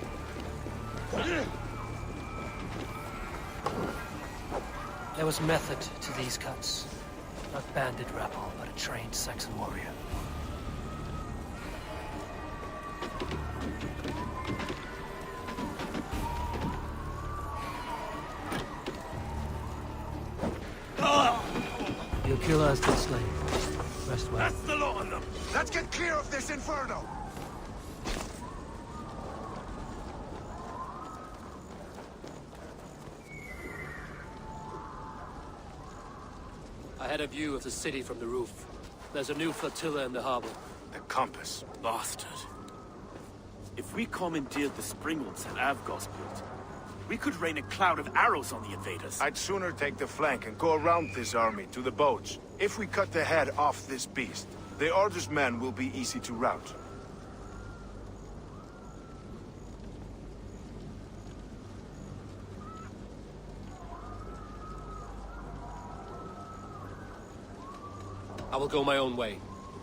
There was method to these cuts. Not bandit rabble, but a trained Saxon warrior. Your killer has been slain. Rest well. That's the lot of them! Let's get clear of this inferno! I had a view of the city from the roof. There's a new flotilla in the harbor. The compass. Bastard. If we commandeered the springholds that Avgos built, we could rain a cloud of arrows on the invaders. I'd sooner take the flank and go around this army to the boats. If we cut the head off this beast, the Order's men will be easy to rout. I will go my own way.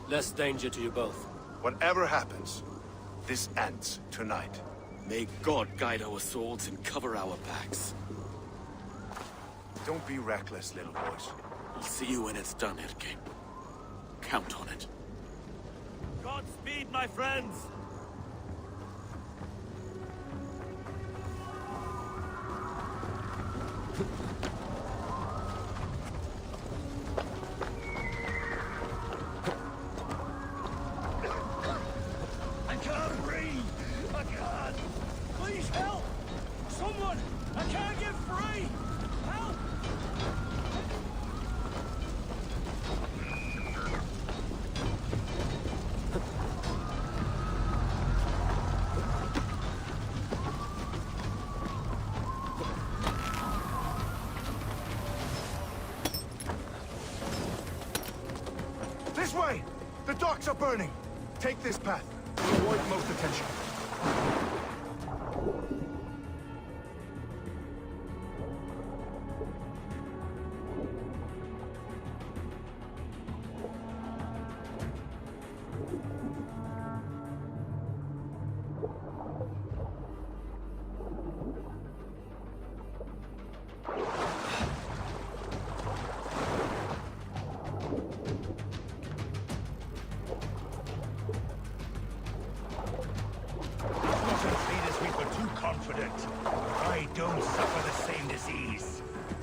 Less danger to you both. Whatever happens, this ends tonight. May God guide our swords and cover our backs. Don't be reckless, little boys. I'll see you when it's done, Erke. Count on it. Godspeed, my friends! I can't breathe! I can't! Please help! Someone! I can't get free! Help! This way! The docks are burning! Take this path. Avoid most attention.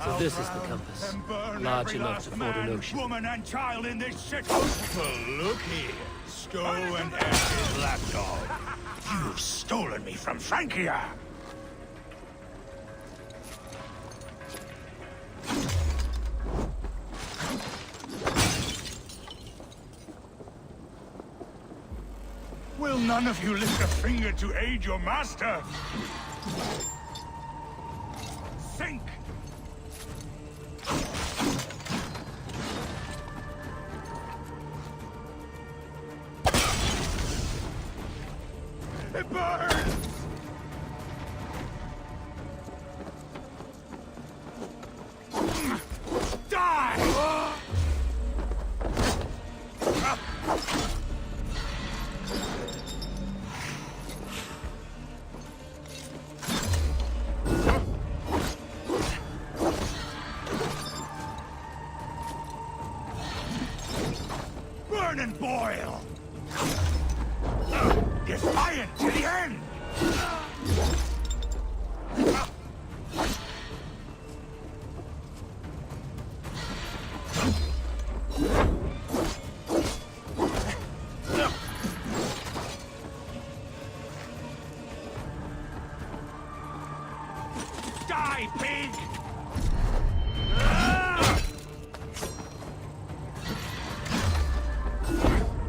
So this is the compass. Large enough to ford an ocean. Woman and child in this shit. Well, look here. Stow and Erke's lapdog. You've stolen me from Francia. Will none of you lift a finger to aid your master? Sink! It burns! Die! Burn and boil! Defiant to the end! Die, pig!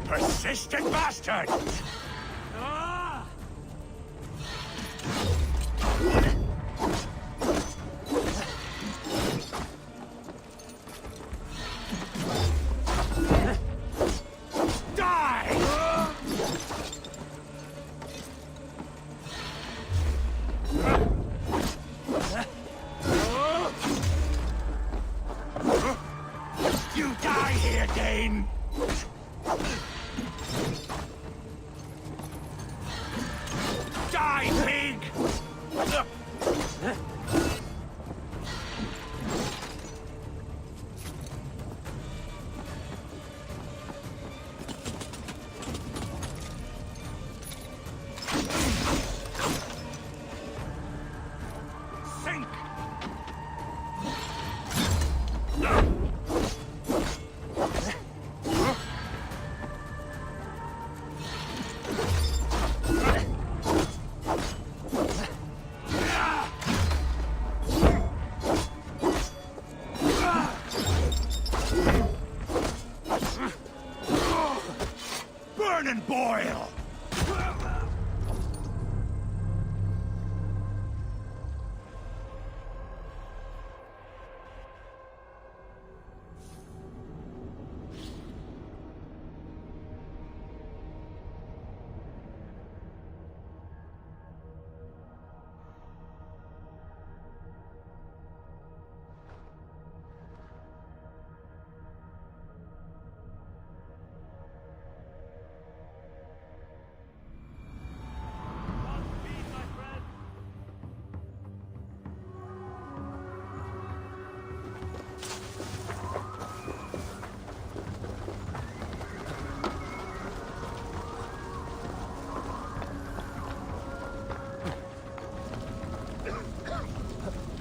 Persistent bastard! Die! Dane! Die, pig! Sink! Burn and boil!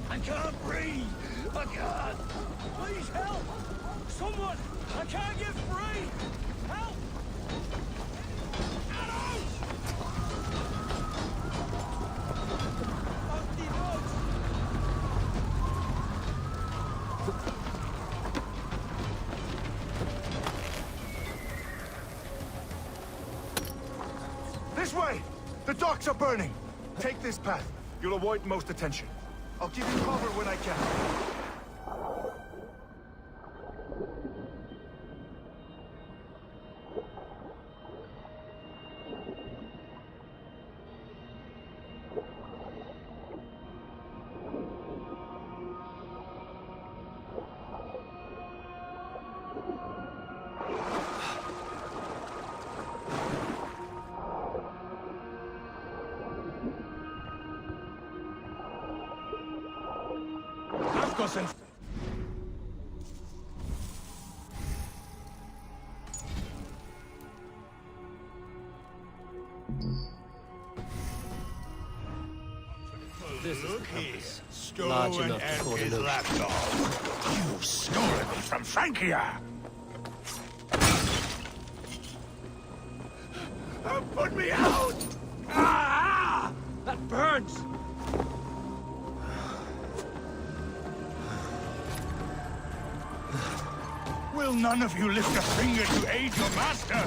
I can't breathe! I can't! Please help! Someone! I can't get free! Help! This way! The docks are burning! Take this path. You'll avoid most attention. I'll give you cover when I can. Got This is the compass. Stow Large and enough to end cord his an ocean. lapdog. You've stolen me from Francia! Put me out! Ah! That burns! Will none of you lift a finger to aid your master?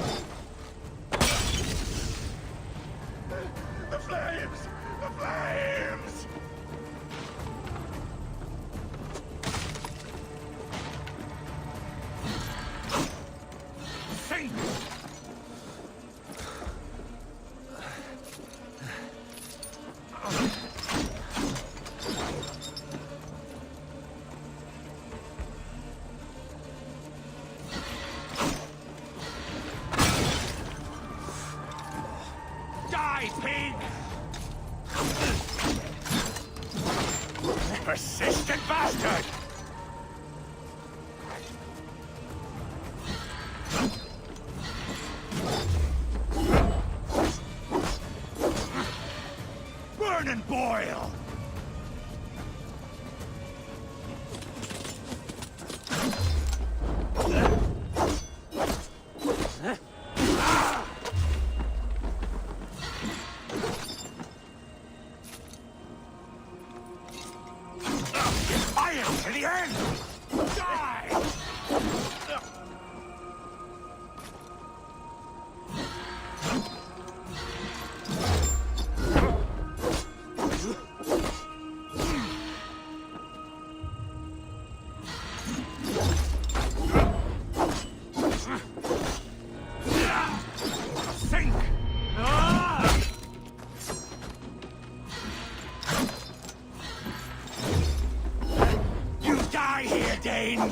The flames! The flames! Sink! Die, pig! Persistent bastard! Burn and boil! Fire to the end! Die! Sink! You die here, Dane!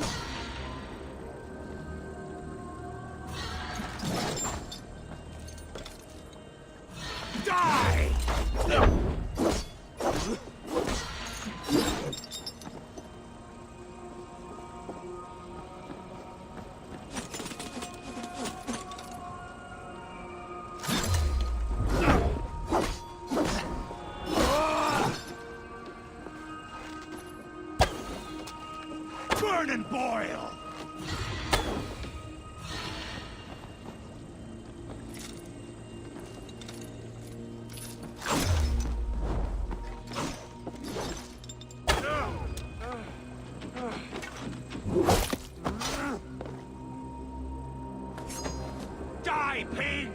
Die, pig!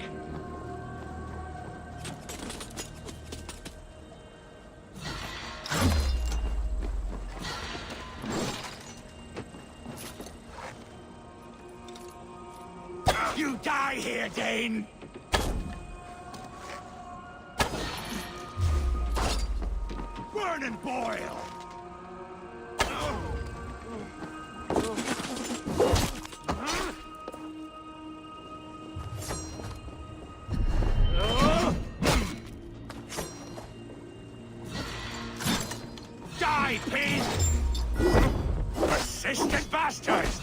You die here, Dane! Burn and boil! Die, pig! Persistent bastards!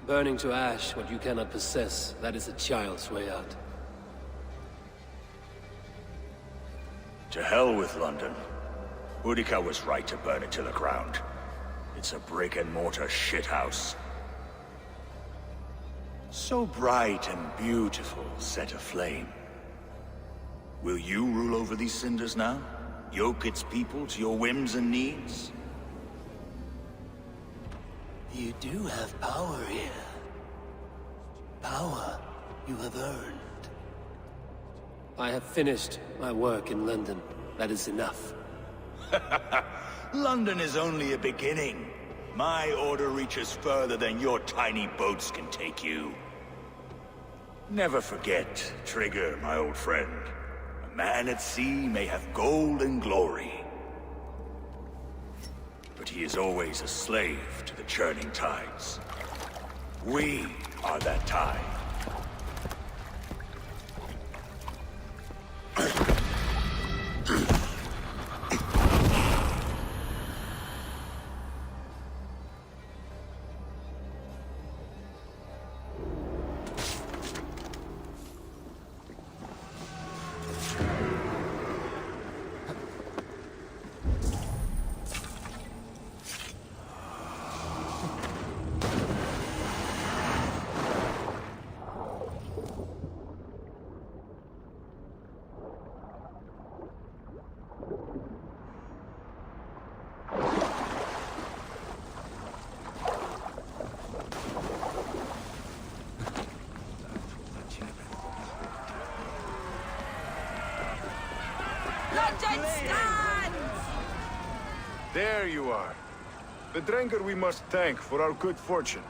Burning to ash what you cannot possess, that is a child's way out. To hell with London. Boudica was right to burn it to the ground. It's a brick-and-mortar shithouse. So bright and beautiful, set aflame. Will you rule over these cinders now? Yoke its people to your whims and needs? You do have power here. Power you have earned. I have finished my work in London. That is enough. London is only a beginning. My order reaches further than your tiny boats can take you. Never forget, Trigger, my old friend. A man at sea may have gold and glory, but he is always a slave to the churning tides. We are that tide. There you are. The Drenker we must thank for our good fortune.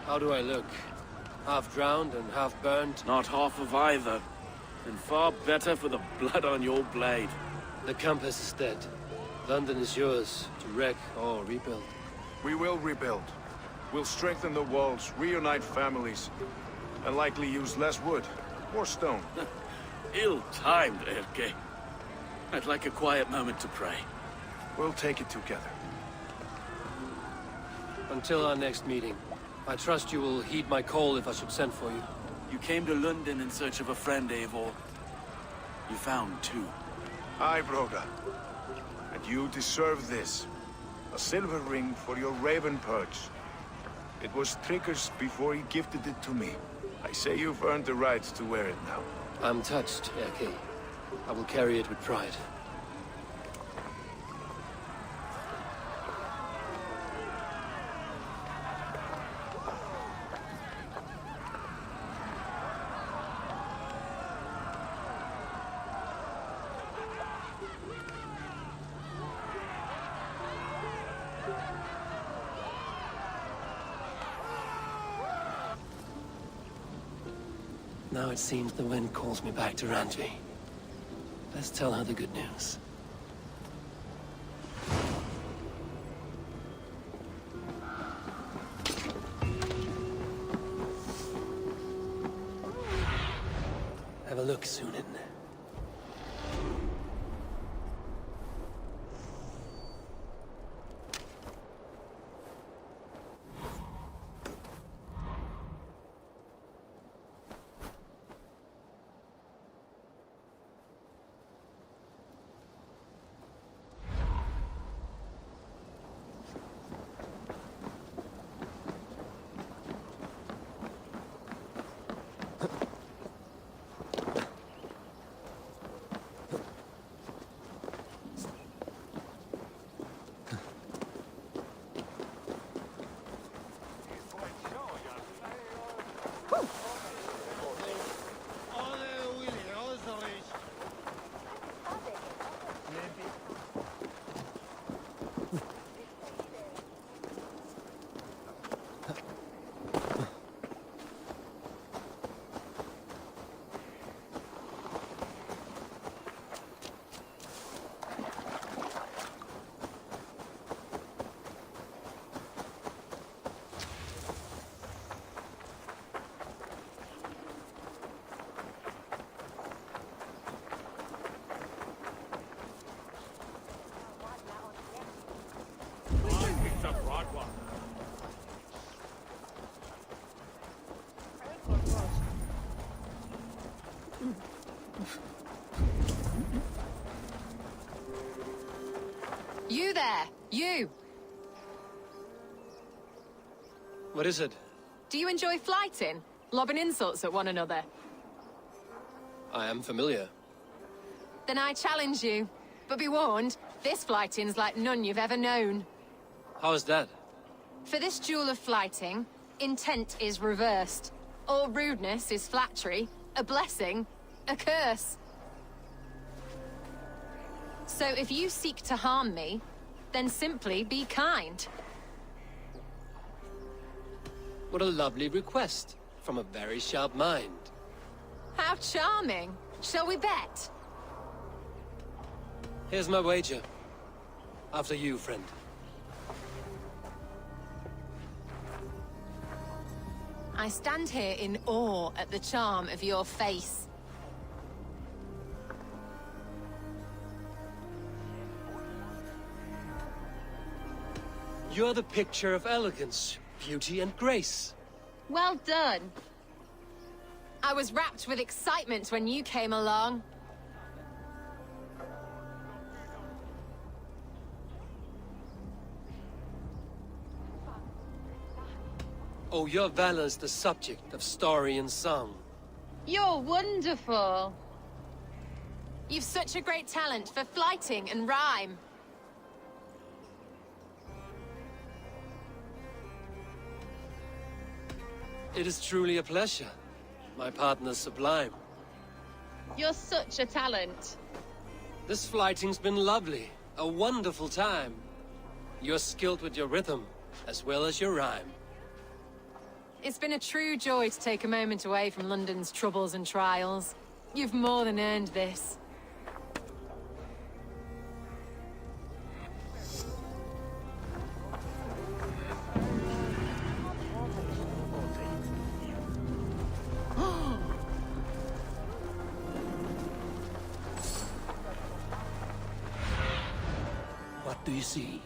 How do I look? Half drowned and half burned? Not half of either. And far better for the blood on your blade. The Compass is dead. London is yours, to wreck or rebuild. We will rebuild. We'll strengthen the walls, reunite families, and likely use less wood, more stone. Ill-timed, Erke. I'd like a quiet moment to pray. We'll take it together. Until our next meeting, I trust you will heed my call if I should send for you. You came to London in search of a friend, Eivor. You found two. Aye, Broga. And you deserve this. A silver ring for your raven perch. It was Trigger's before he gifted it to me. I say you've earned the right to wear it now. I'm touched, Erke. I will carry it with pride. Now it seems the wind calls me back to Randvi. Let's tell her the good news. Have a look, Sunan. a broad one. You there! You! What is it? Do you enjoy flighting? Lobbing insults at one another? I am familiar. Then I challenge you. But be warned, this flighting's like none you've ever known. How is that? For this duel of flighting, intent is reversed. All rudeness is flattery, a blessing, a curse. So if you seek to harm me, then simply be kind. What a lovely request from a very sharp mind. How charming. Shall we bet? Here's my wager. After you, friend. I stand here in awe at the charm of your face. You're the picture of elegance, beauty, and grace. Well done. I was wrapped with excitement when you came along. Oh, your valor's the subject of story and song. You're wonderful. You've such a great talent for flighting and rhyme. It is truly a pleasure. My partner's sublime. You're such a talent. This flighting's been lovely. A wonderful time. You're skilled with your rhythm, as well as your rhyme. It's been a true joy to take a moment away from London's troubles and trials. You've more than earned this. What do you see?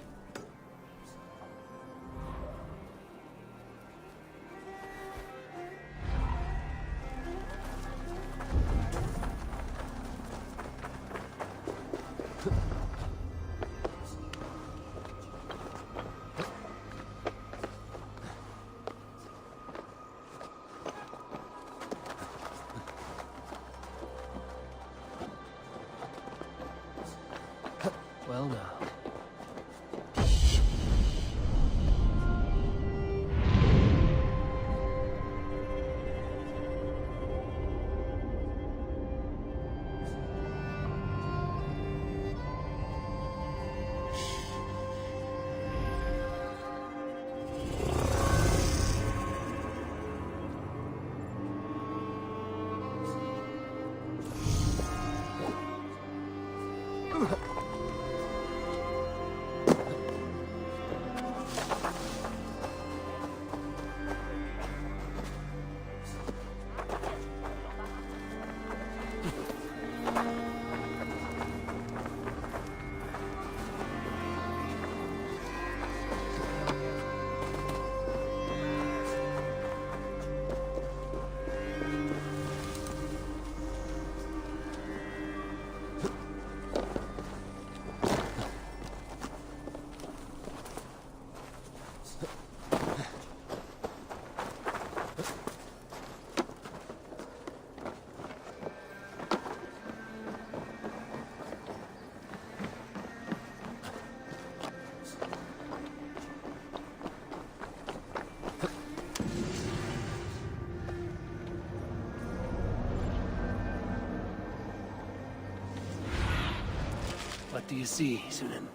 Well now. What do you see, Sunan?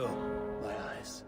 Go, my eyes.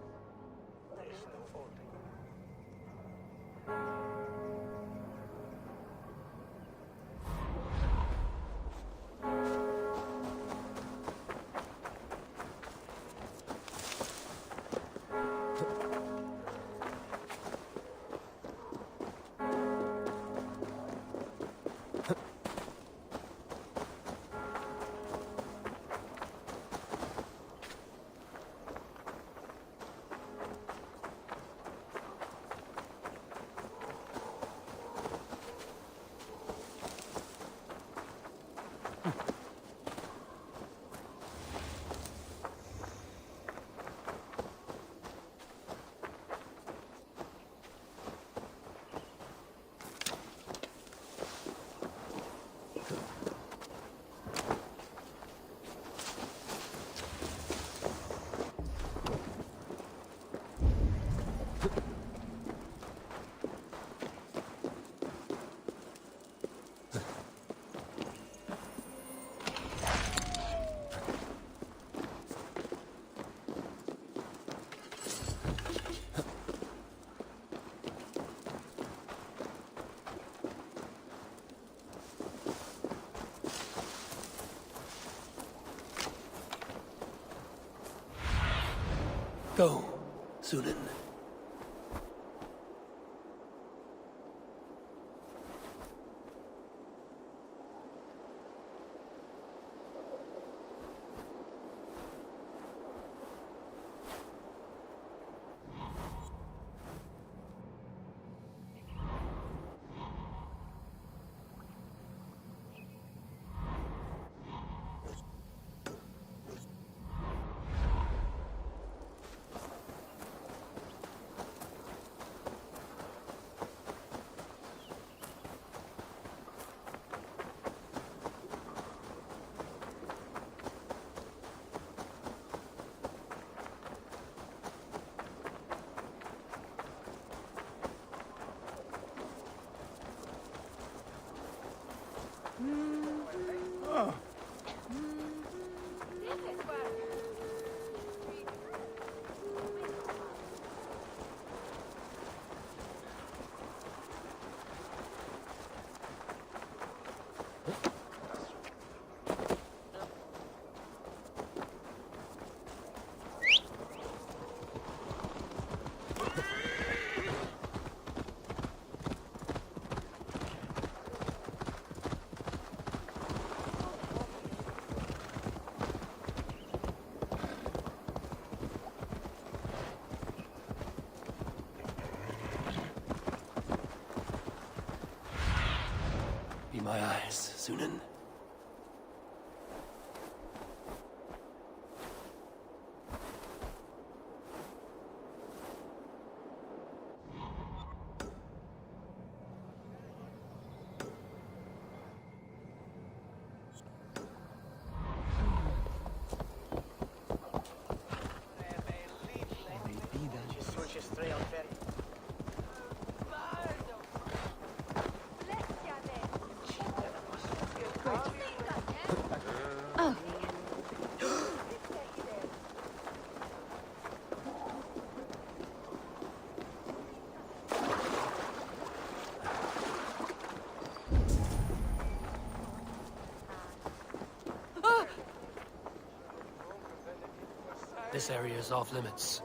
Go, Sunan. Oh. Be my eyes, Sunan. This area is off limits.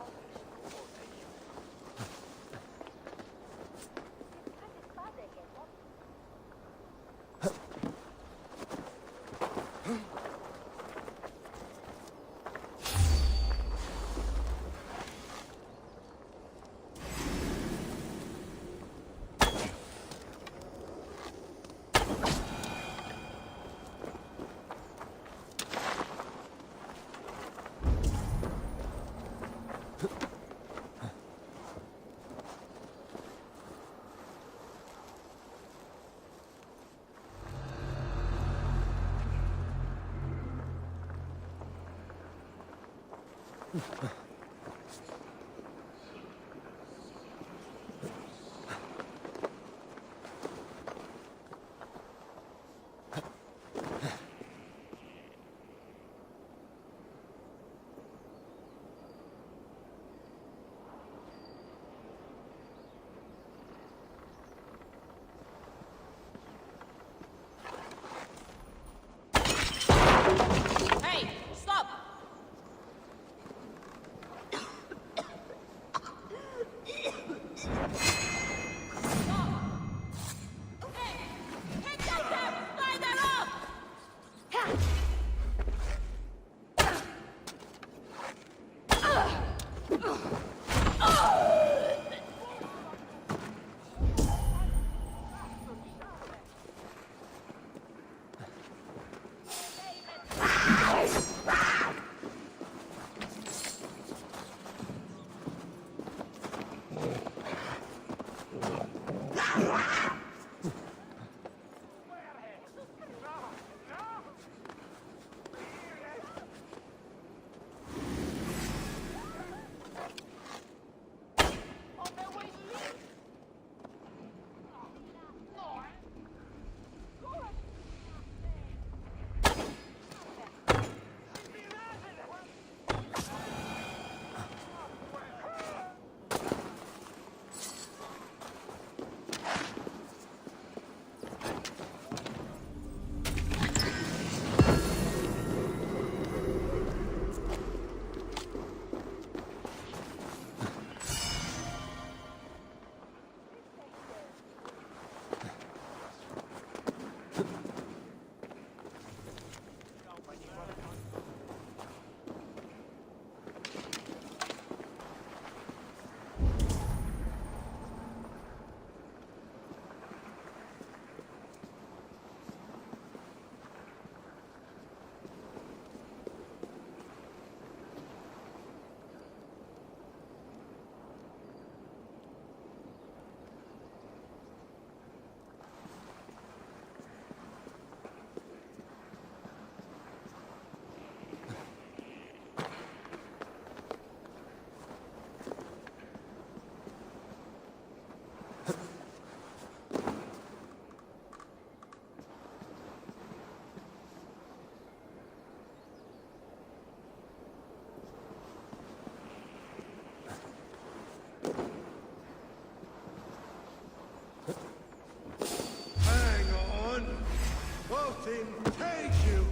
Nothing take you!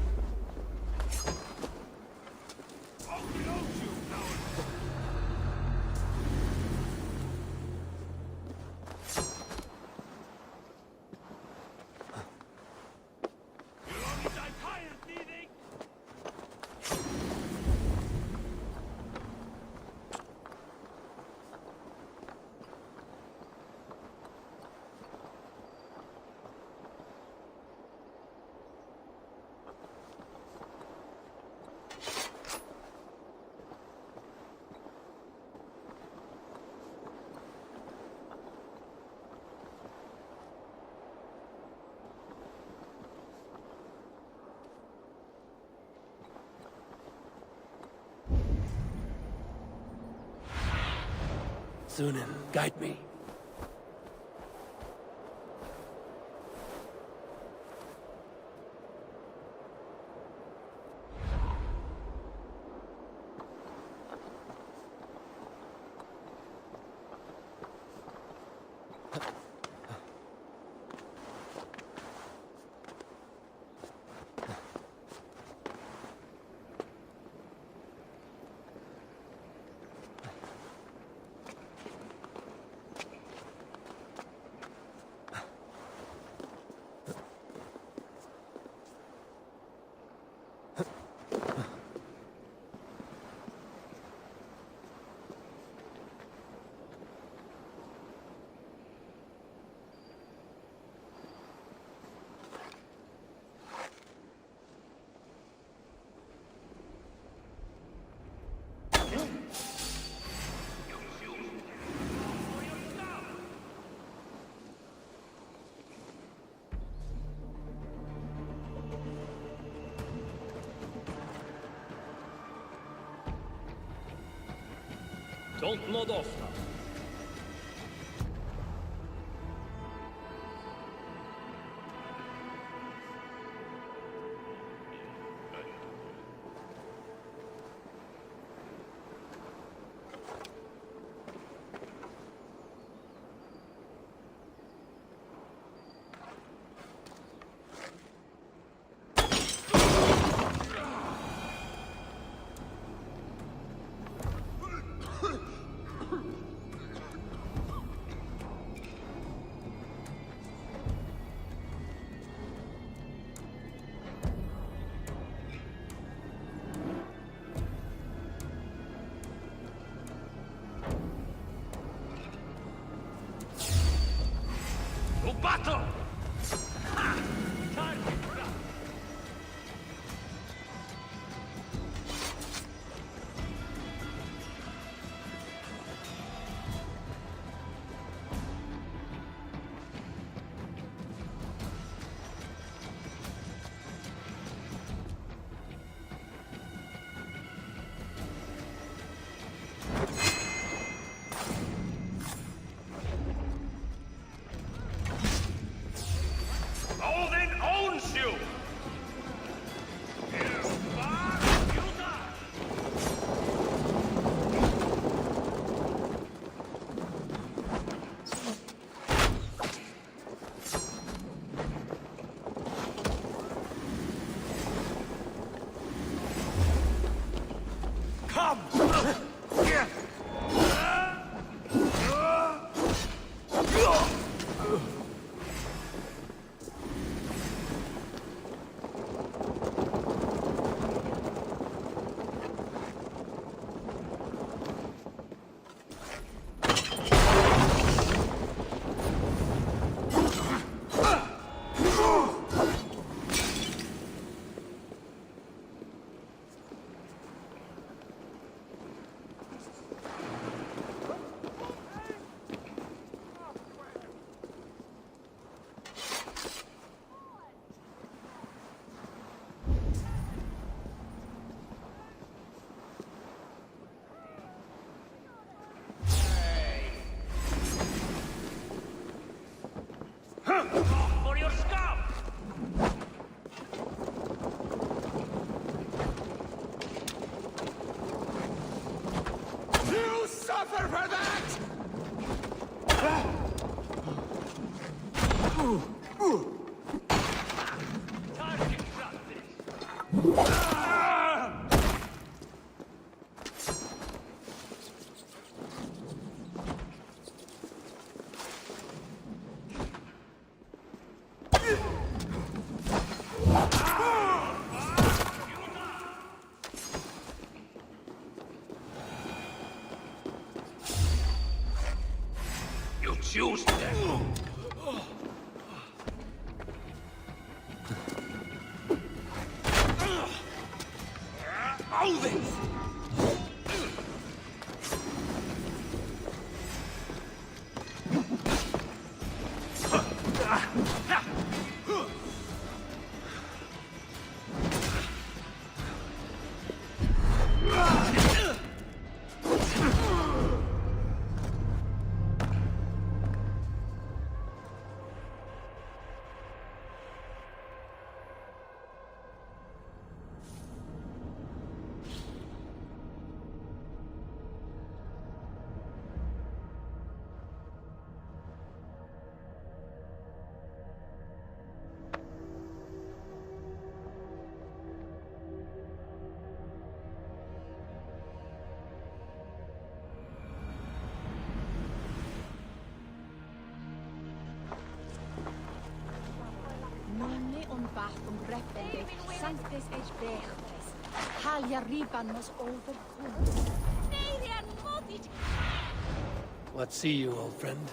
Sunan, guide me. Don't nod off now. Battle! You choose them. Sanctus et Berchtes. Halia riban was overcome. What see you, old friend?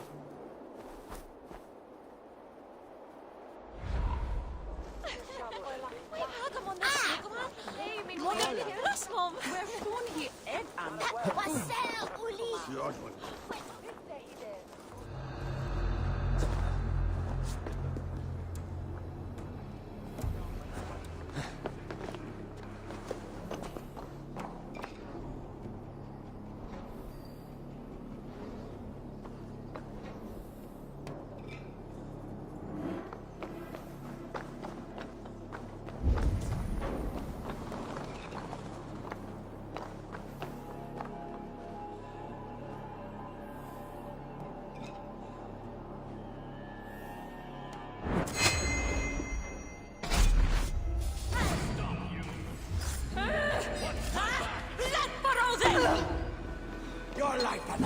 Your life and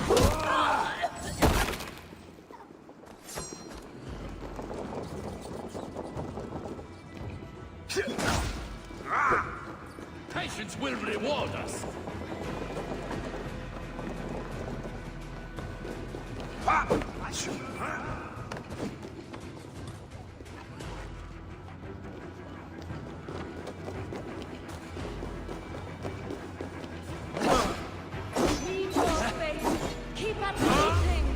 Patience will reward us. Keep up fighting!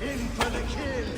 In for the kill!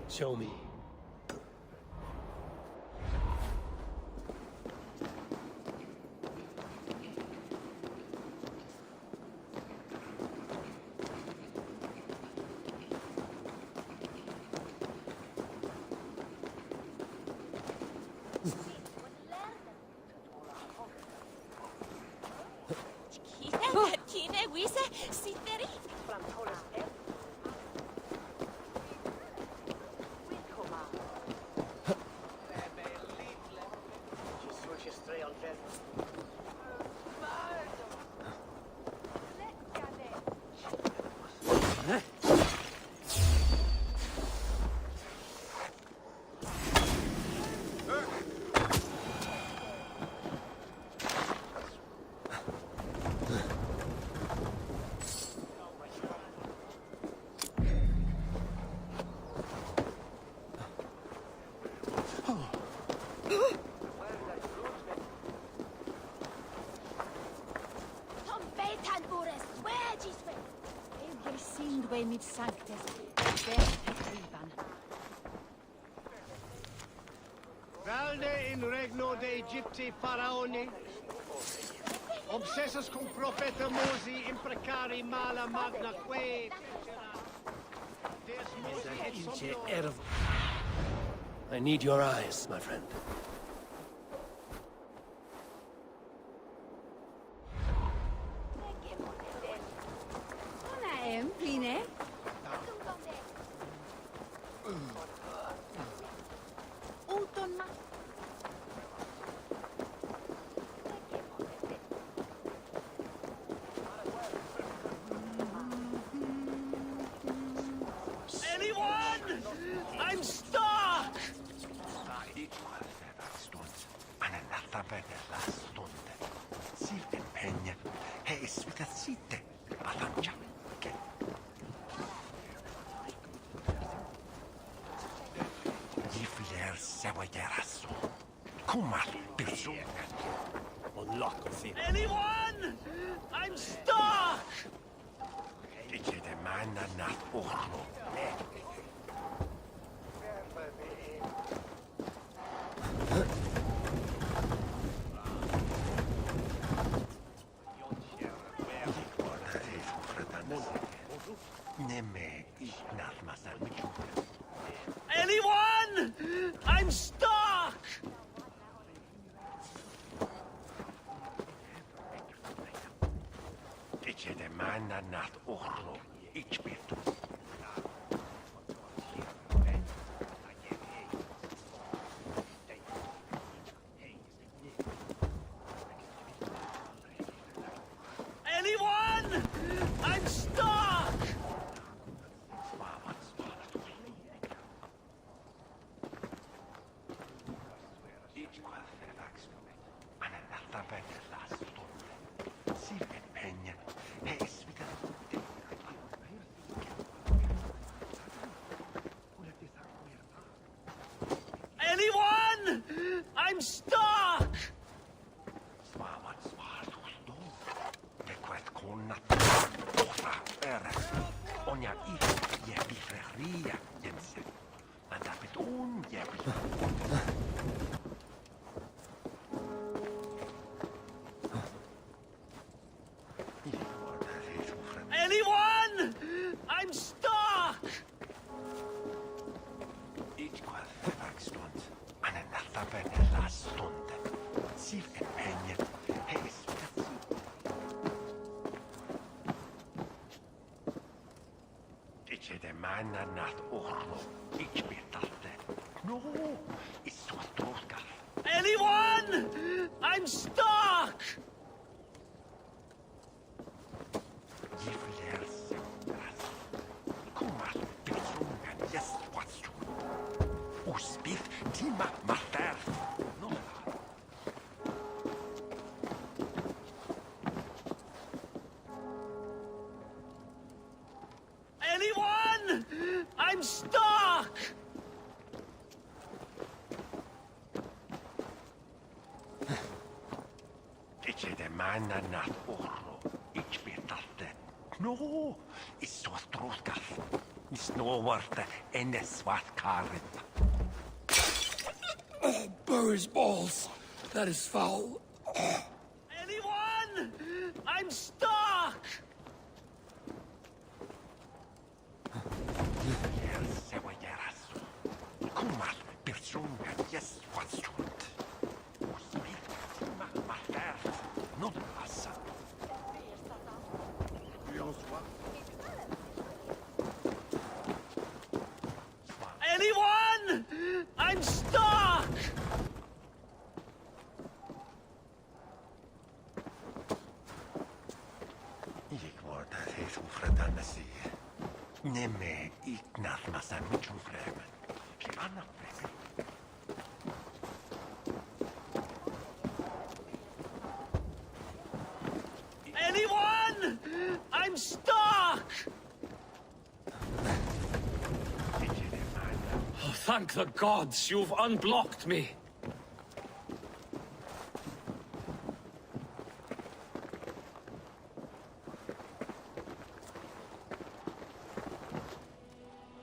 Show me. Mid sanctes, Valde in regno de Egypti faraoni, obsessus cum profeta Mosi imprecari mala magna que. I need your eyes, my friend. Anyone? I'm stuck! Anyone? I'm stuck! Anyone? I'm stuck! Anyone? I'm stuck! Anyone? I'm stuck! Anyone? I'm stuck! Anyone? I'm stuck! I'm stuck! Dice manna nat orro, ich betalte. No, is so stroskas. Is no worth in the swat carrot. Burr his balls. That is foul. Anyone? I'm stuck! Kumar, persona, yes, what's truth? Not passa. Anyone? I'm stuck! Ik word dat heet overdane zie. Nee, me, ik nacht maar zijn met zo'n vreemd. Je kan nog vreemd. Anyone? I'm stuck! Oh, thank the gods, you've unblocked me.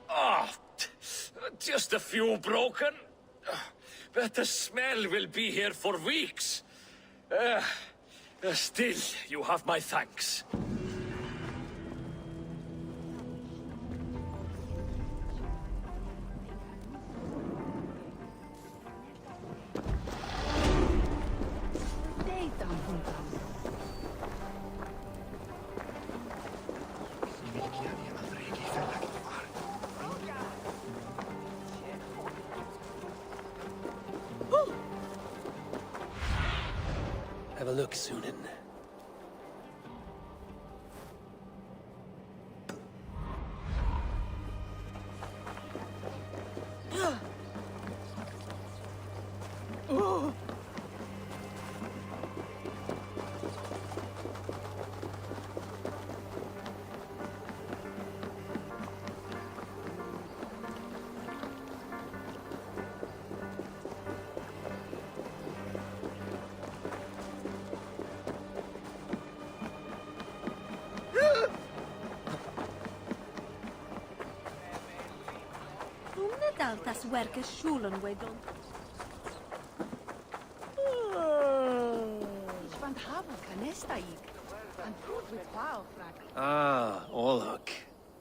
Ah, just a few broken. But the smell will be here for weeks. Still, you have my thanks. Have a look, Sunan. Daltas werke schulen wedon. Ich fand haben canesta and fruit with plow frack. Ah, Orlok.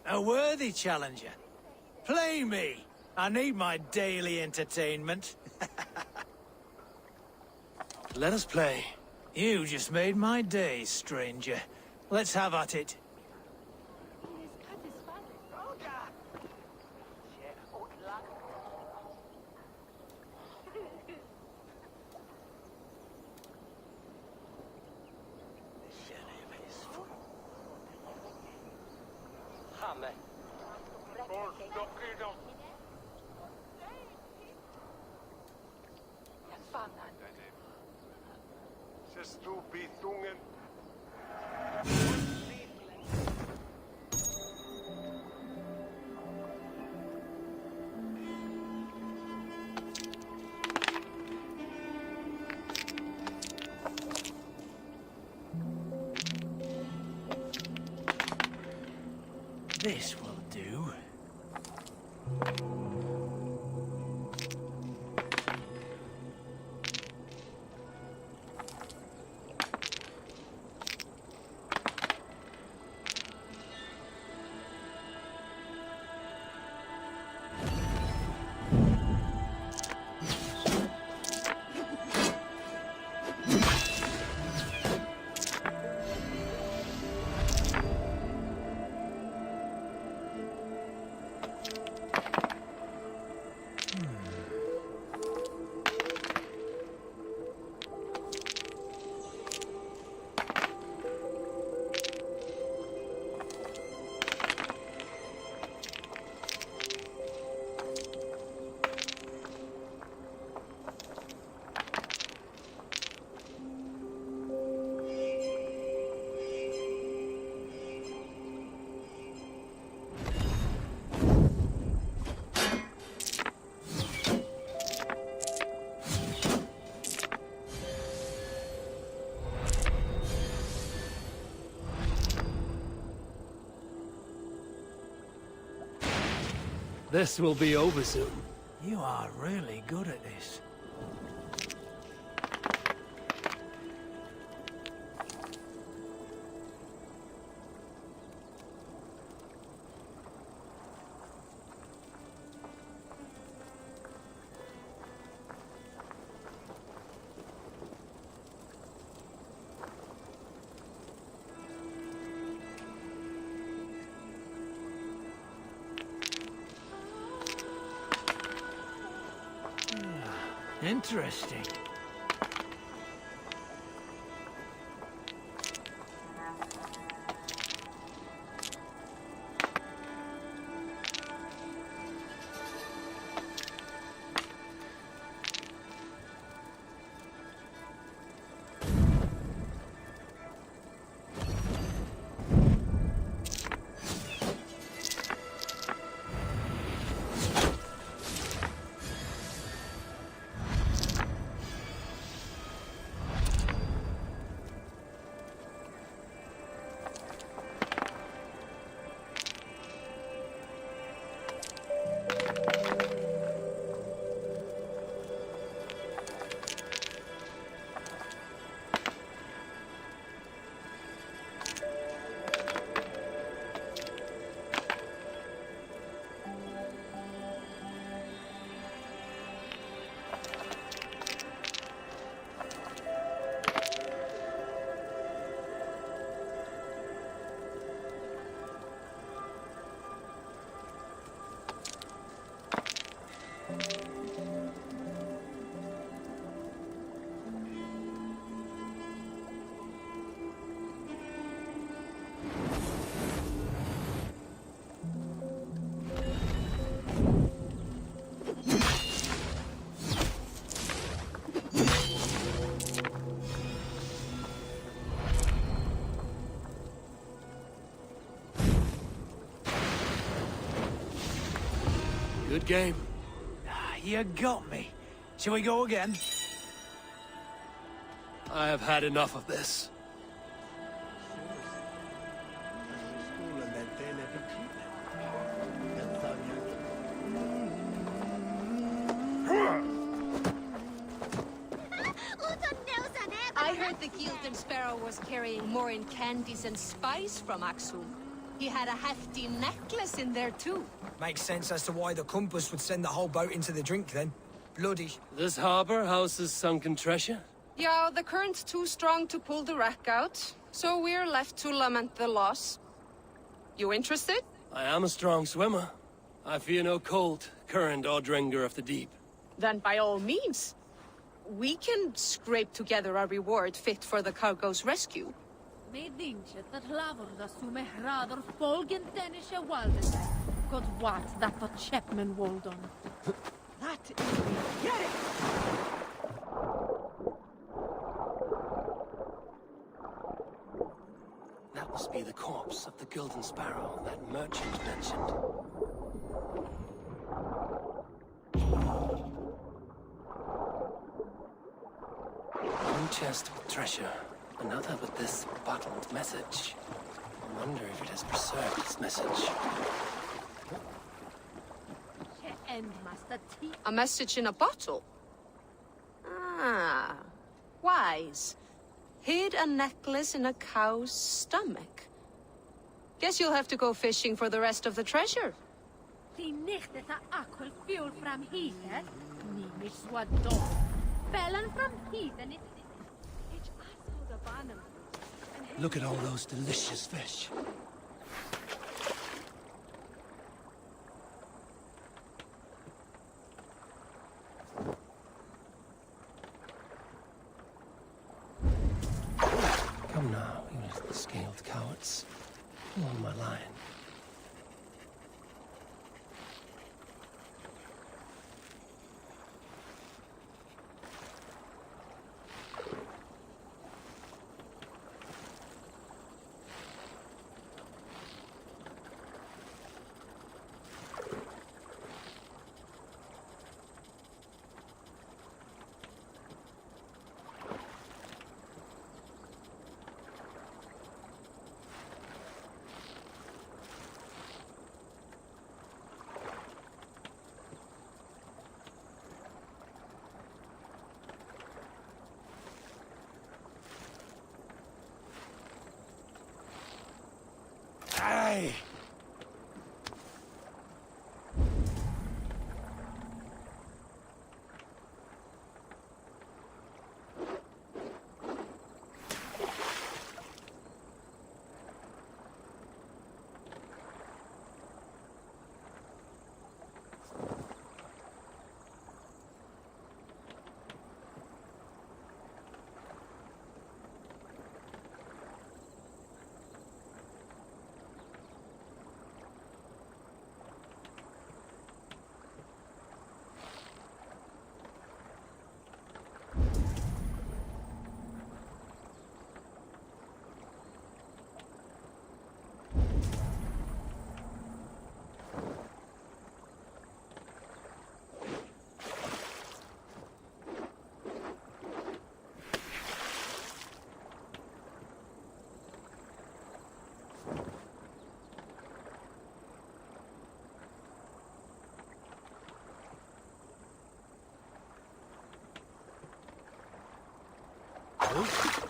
A worthy challenger. Play me. I need my daily entertainment. Let us play. You just made my day, stranger. Let's have at it. This will do. This will be over soon. You are really good at this. Interesting. Good game. You got me. Shall we go again? I have had enough of this. I heard the Gilded Sparrow was carrying more in candies and spice from Axum. He had a hefty necklace in there too. Makes sense as to why the compass would send the whole boat into the drink then. Bloody. This harbor houses sunken treasure? Yeah, the current's too strong to pull the wreck out, so we're left to lament the loss. You interested? I am a strong swimmer. I fear no cold, current, or dringer of the deep. Then by all means. We can scrape together a reward fit for the cargo's rescue. God what that the Chapman wold on. That is get it! That must be the corpse of the Gilded Sparrow that merchant mentioned. One chest with treasure, another with this bottled message. I wonder if it has preserved its message. A message in a bottle? Ah, wise. Hid a necklace in a cow's stomach. Guess you'll have to go fishing for the rest of the treasure. Look at all those delicious fish. Come now, you little scaled cowards. Pull on my line. die!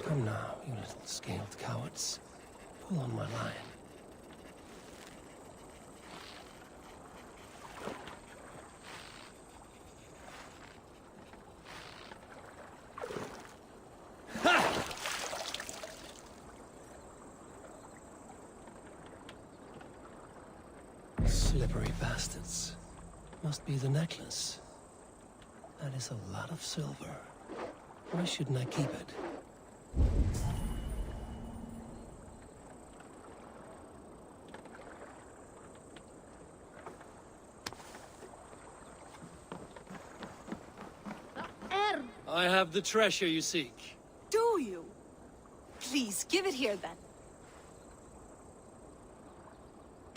Come now, you little scaled cowards. Pull on my line. Slippery bastards. Must be the necklace. That is a lot of silver. Why shouldn't I keep it? I have the treasure you seek. Do you? Please, give it here then.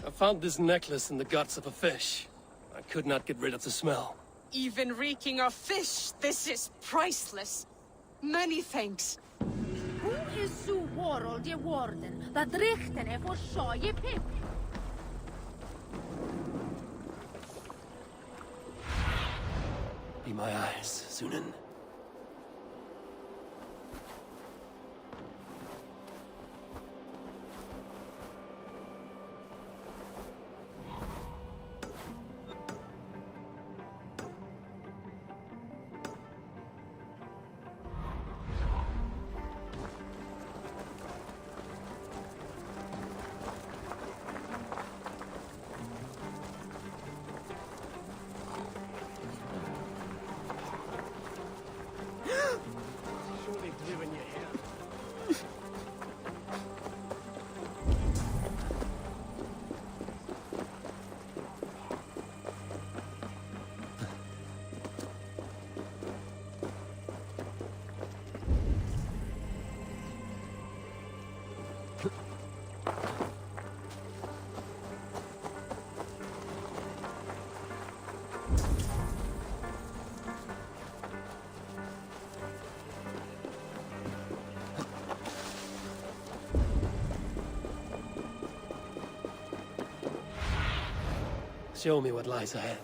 I found this necklace in the guts of a fish. I could not get rid of the smell. Even reeking of fish, this is priceless. Many thanks. Who is Sue Worrell, the warden, that richtene for saw ye pick? Be my eyes, Sunan. Show me what lies ahead.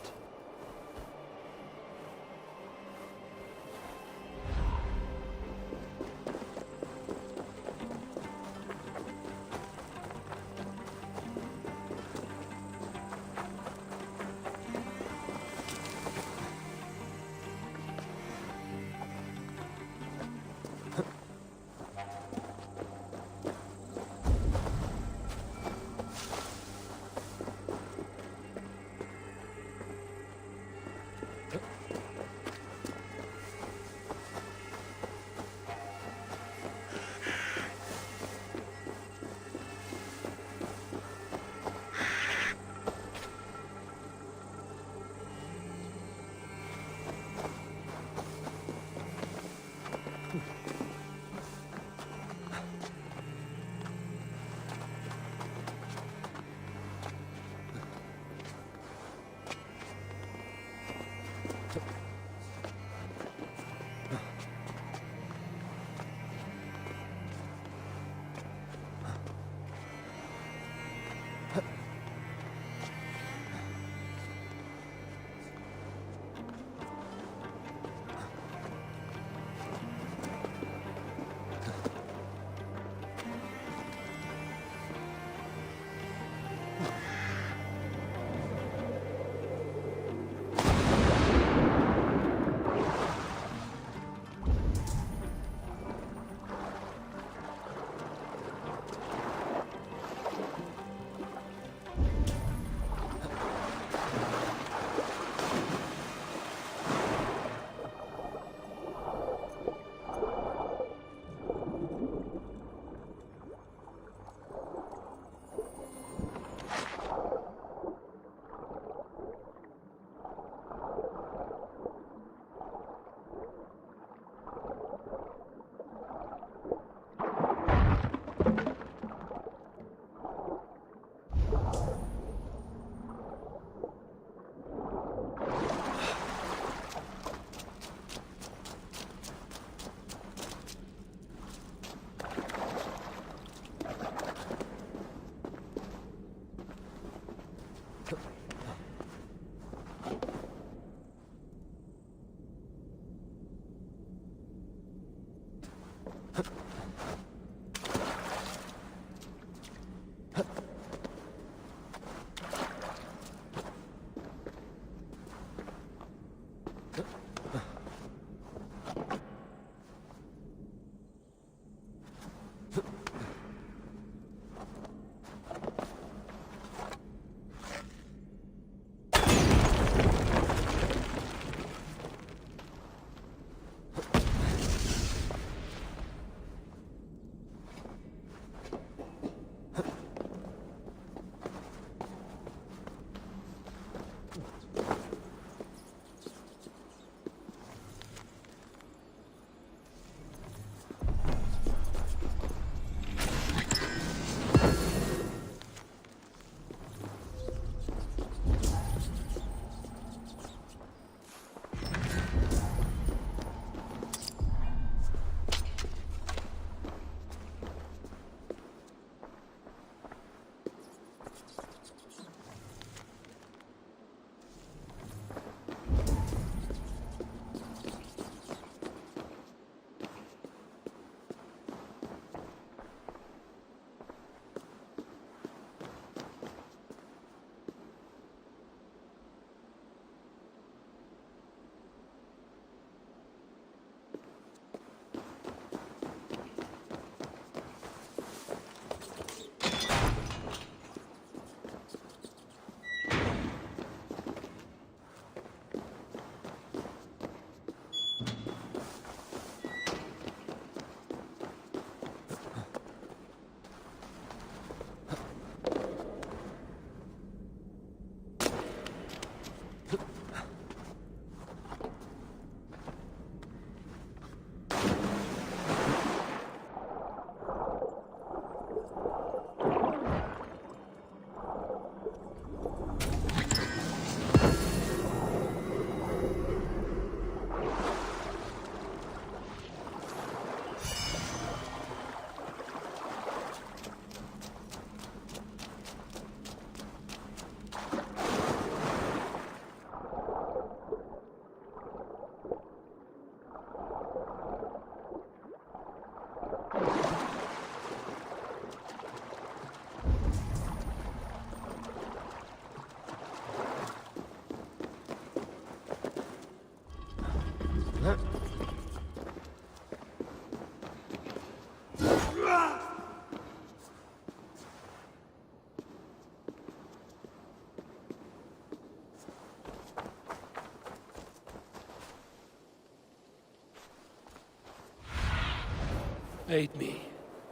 Aid me.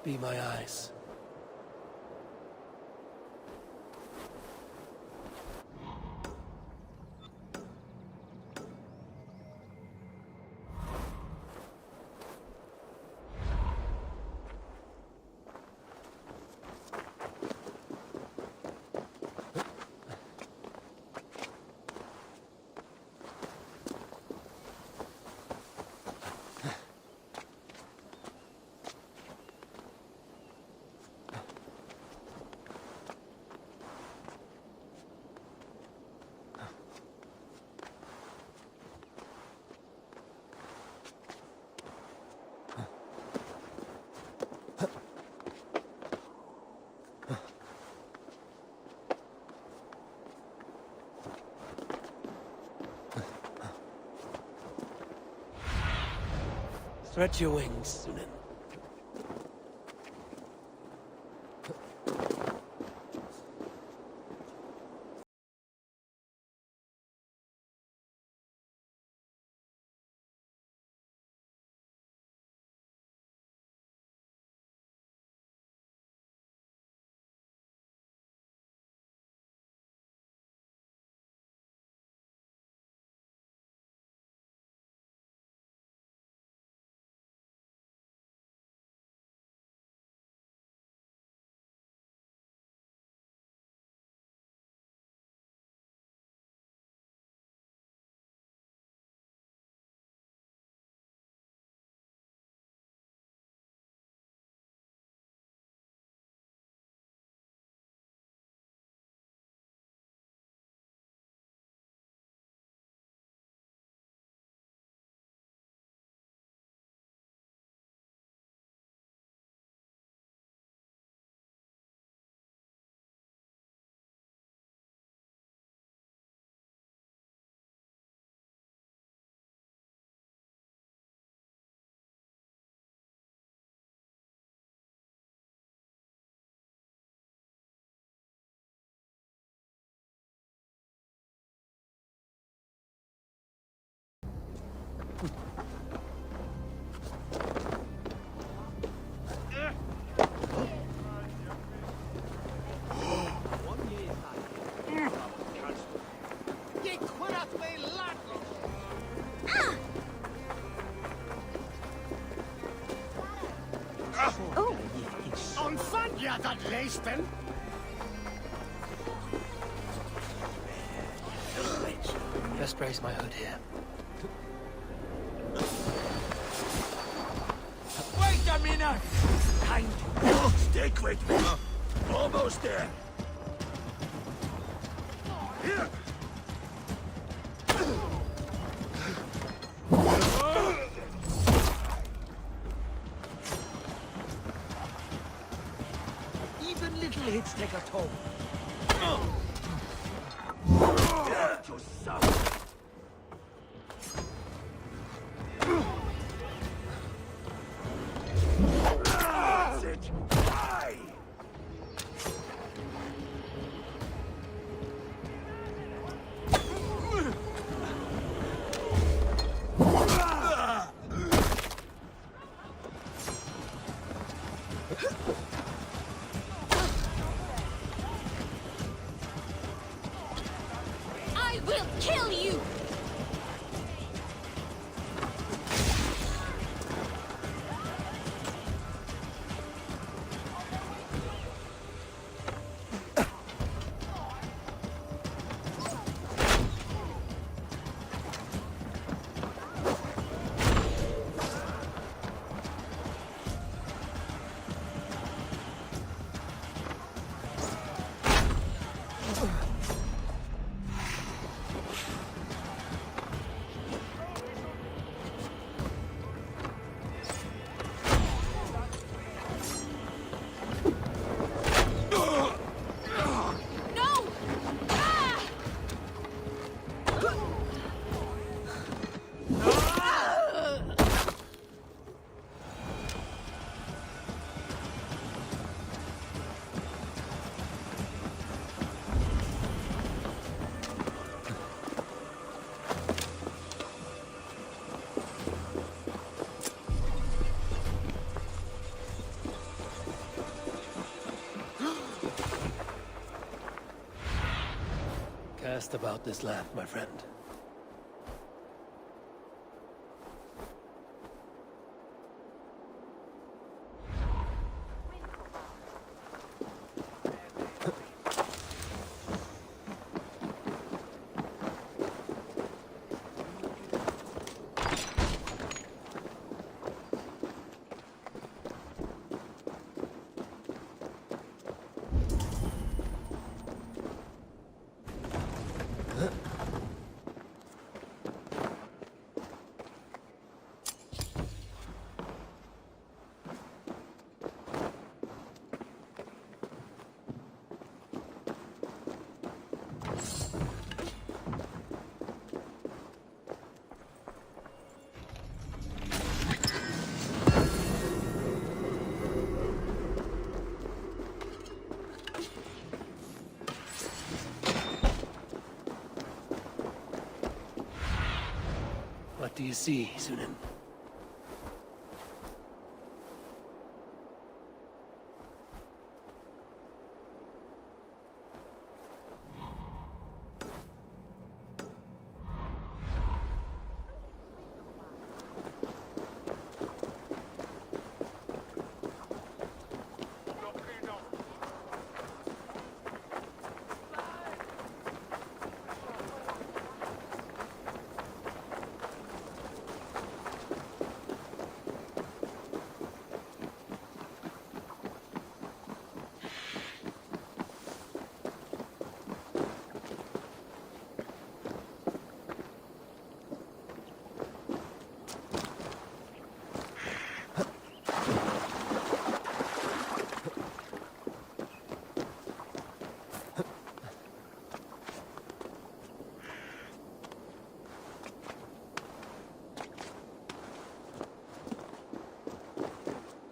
Be my eyes. Stretch your wings, Sunan. Oh. Anfang ja dat leisten. Best raise my hood here. Wait a minute! Stick with me. Almost there. Here. Even little hits take a toll. You son. That's it. Die. I will kill you! Cast about this land, my friend. What do you see, Sunan?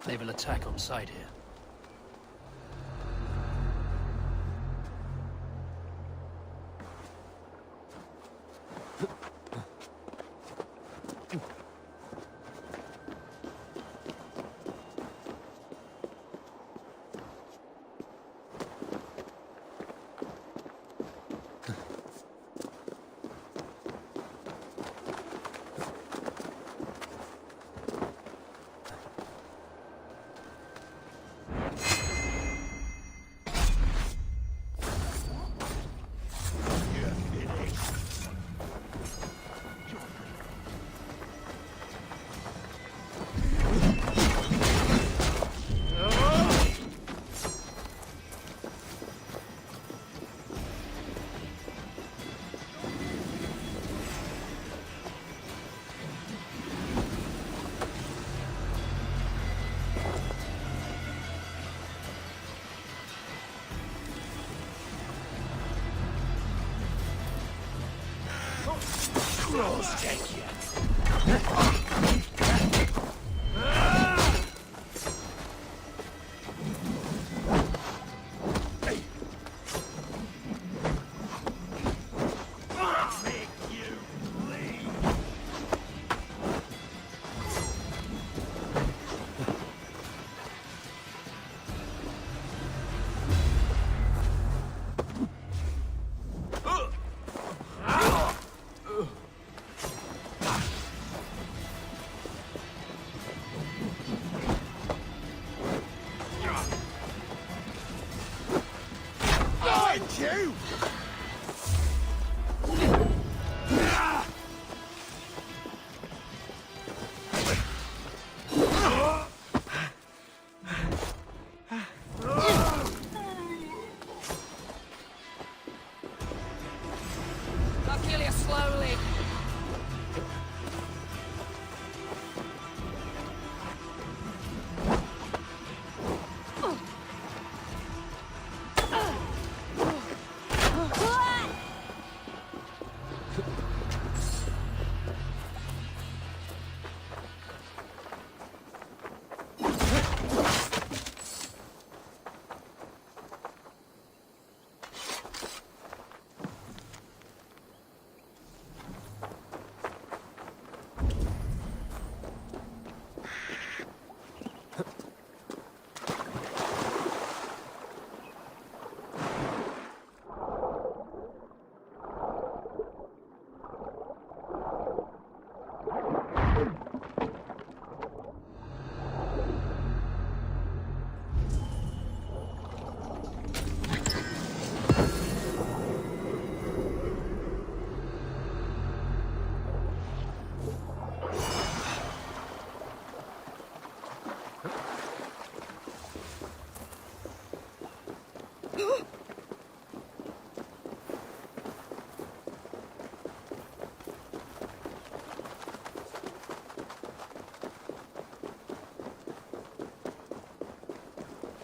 They will attack on sight here. Crows take you.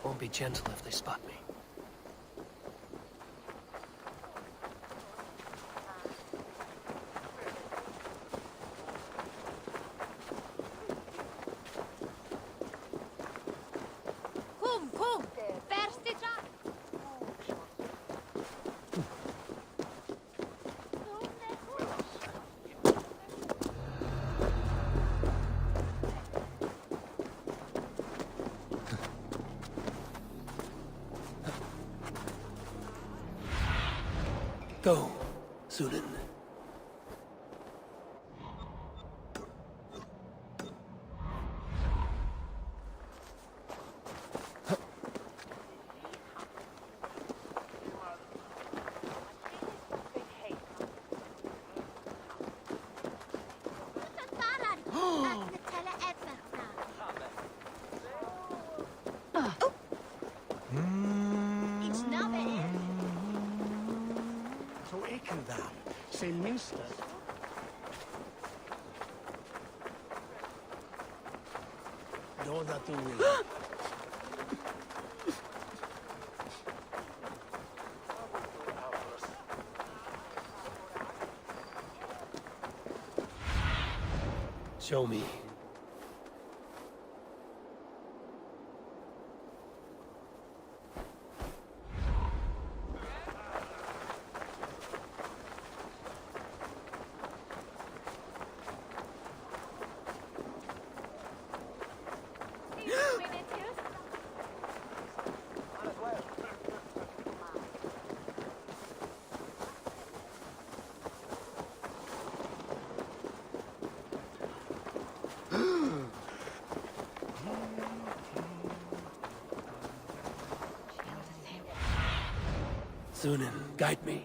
Won't be gentle if they spot me. Kom, bärste trap. Go, Zulin. Say minster. Då that du will. Show me. Sunan, guide me.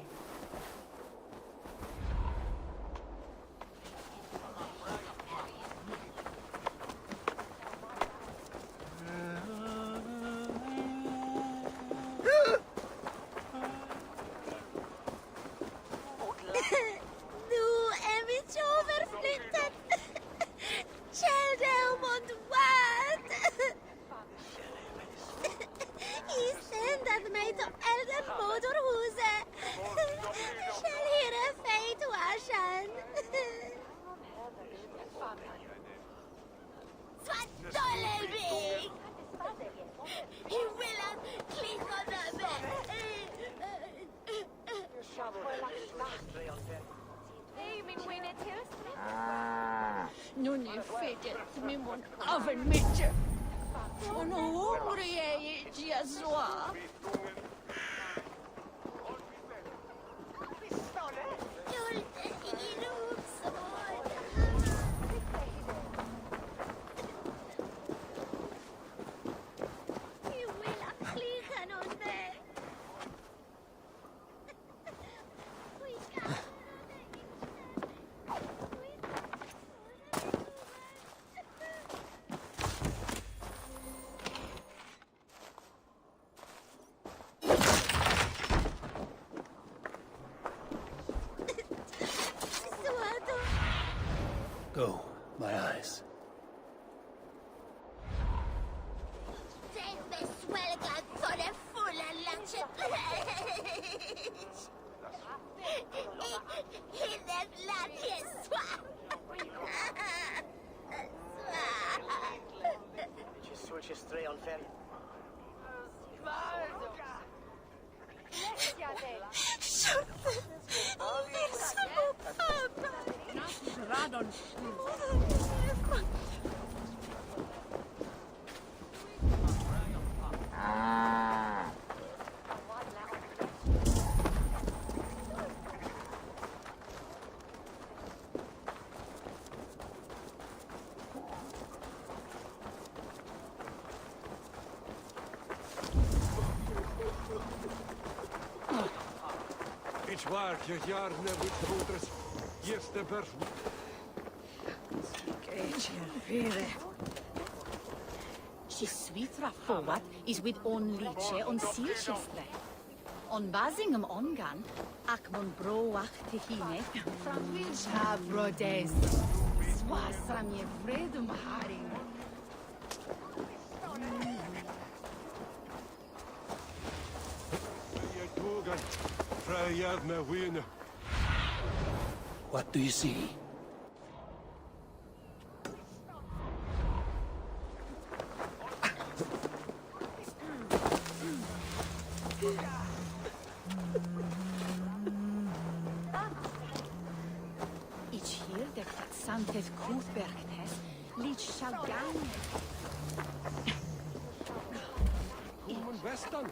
fidget me mon oven mitje. Oh, no hungry Jesua. Go, my eyes. It's waar, je jaar nebut voters. Eerste bers. Shiswitra forward is with on Liche on Sealchestre. On Basingham ongan, Akmon broach tehine, from which have brodes. Swasam ye fredum haring. What do you see? Ich hier der Santes Kuthbergnes, Lich Shalgan. Western.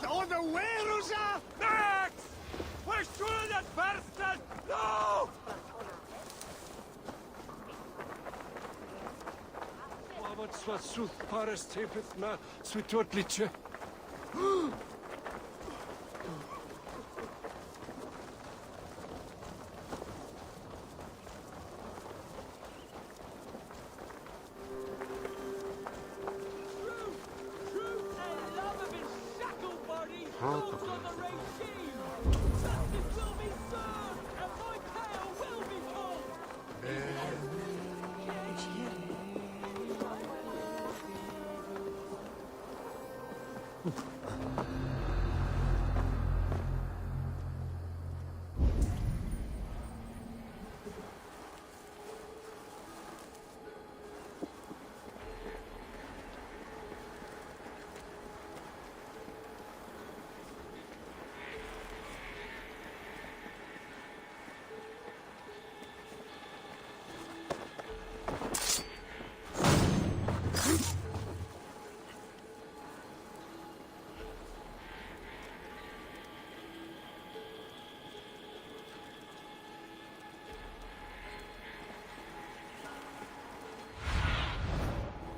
On the Werusa! Max! We're sure that bastard! No! What swath pares tapeth na switotliche.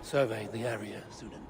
Survey the area, Sunan.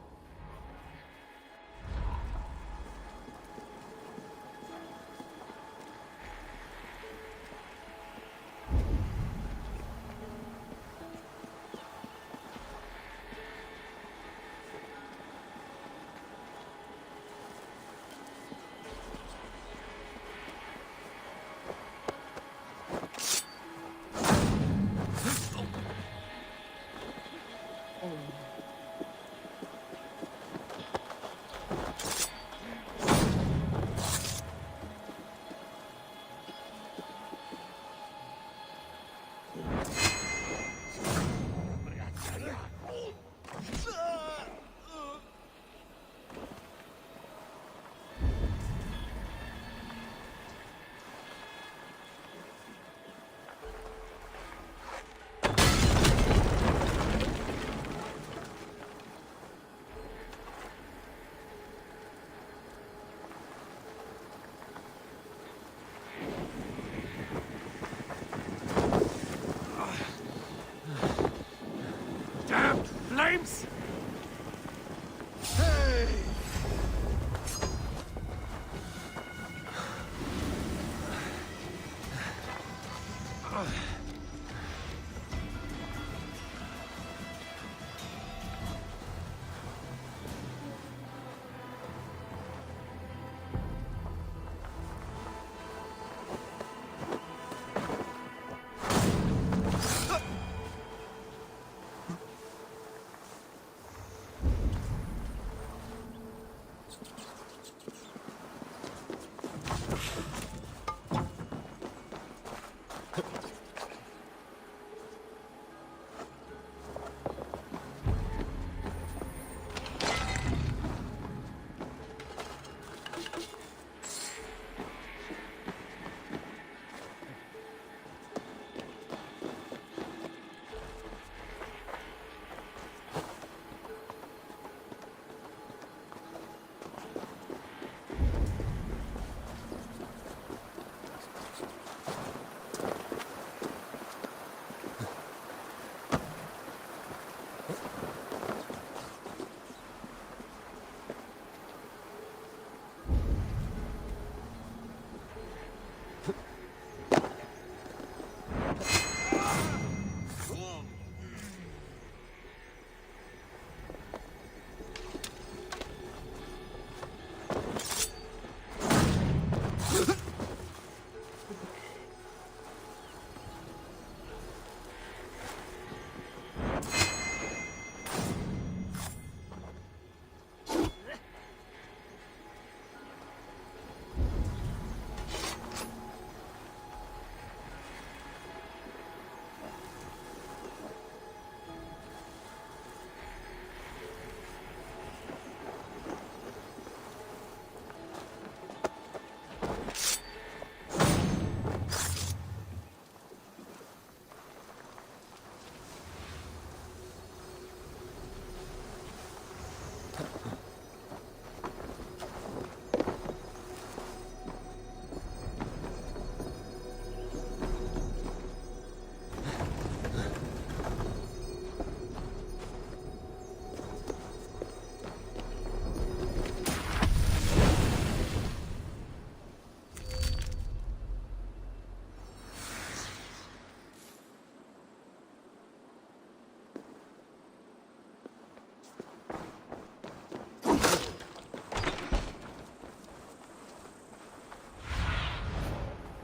Flames!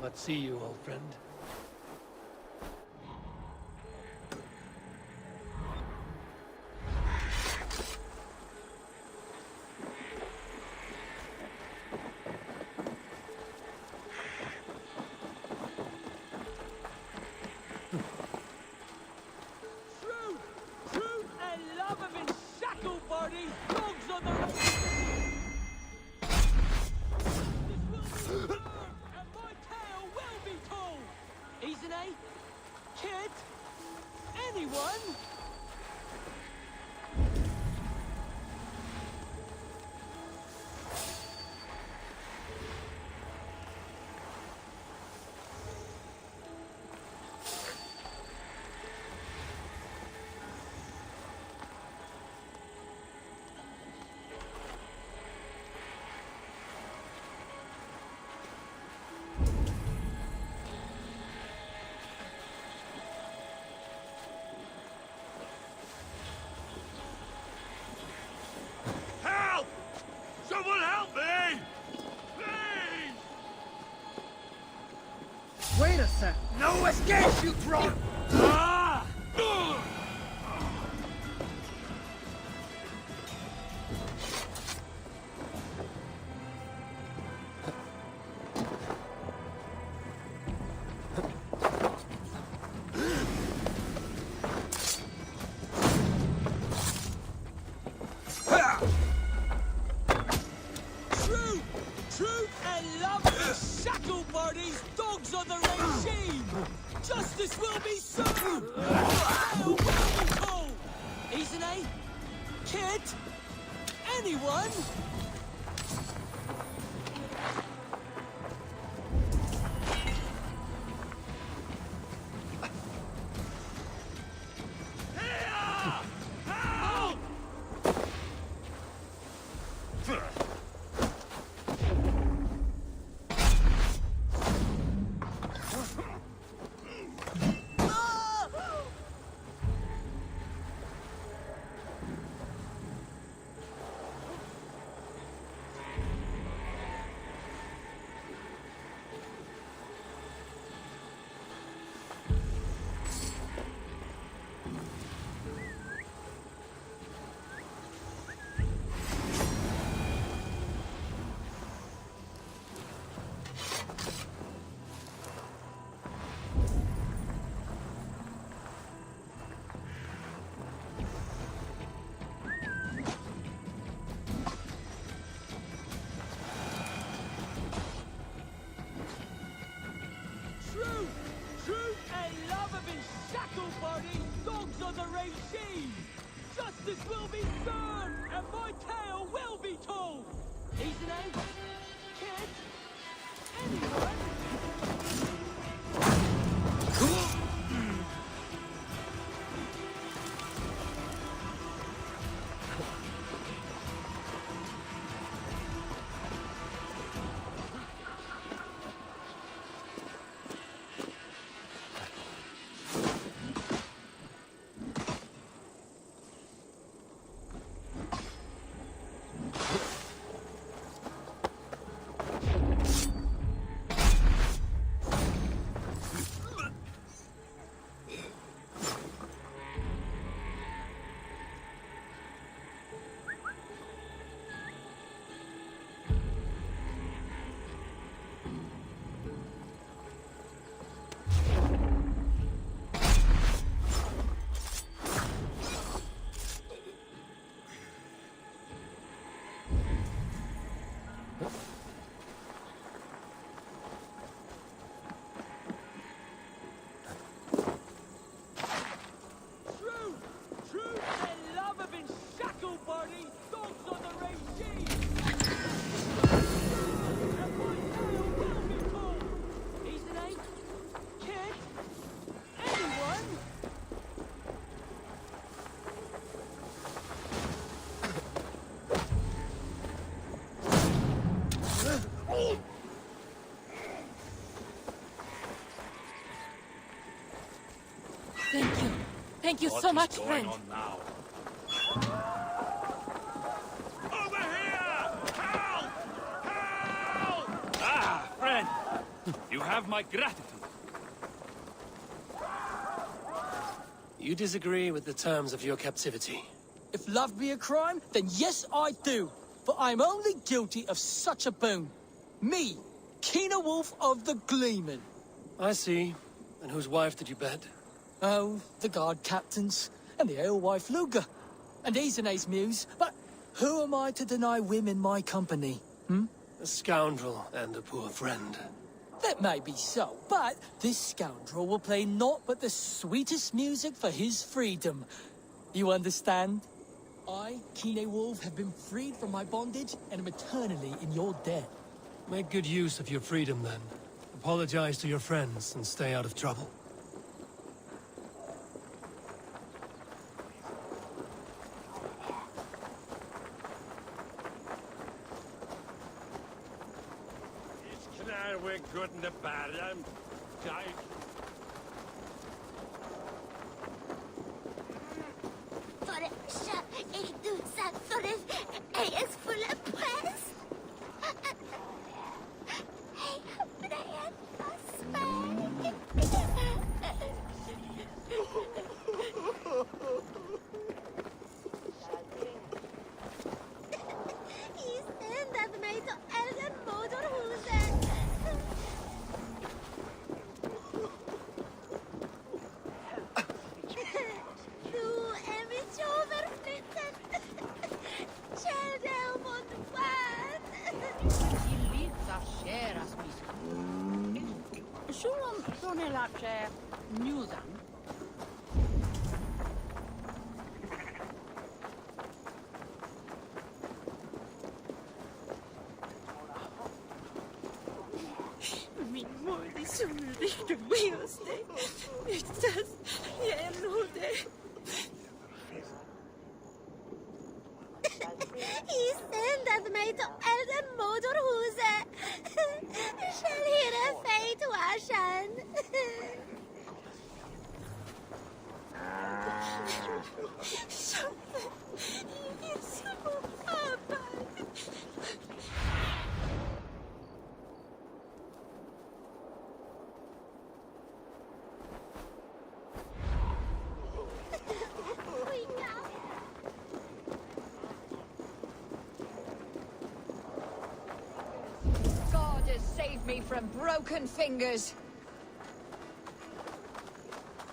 What see you, old friend? here, sir. No escape, you drone! Ah! Truth and love is shackle parties, dogs on the regime! Justice will be served! Trial will be told! Isn't Kid? Anyone? Truth and love have been shackled by these dogs on the regime! Justice will be served, and my tale will be told! Isn't Kid? Anyone? Thank you. Thank you so much, friend. Ah, friend! You have my gratitude. You disagree with the terms of your captivity. If love be a crime, then yes, I do. But I'm only guilty of such a boon. Me, Keener Wolf of the Gleeman. I see. And whose wife did you bed? Oh, the guard captains, and the alewife Luga, and Isene's muse. But who am I to deny women my company, A scoundrel and a poor friend. That may be so, but this scoundrel will play naught but the sweetest music for his freedom. You understand? I, Kine Wolf, have been freed from my bondage and am eternally in your debt. Make good use of your freedom, then. Apologize to your friends and stay out of trouble. We're good in the bad. Fortsatt är du utsatt för en ängsfulla press. Hej, Brian, vad spänn. Från hela Newdan. Min mor är så riktigt med oss dig. Utan jag når dig. Sendte meg til alle motorhuset. Selv hele feit var sånn. Jeg er så pappa. God has saved me from broken fingers.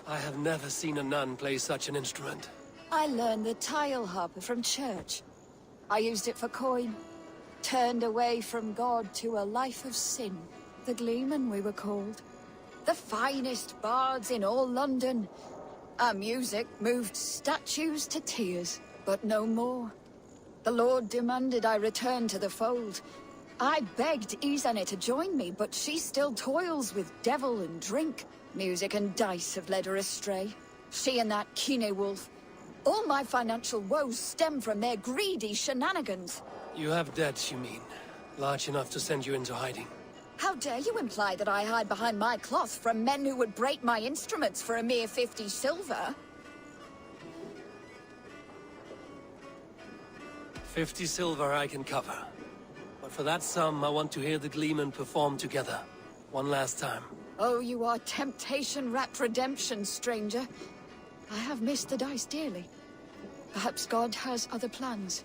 I have never seen a nun play such an instrument. I learned the tile harp from church. I used it for coin. Turned away from God to a life of sin. The Gleeman, we were called. The finest bards in all London. Our music moved statues to tears, but no more. The Lord demanded I return to the fold. I begged Izane to join me, but she still toils with devil and drink. Music and dice have led her astray. She and that Kine wolf. All my financial woes stem from their greedy shenanigans. You have debts, you mean? Large enough to send you into hiding. How dare you imply that I hide behind my cloth from men who would break my instruments for a mere 50 silver? 50 silver I can cover. But for that sum, I want to hear the Gleeman perform together. One last time. Oh, you are temptation-wrapped redemption, stranger. I have missed the dice dearly. Perhaps God has other plans.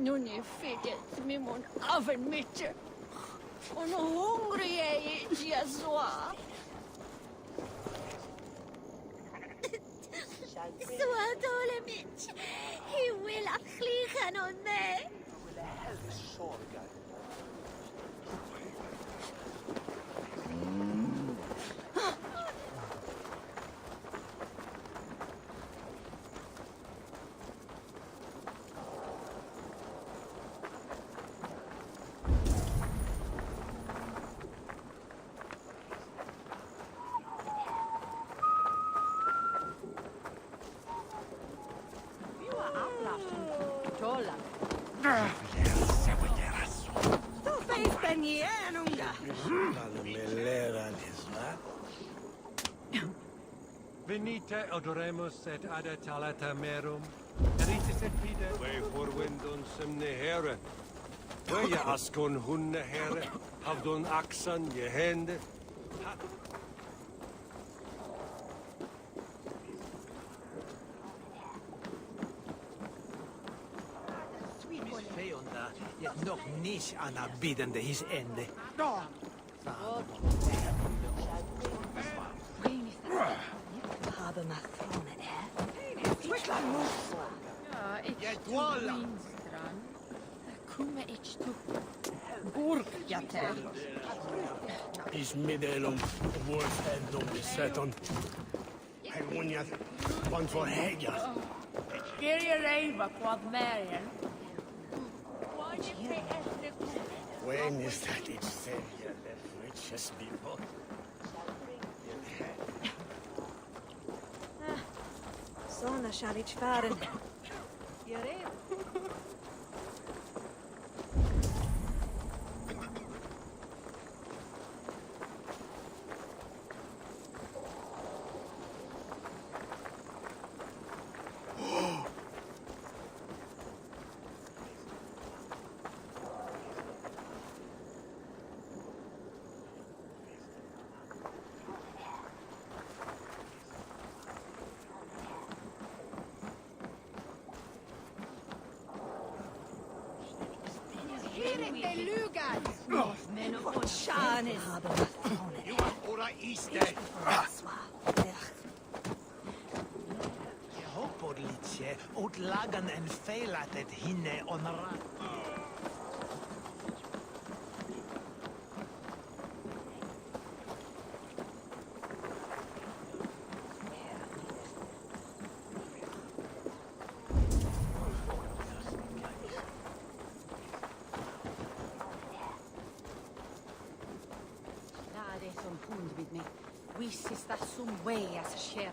Nu ni fidget med mon oven mycket. Och nu hungrig är jag så. Så dålig Mitch. Jag vill att klicka någon med. Venite odoremus et ada talata merum. Eritis et pide. We forwindon semne here. We je askon hunne here. Havdon axan je hende. Feonda, yet nog niche ana bidende his ende. Habe my throne här. Ja, ich Winstrand. Kommer ich zu Burgjater. Is middelum worth endom beseton. Hij wonjat van voor hejas. Ger je reiva quad merien. When is that it's said here left Riches people. Såna kärleksfärden. Gör det. You are ora iste. Jag hoppas lite åt lagan en felat ett hinne onra. Det som hund vid mig. Wisses that some way as a share.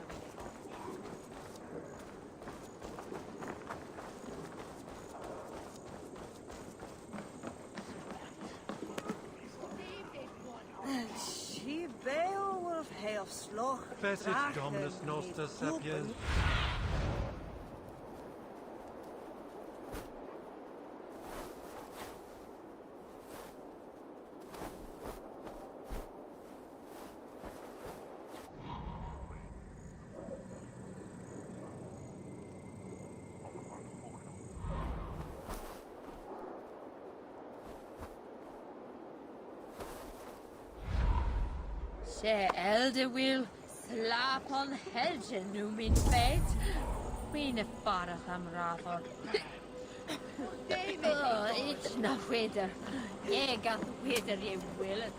She Beowulf have sloch. Fecit Dominus Noster Sapiens. Se elde will slap on helgen nu min feit. Mine fara am rathor. It's na weder. Je gat weder je will it.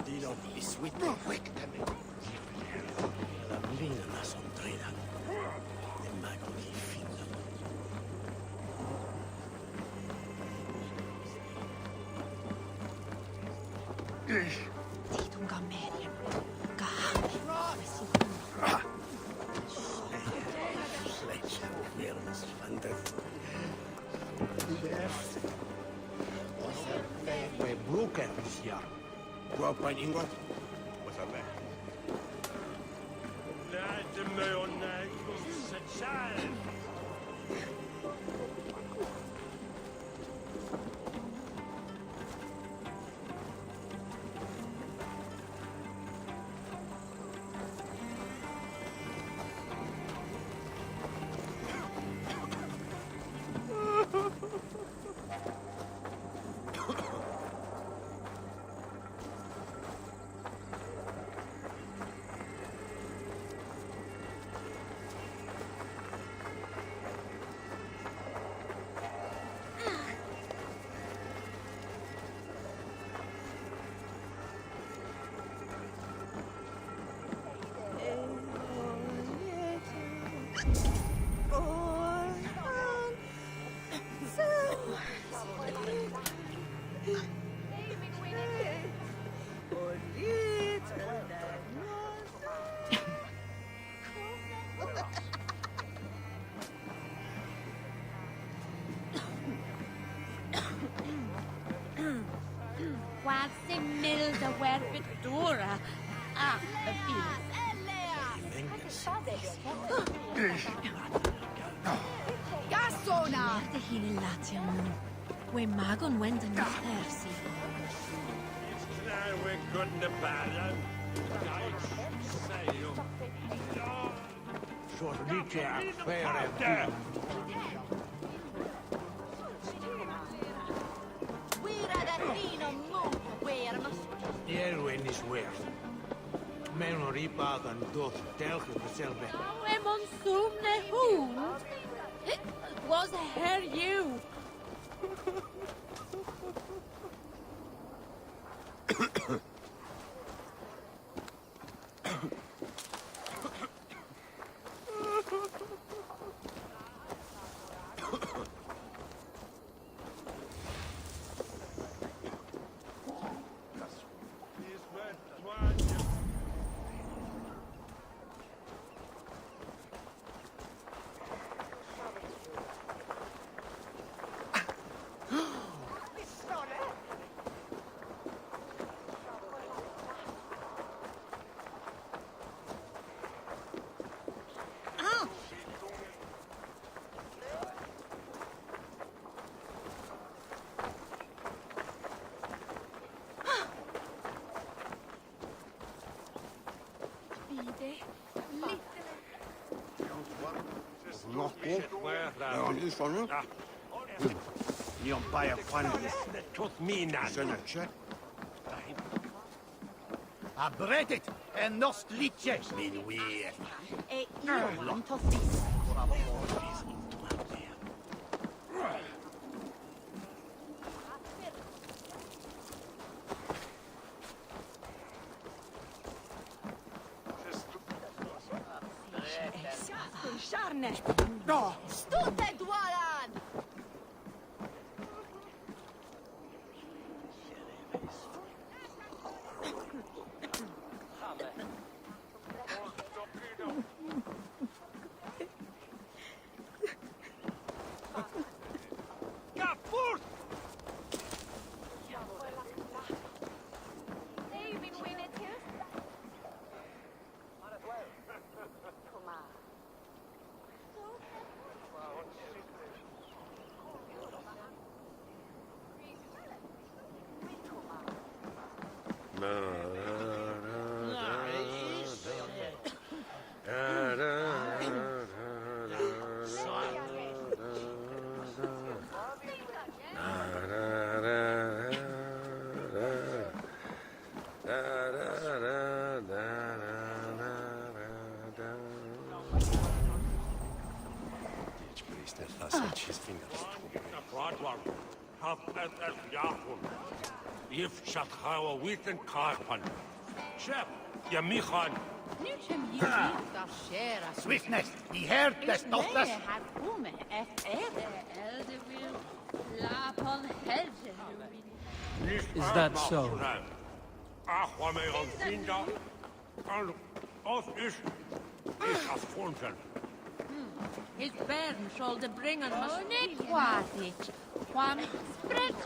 Dino is with the wicked. La blina son treda. The mago di finna. Tidung Gamerian. Sledge awareness fantasy. Left. We're broken this year. Drop by England. What's up, man? Let me on that. Child. Quasi milda werpitura. Ah, the Gasona! De hine latium. We magon wend in tersi. Now we're good in the bad. Sordice affare. We're at swears. Men ripa gan doth delge verselve. Emon sumne hoon. Was her you? Ni on buy a fun. Tot me nan. A bredet en nost litje. Min weer. Iwan tossis. Sharne. No. Stute dwaran! If Shathawa Wheaton Carpan. Shep, Yamichan. Nuchem Yusuf Shera. Swiftness, he heard the dochters. Have woman Elder will lapon helgen. Is that so? Achwame on Finda. And us is gefunden. His bairn shall the bring on us. Oh, ne quasit. Quam spreads.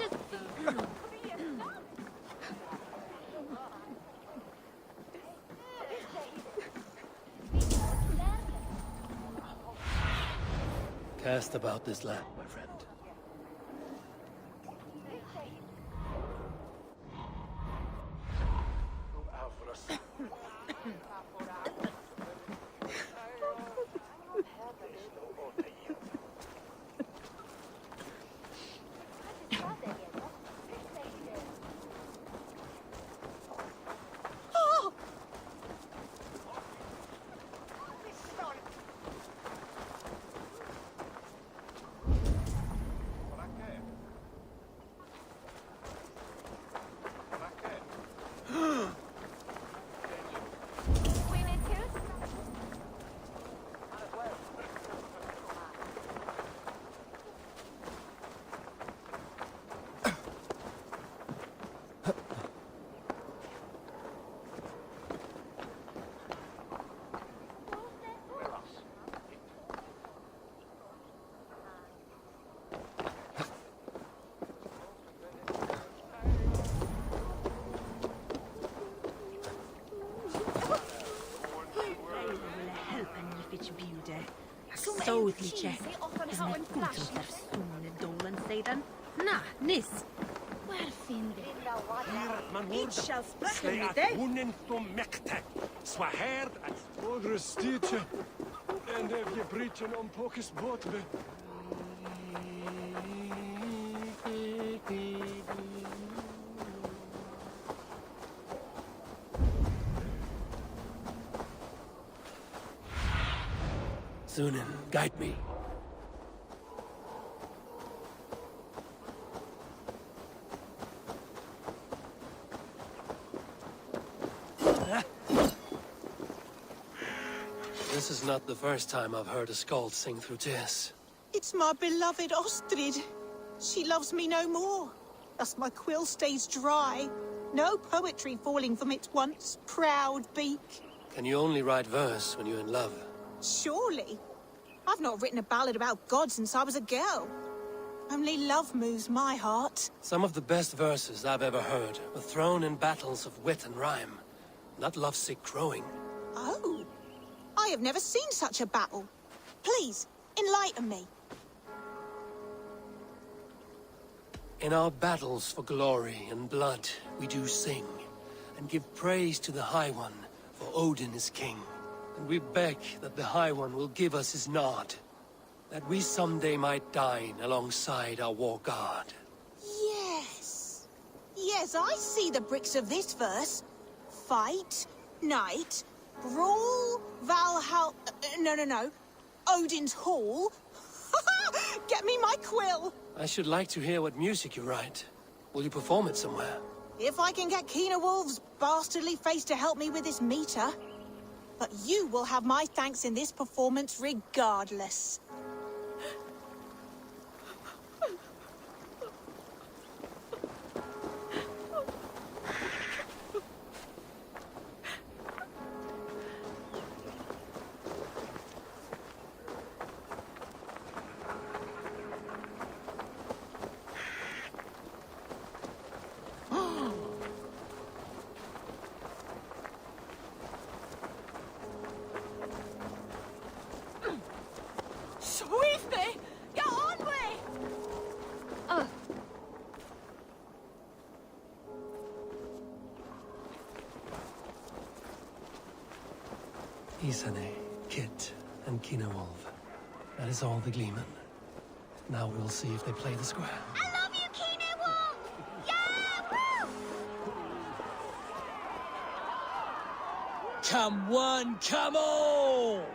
Cast about this land, my friend. Soutliche. Is net goed om ter zoenen dolen zeiden. Na, nis. Waar vind ik? It shall sprechen mit them. Woenen from Mekte. Swaherd als Odre stietje. En heb je brietje om pokes botre. Sunan, guide me. This is not the first time I've heard a skald sing through tears. It's my beloved Ostrid. She loves me no more. Thus my quill stays dry. No poetry falling from its once proud beak. Can you only write verse when you're in love? Surely. I've not written a ballad about God since I was a girl. Only love moves my heart. Some of the best verses I've ever heard were thrown in battles of wit and rhyme, not lovesick crowing. Oh. I have never seen such a battle. Please, enlighten me. In our battles for glory and blood, we do sing, and give praise to the High One, for Odin is king. And we beg that the High One will give us his nod, that we someday might dine alongside our war god. Yes. Yes, I see the bricks of this verse. Fight, night, brawl, Valhalla... No. Odin's Hall. Get me my quill. I should like to hear what music you write. Will you perform it somewhere? If I can get Keenawolf's bastardly face to help me with this meter. But you will have my thanks in this performance regardless. Isane, Kit, and Keenawolf. That is all the Gleeman. Now we'll see if they play the square. I love you, Keenawolf! Yeah! Woo! Come one, come all!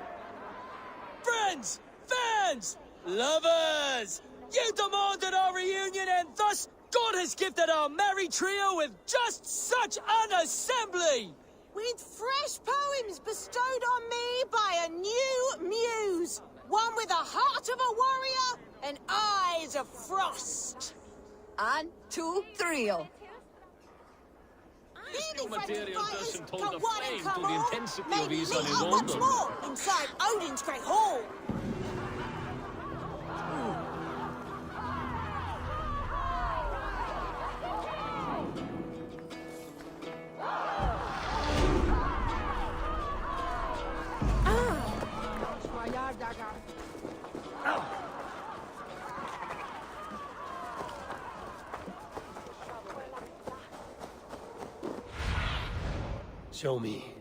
Friends, fans, lovers! You demanded our reunion, and thus God has gifted our merry trio with just such an assembly! With fresh poems bestowed on me by a new muse. One with a heart of a warrior and eyes of frost. And 2 thrill. New material doesn't hold a one flame come to the all. intensity Maybe of meet Isane up once London. more inside Odin's great hall. Show me.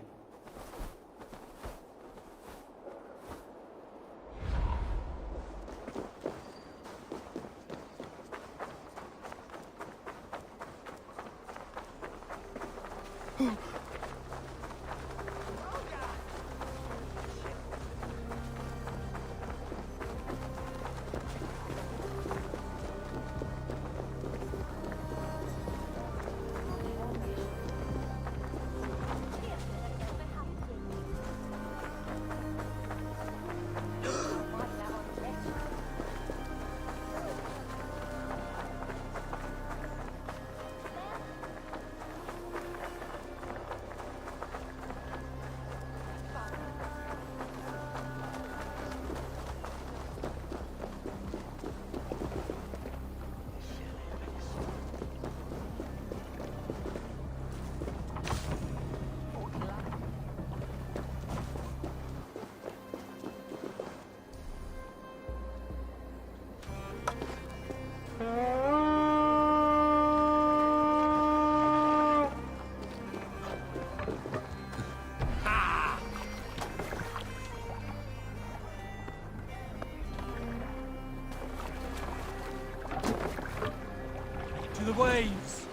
To the waves!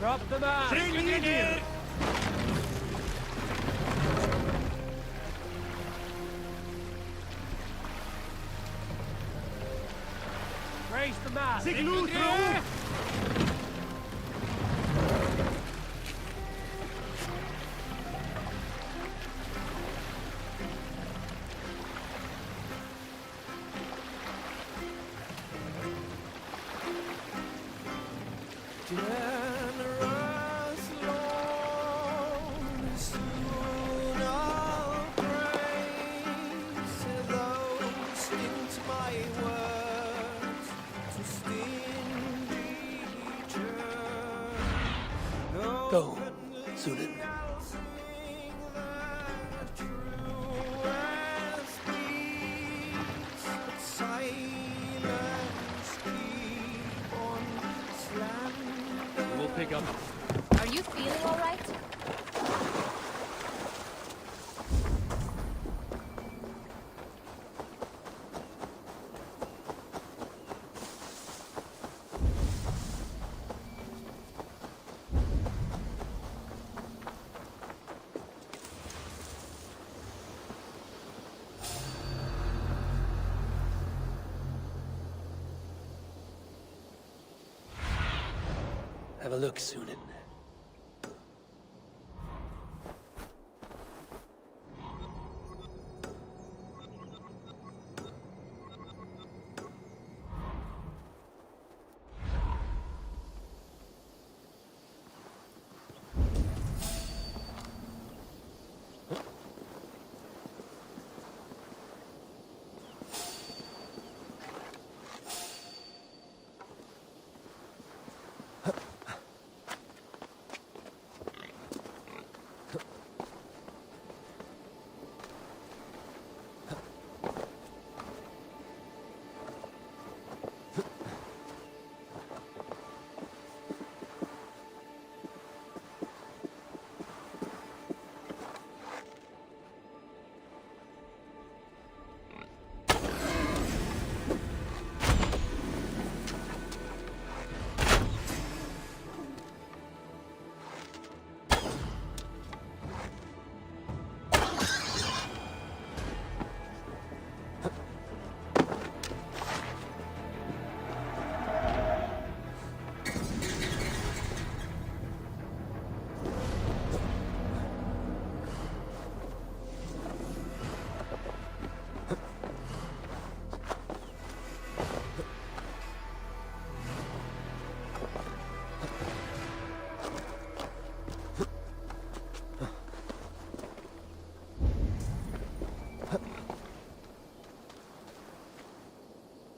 Drop the mask! Raise the mask! Go, Sunan. We'll pick up. Are you feeling all right? Have a look, Sunan.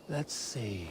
Let's see.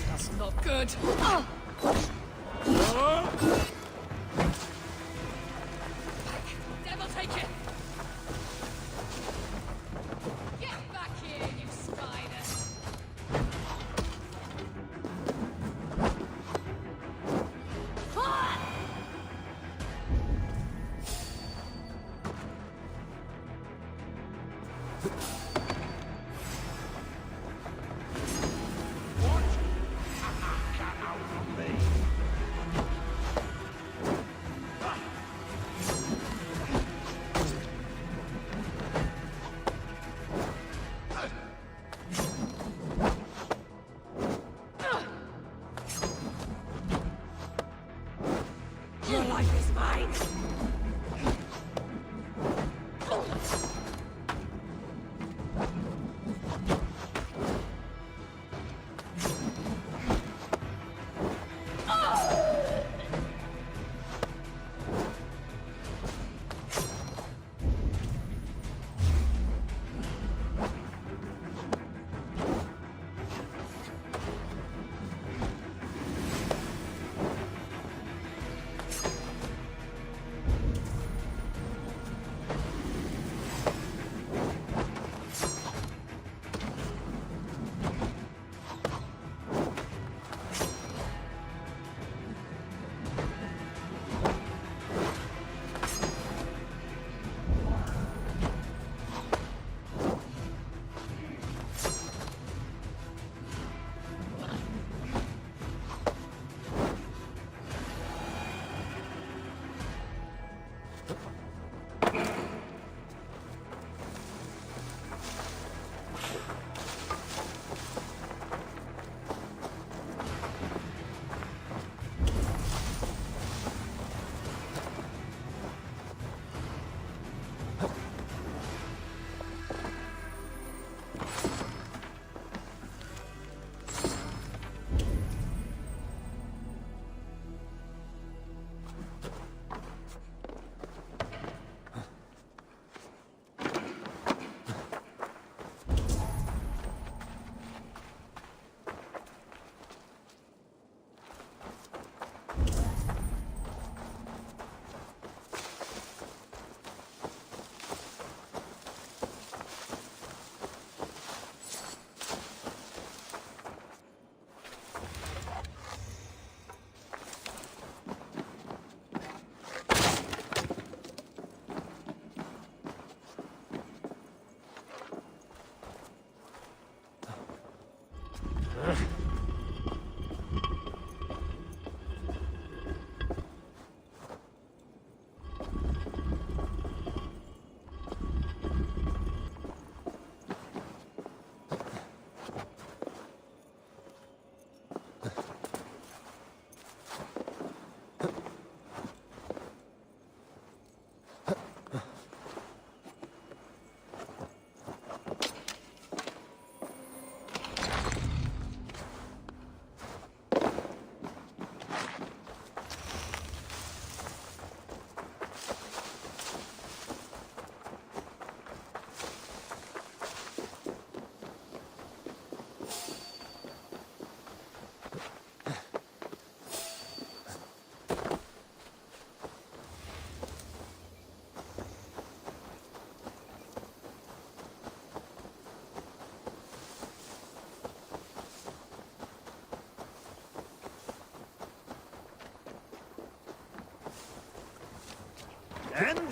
That's not good. Devil take it! Get back here, you spider!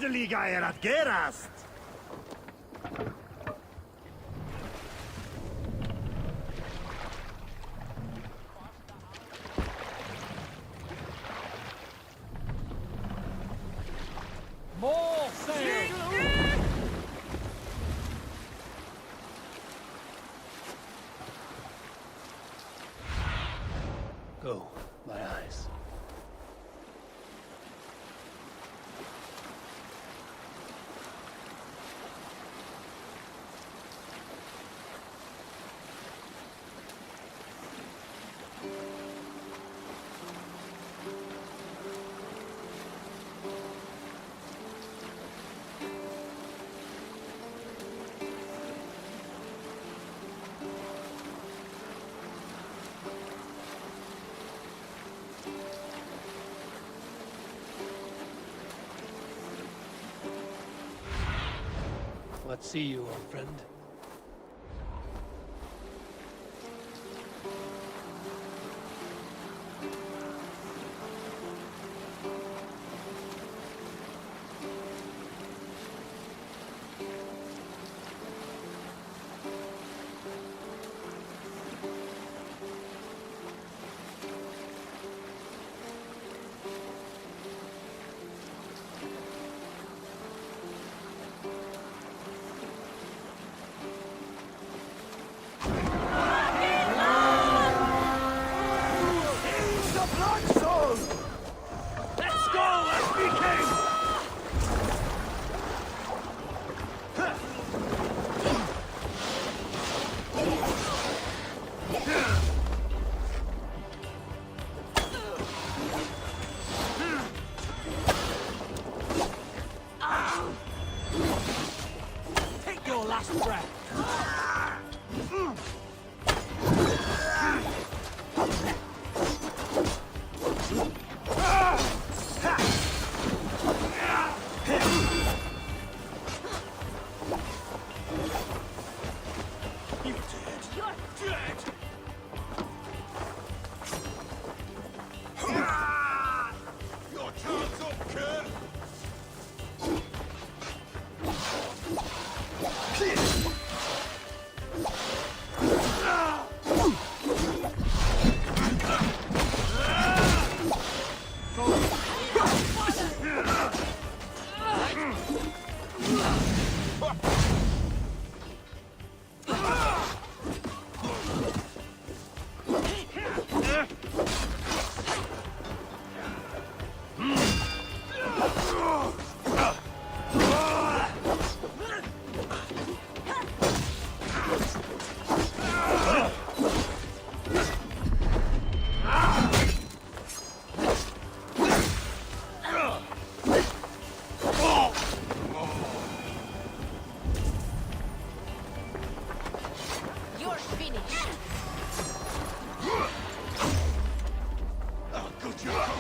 Endeliga er att gerast! More sail! Go, my eyes. What see you, old friend? Take your last breath. Your chance up, Kurt! You're finished. Oh, good job!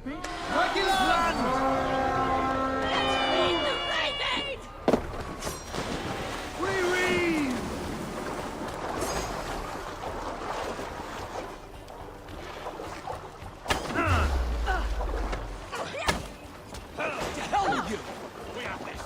To hell with you! We have this.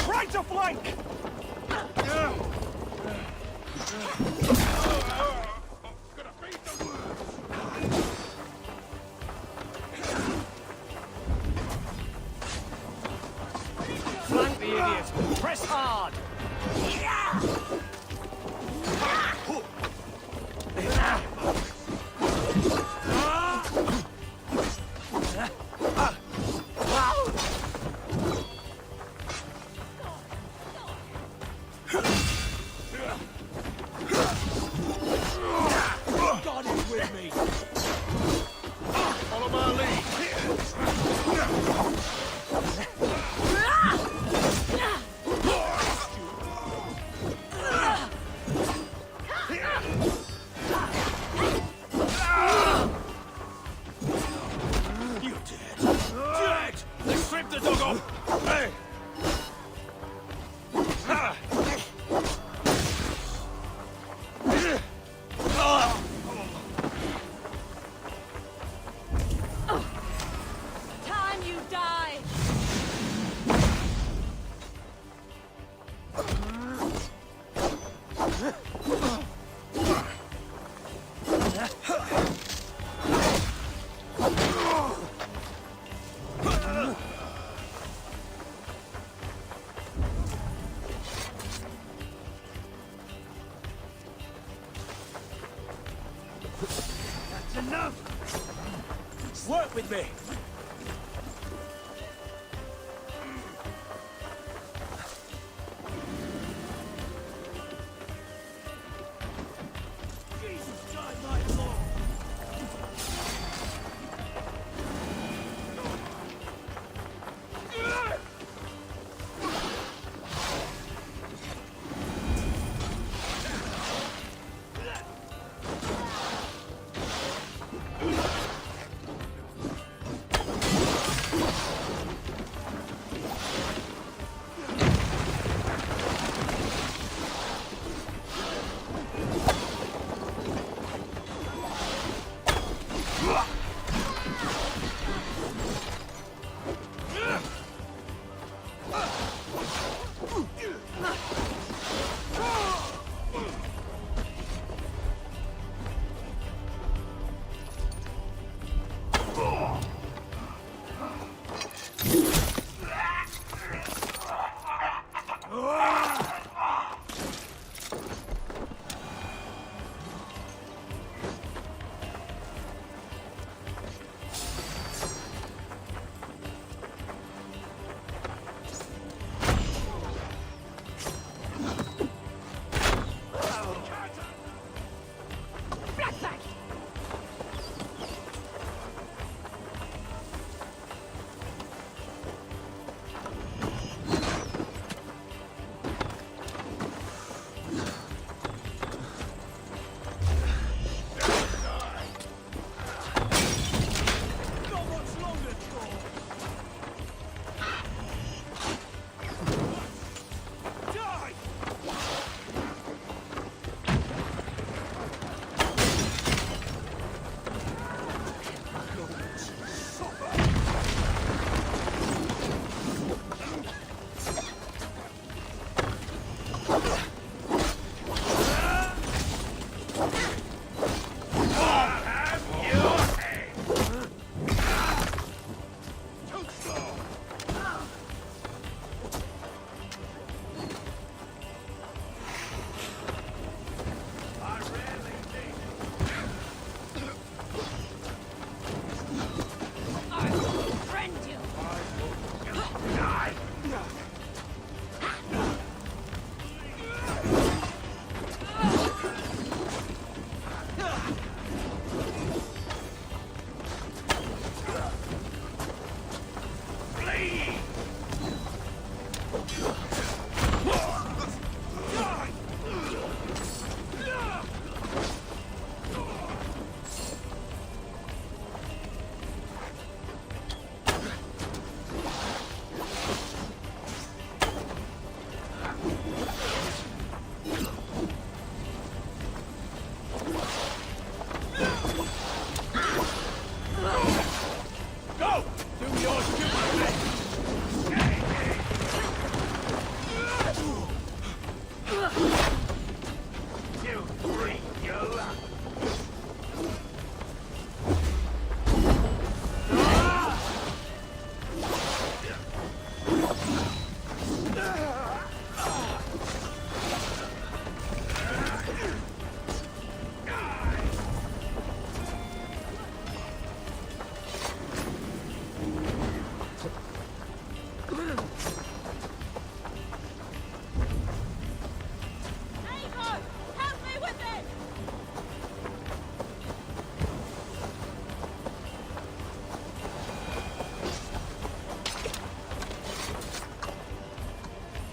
Right to flank! Flank the idiots! Press hard! God is with me! Follow my lead. You dead! Dead! They stripped the dog off! Hey! Time you die! That's enough! Work with me! Jesus, God, my Lord!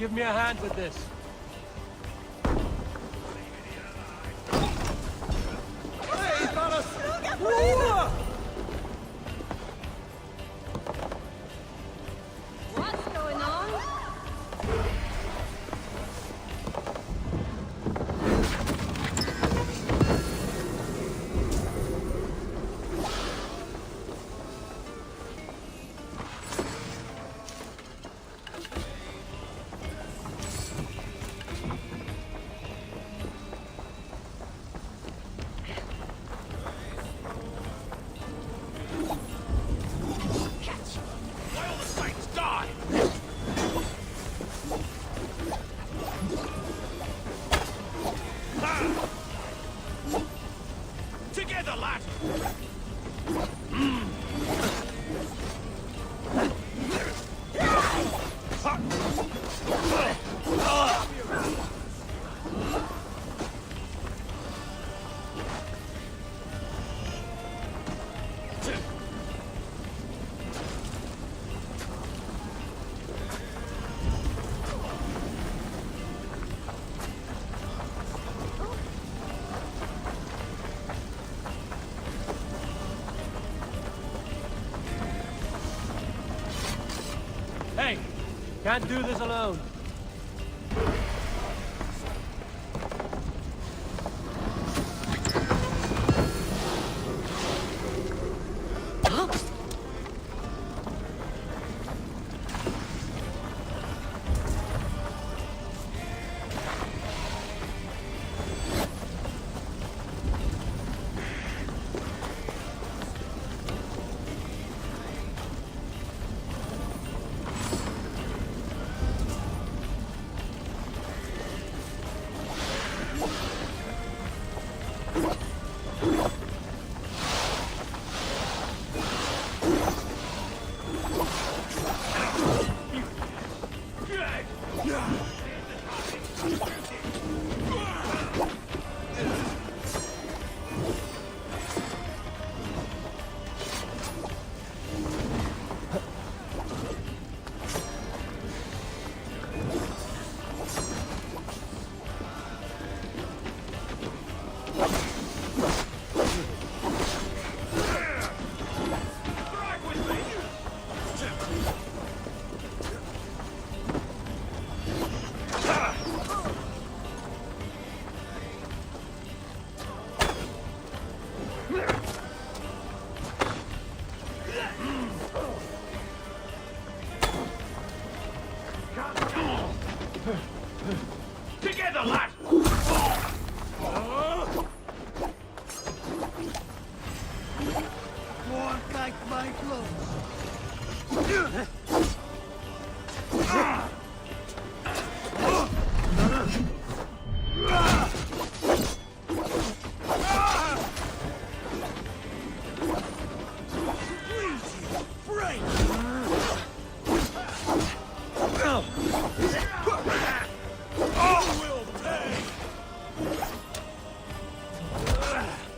give me a hand with this. Hey, fellas! What's going on? Together, lad! Hey, can't do this alone. Together, lad! Walk like my clothes.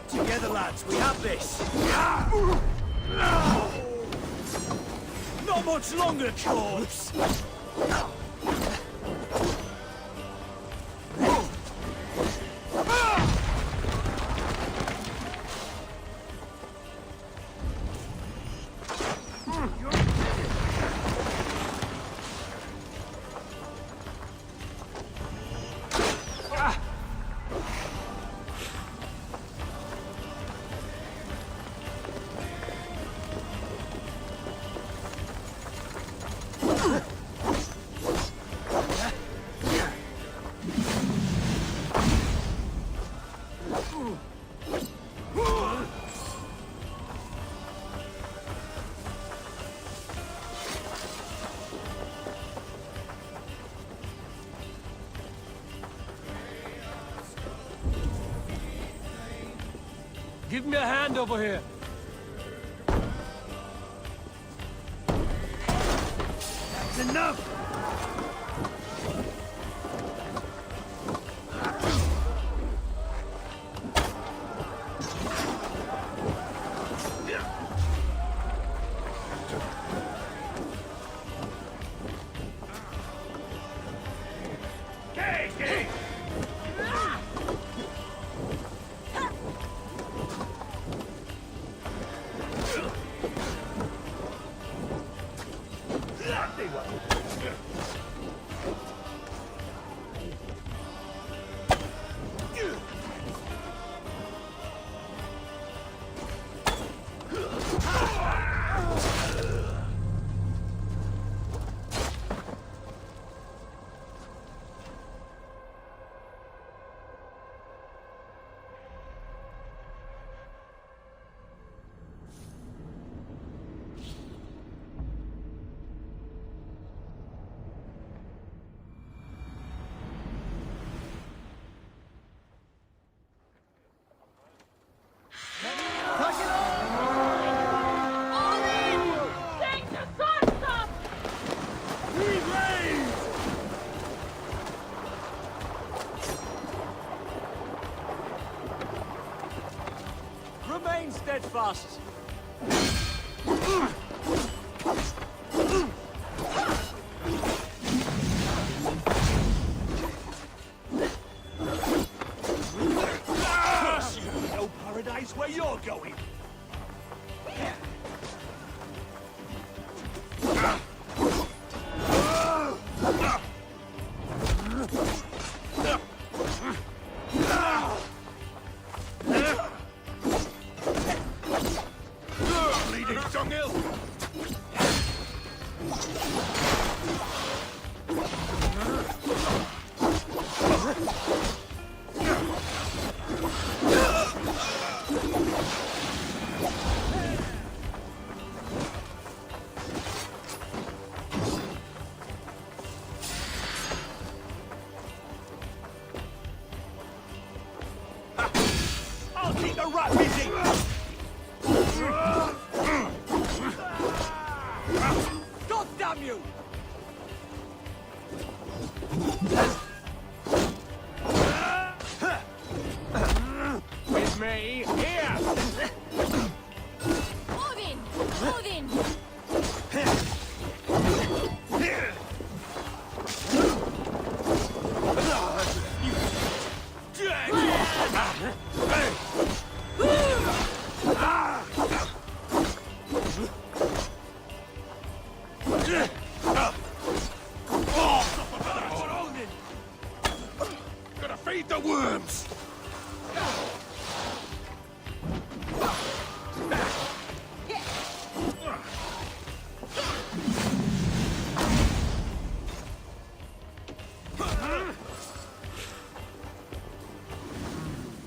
Together, lads, we have this! Not much longer, corpse! Give me a hand over here. That's enough! Remain steadfast. Curse you! No paradise where you're going! Bleeding dunghill! I'll keep the rat busy! God damn you! With me, here! Odin! Odin! Gotta feed the worms!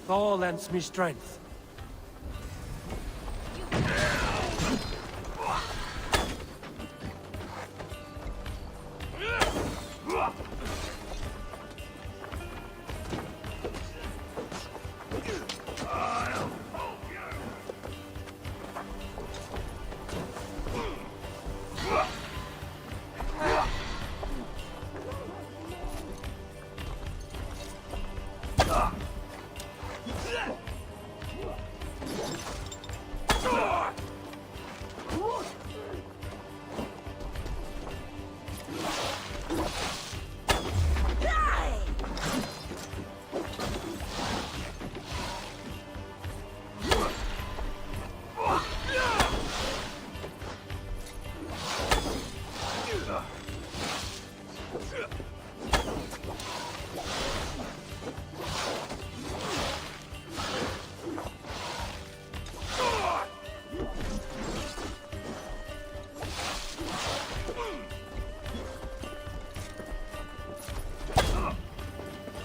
Thor lends me strength.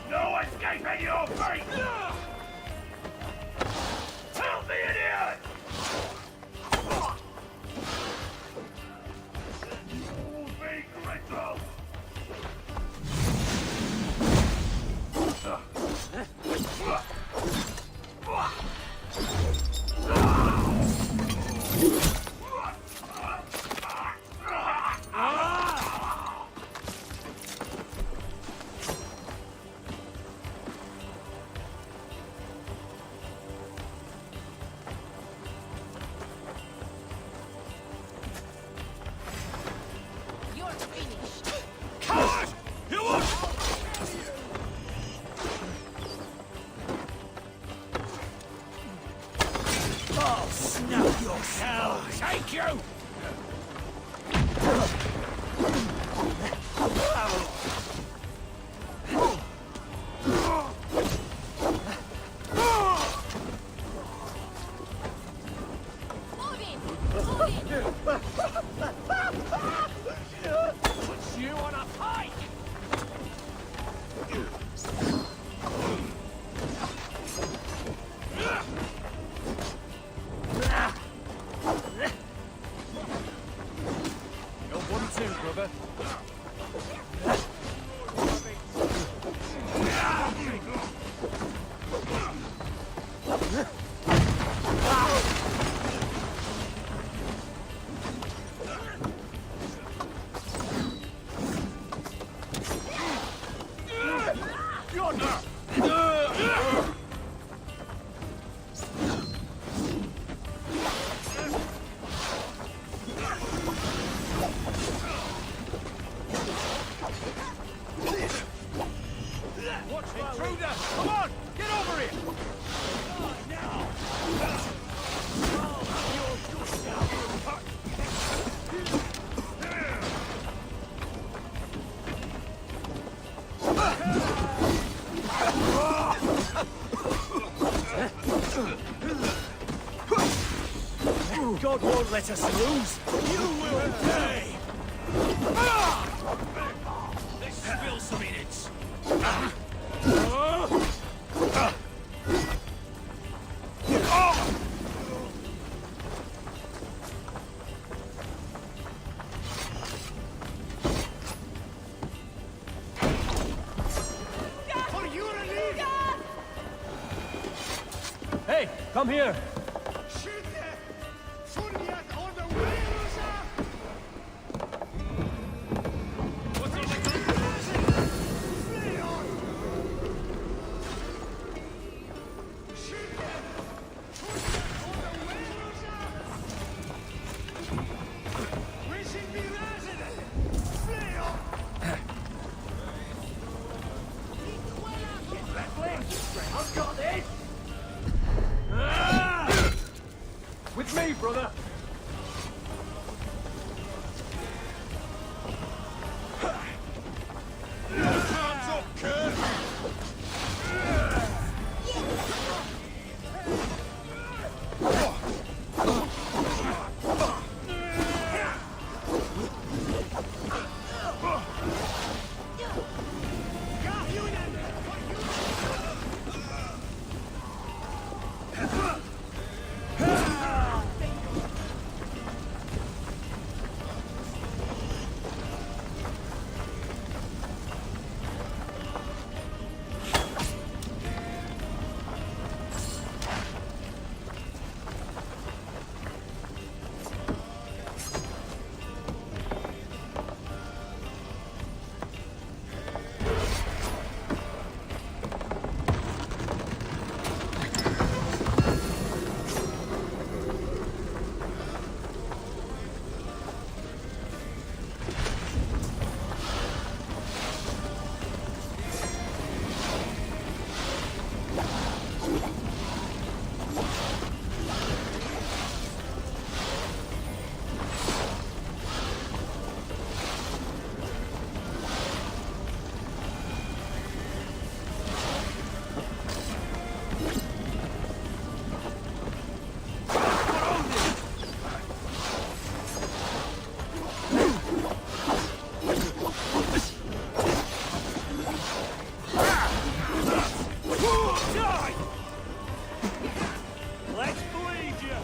No escaping your fate! Help me, idiot! You'll be grateful! You're finished. Coward! You won't! Oh, snap your hell! Take you! Odin! God won't let us lose. You will pay. Let's spill some innards. Hey, come here! With me, brother! Hands up, kid! Let's bleed you!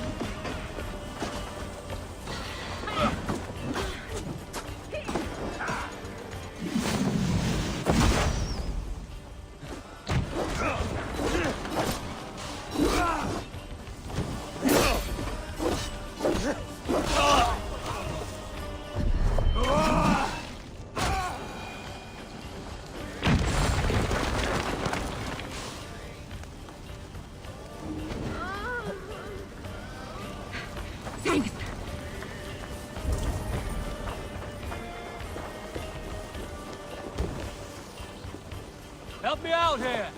Help me out here!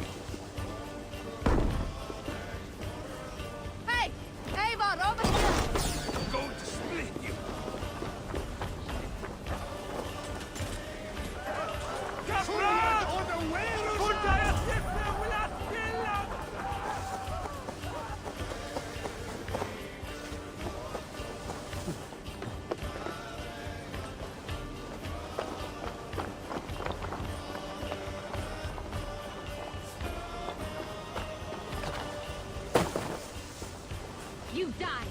Hey! Eivor, over here! I'm going to split you! You die!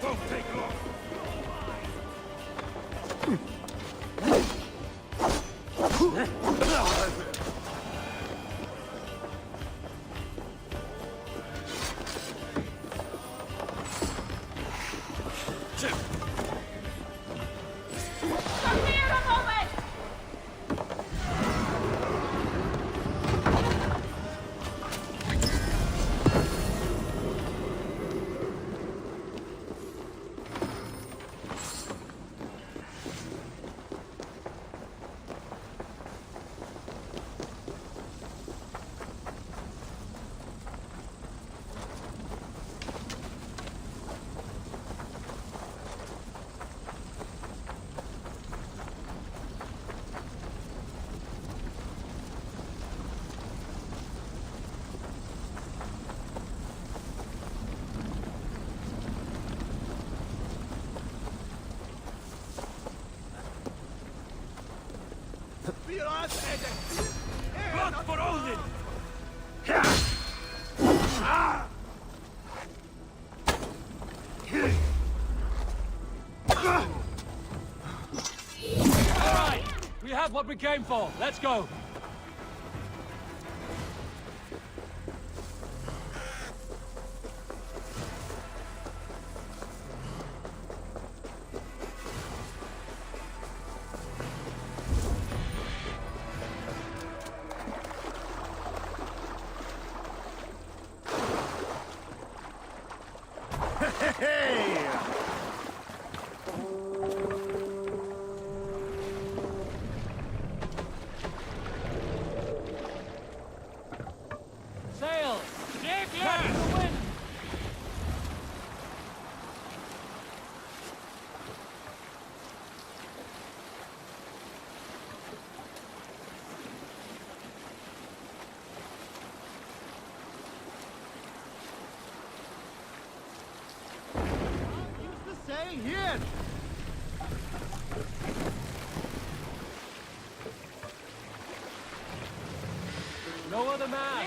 Won't take long. Come here a moment! Blood for Odin! All right, we have what we came for. Let's go. Hey! Sail! Catch the wind! Sail here! No other man!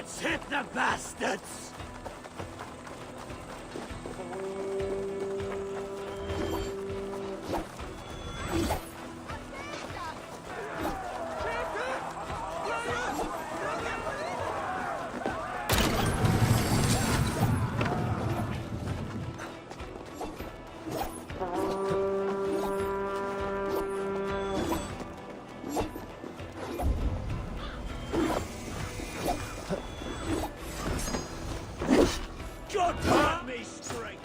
Let's hit the bastards! God grant me strength!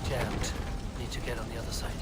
Jammed. Need to get on the other side.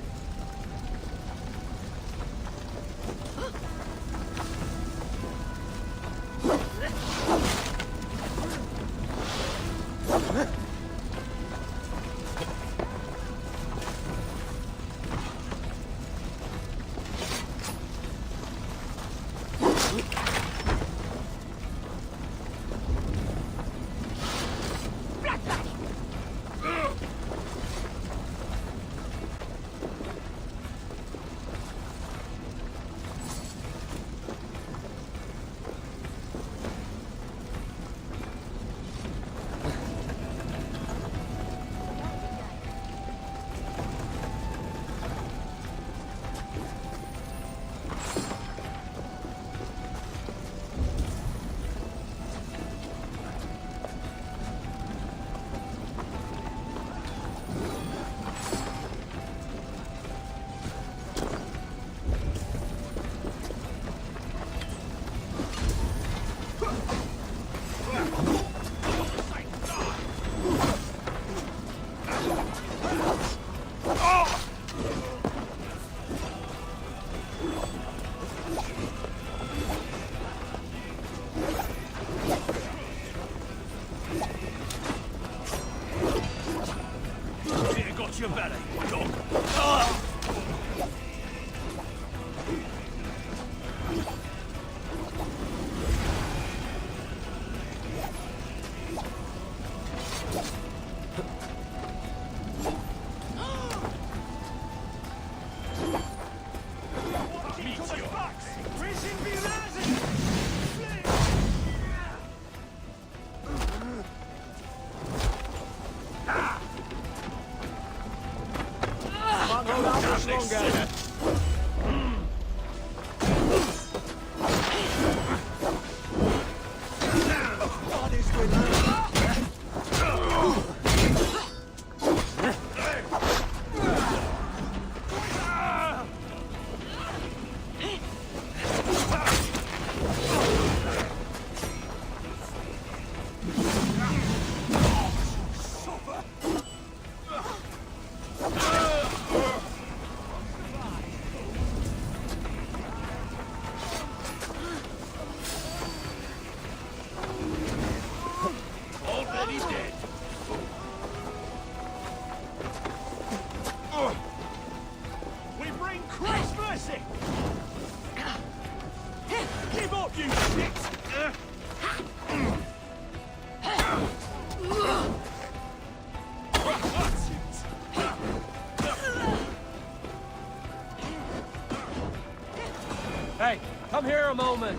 Watch your belly, dog. Already dead. We bring Christ mercy! Give up, you shit! Hey, come here a moment.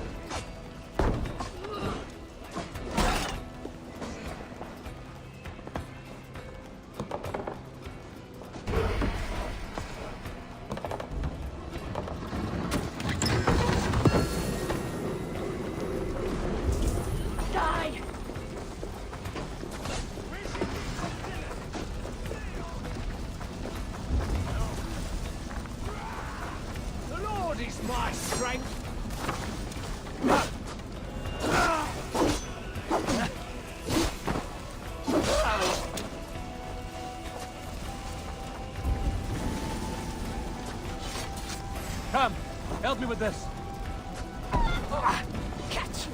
The Lord is my strength! Come, help me with this. Catch you!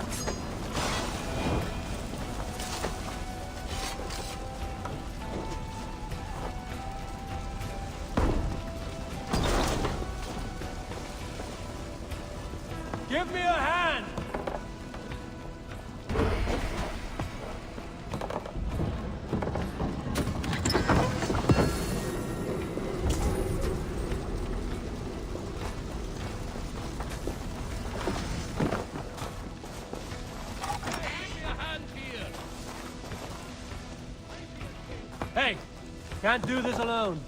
Give me a hand! Hey, can't do this alone.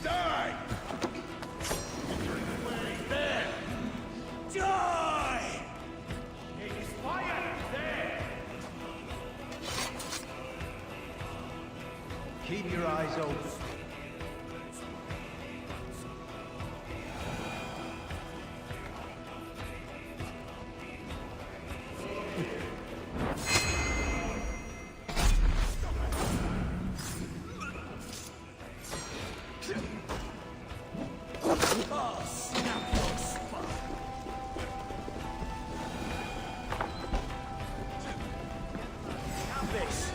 Die! There! Die! It is fire there! Keep your eyes open. Have this!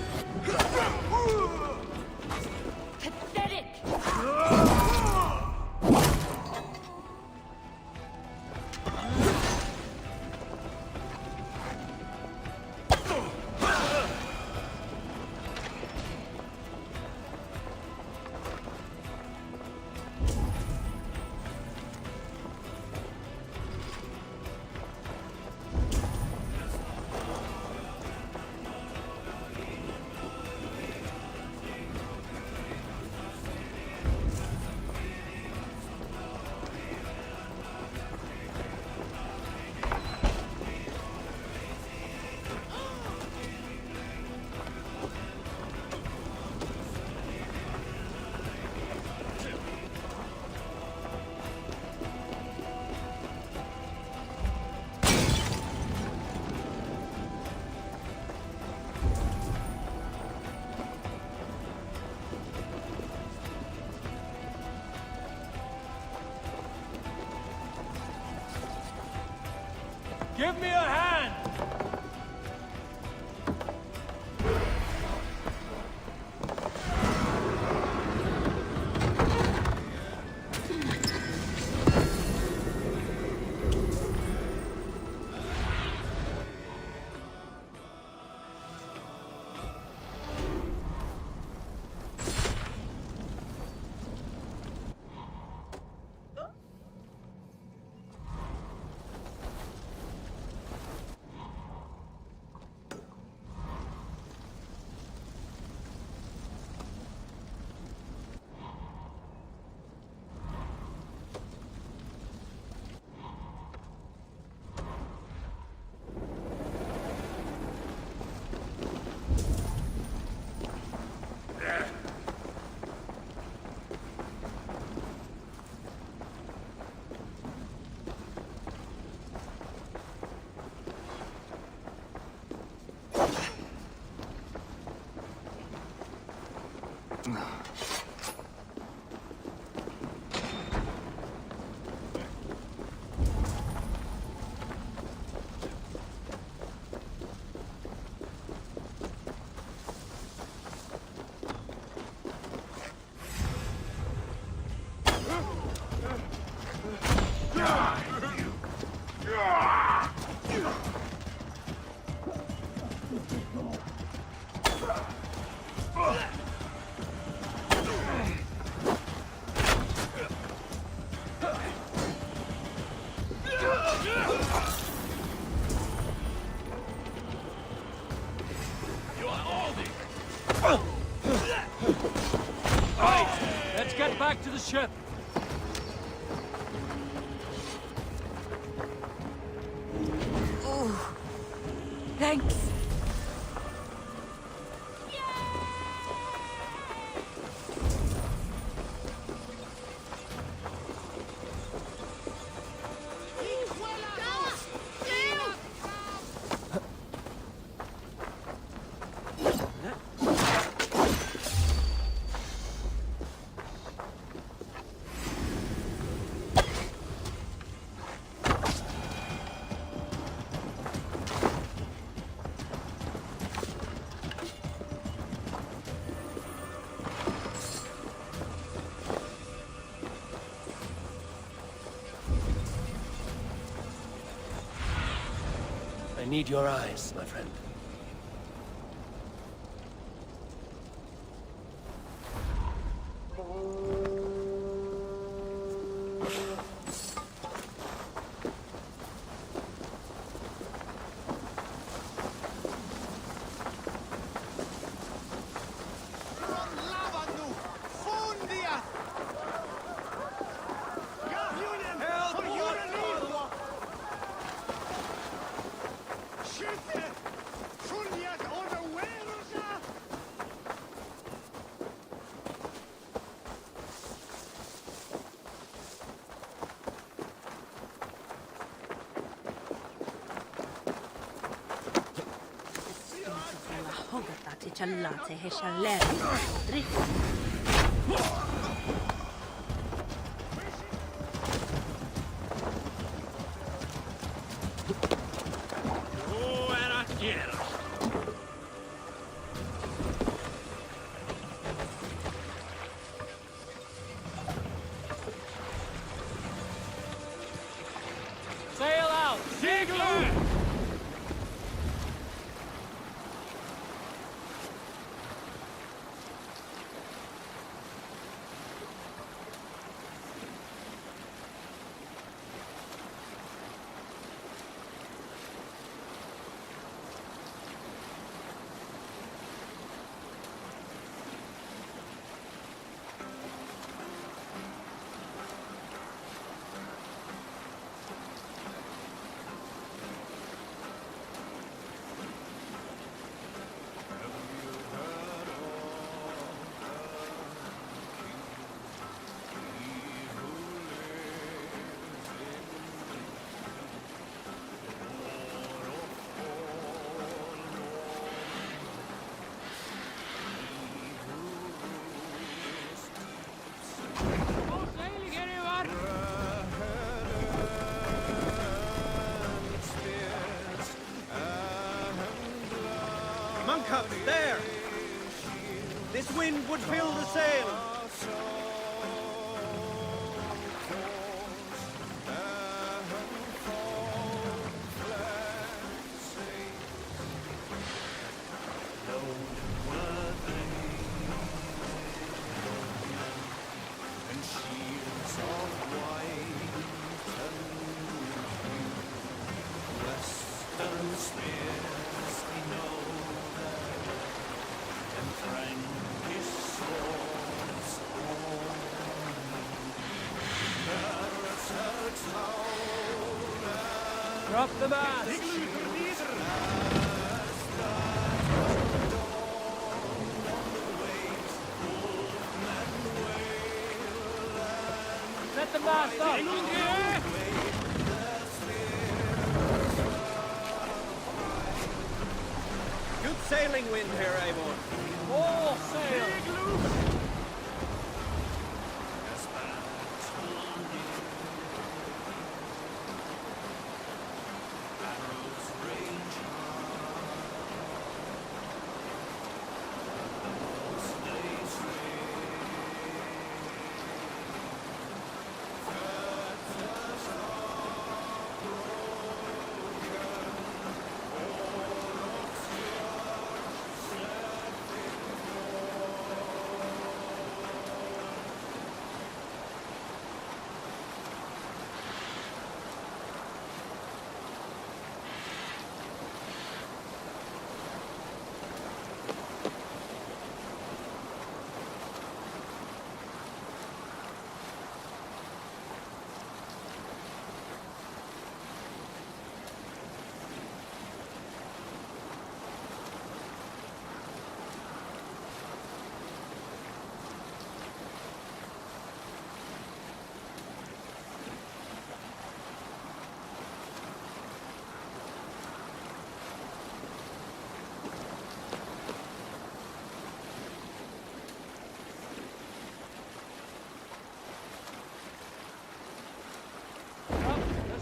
Give me a hand! Right, let's get back to the ship. Oh, thanks. I need your eyes, my friend. Ciallate e scialleri. Oh, era quiero. Sail out! Ziegler! up! There! This wind would fill the sail! Drop the mast! Set the mast up! Good sailing wind here, Eivor. All sail!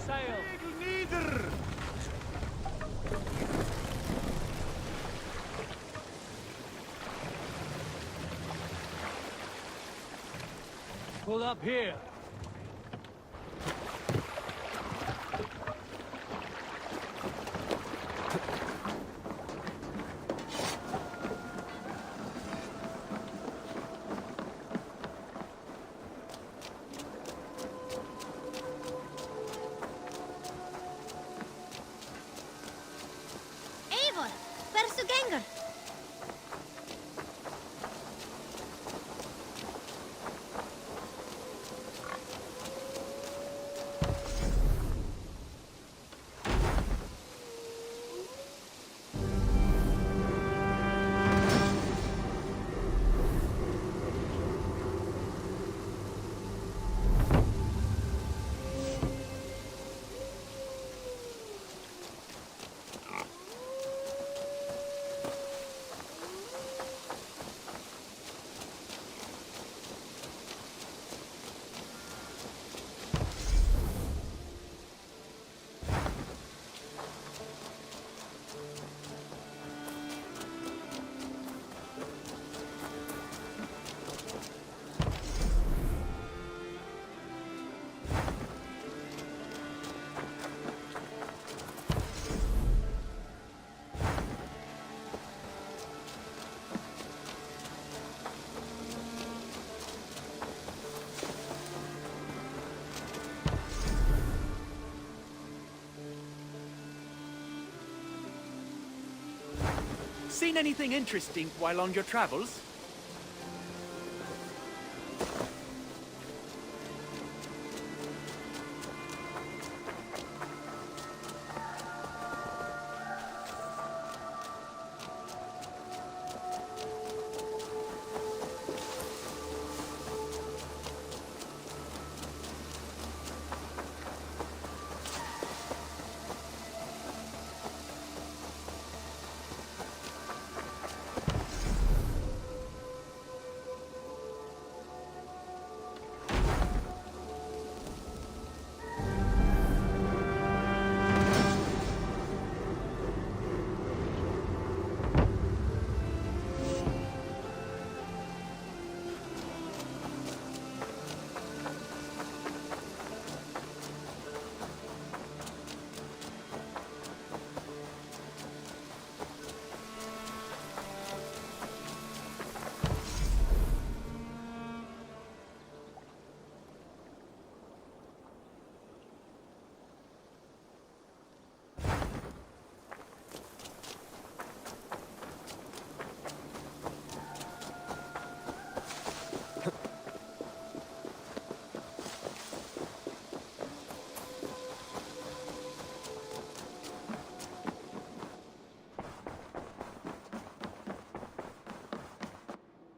Sail! Neither! Pull up here! Eivor, hversu gengur? Seen anything interesting while on your travels?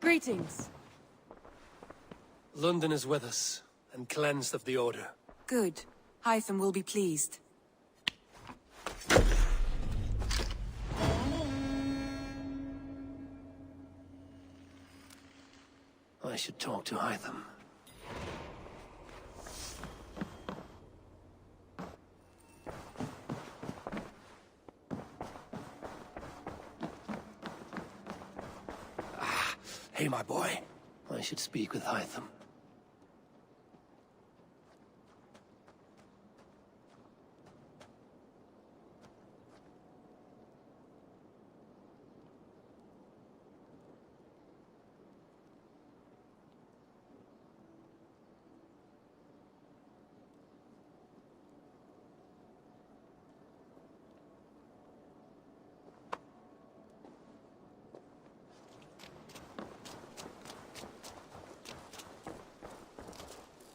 Greetings. London is with us, and cleansed of the Order. Good. Hytham will be pleased. I should talk to Hytham. Hey, my boy. I should speak with Hytham.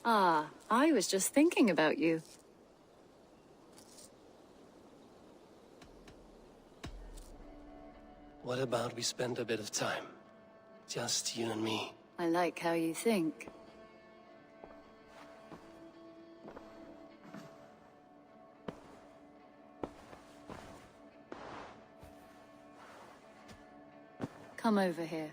Ah, I was just thinking about you. What about we spend a bit of time? Just you and me. I like how you think. Come over here.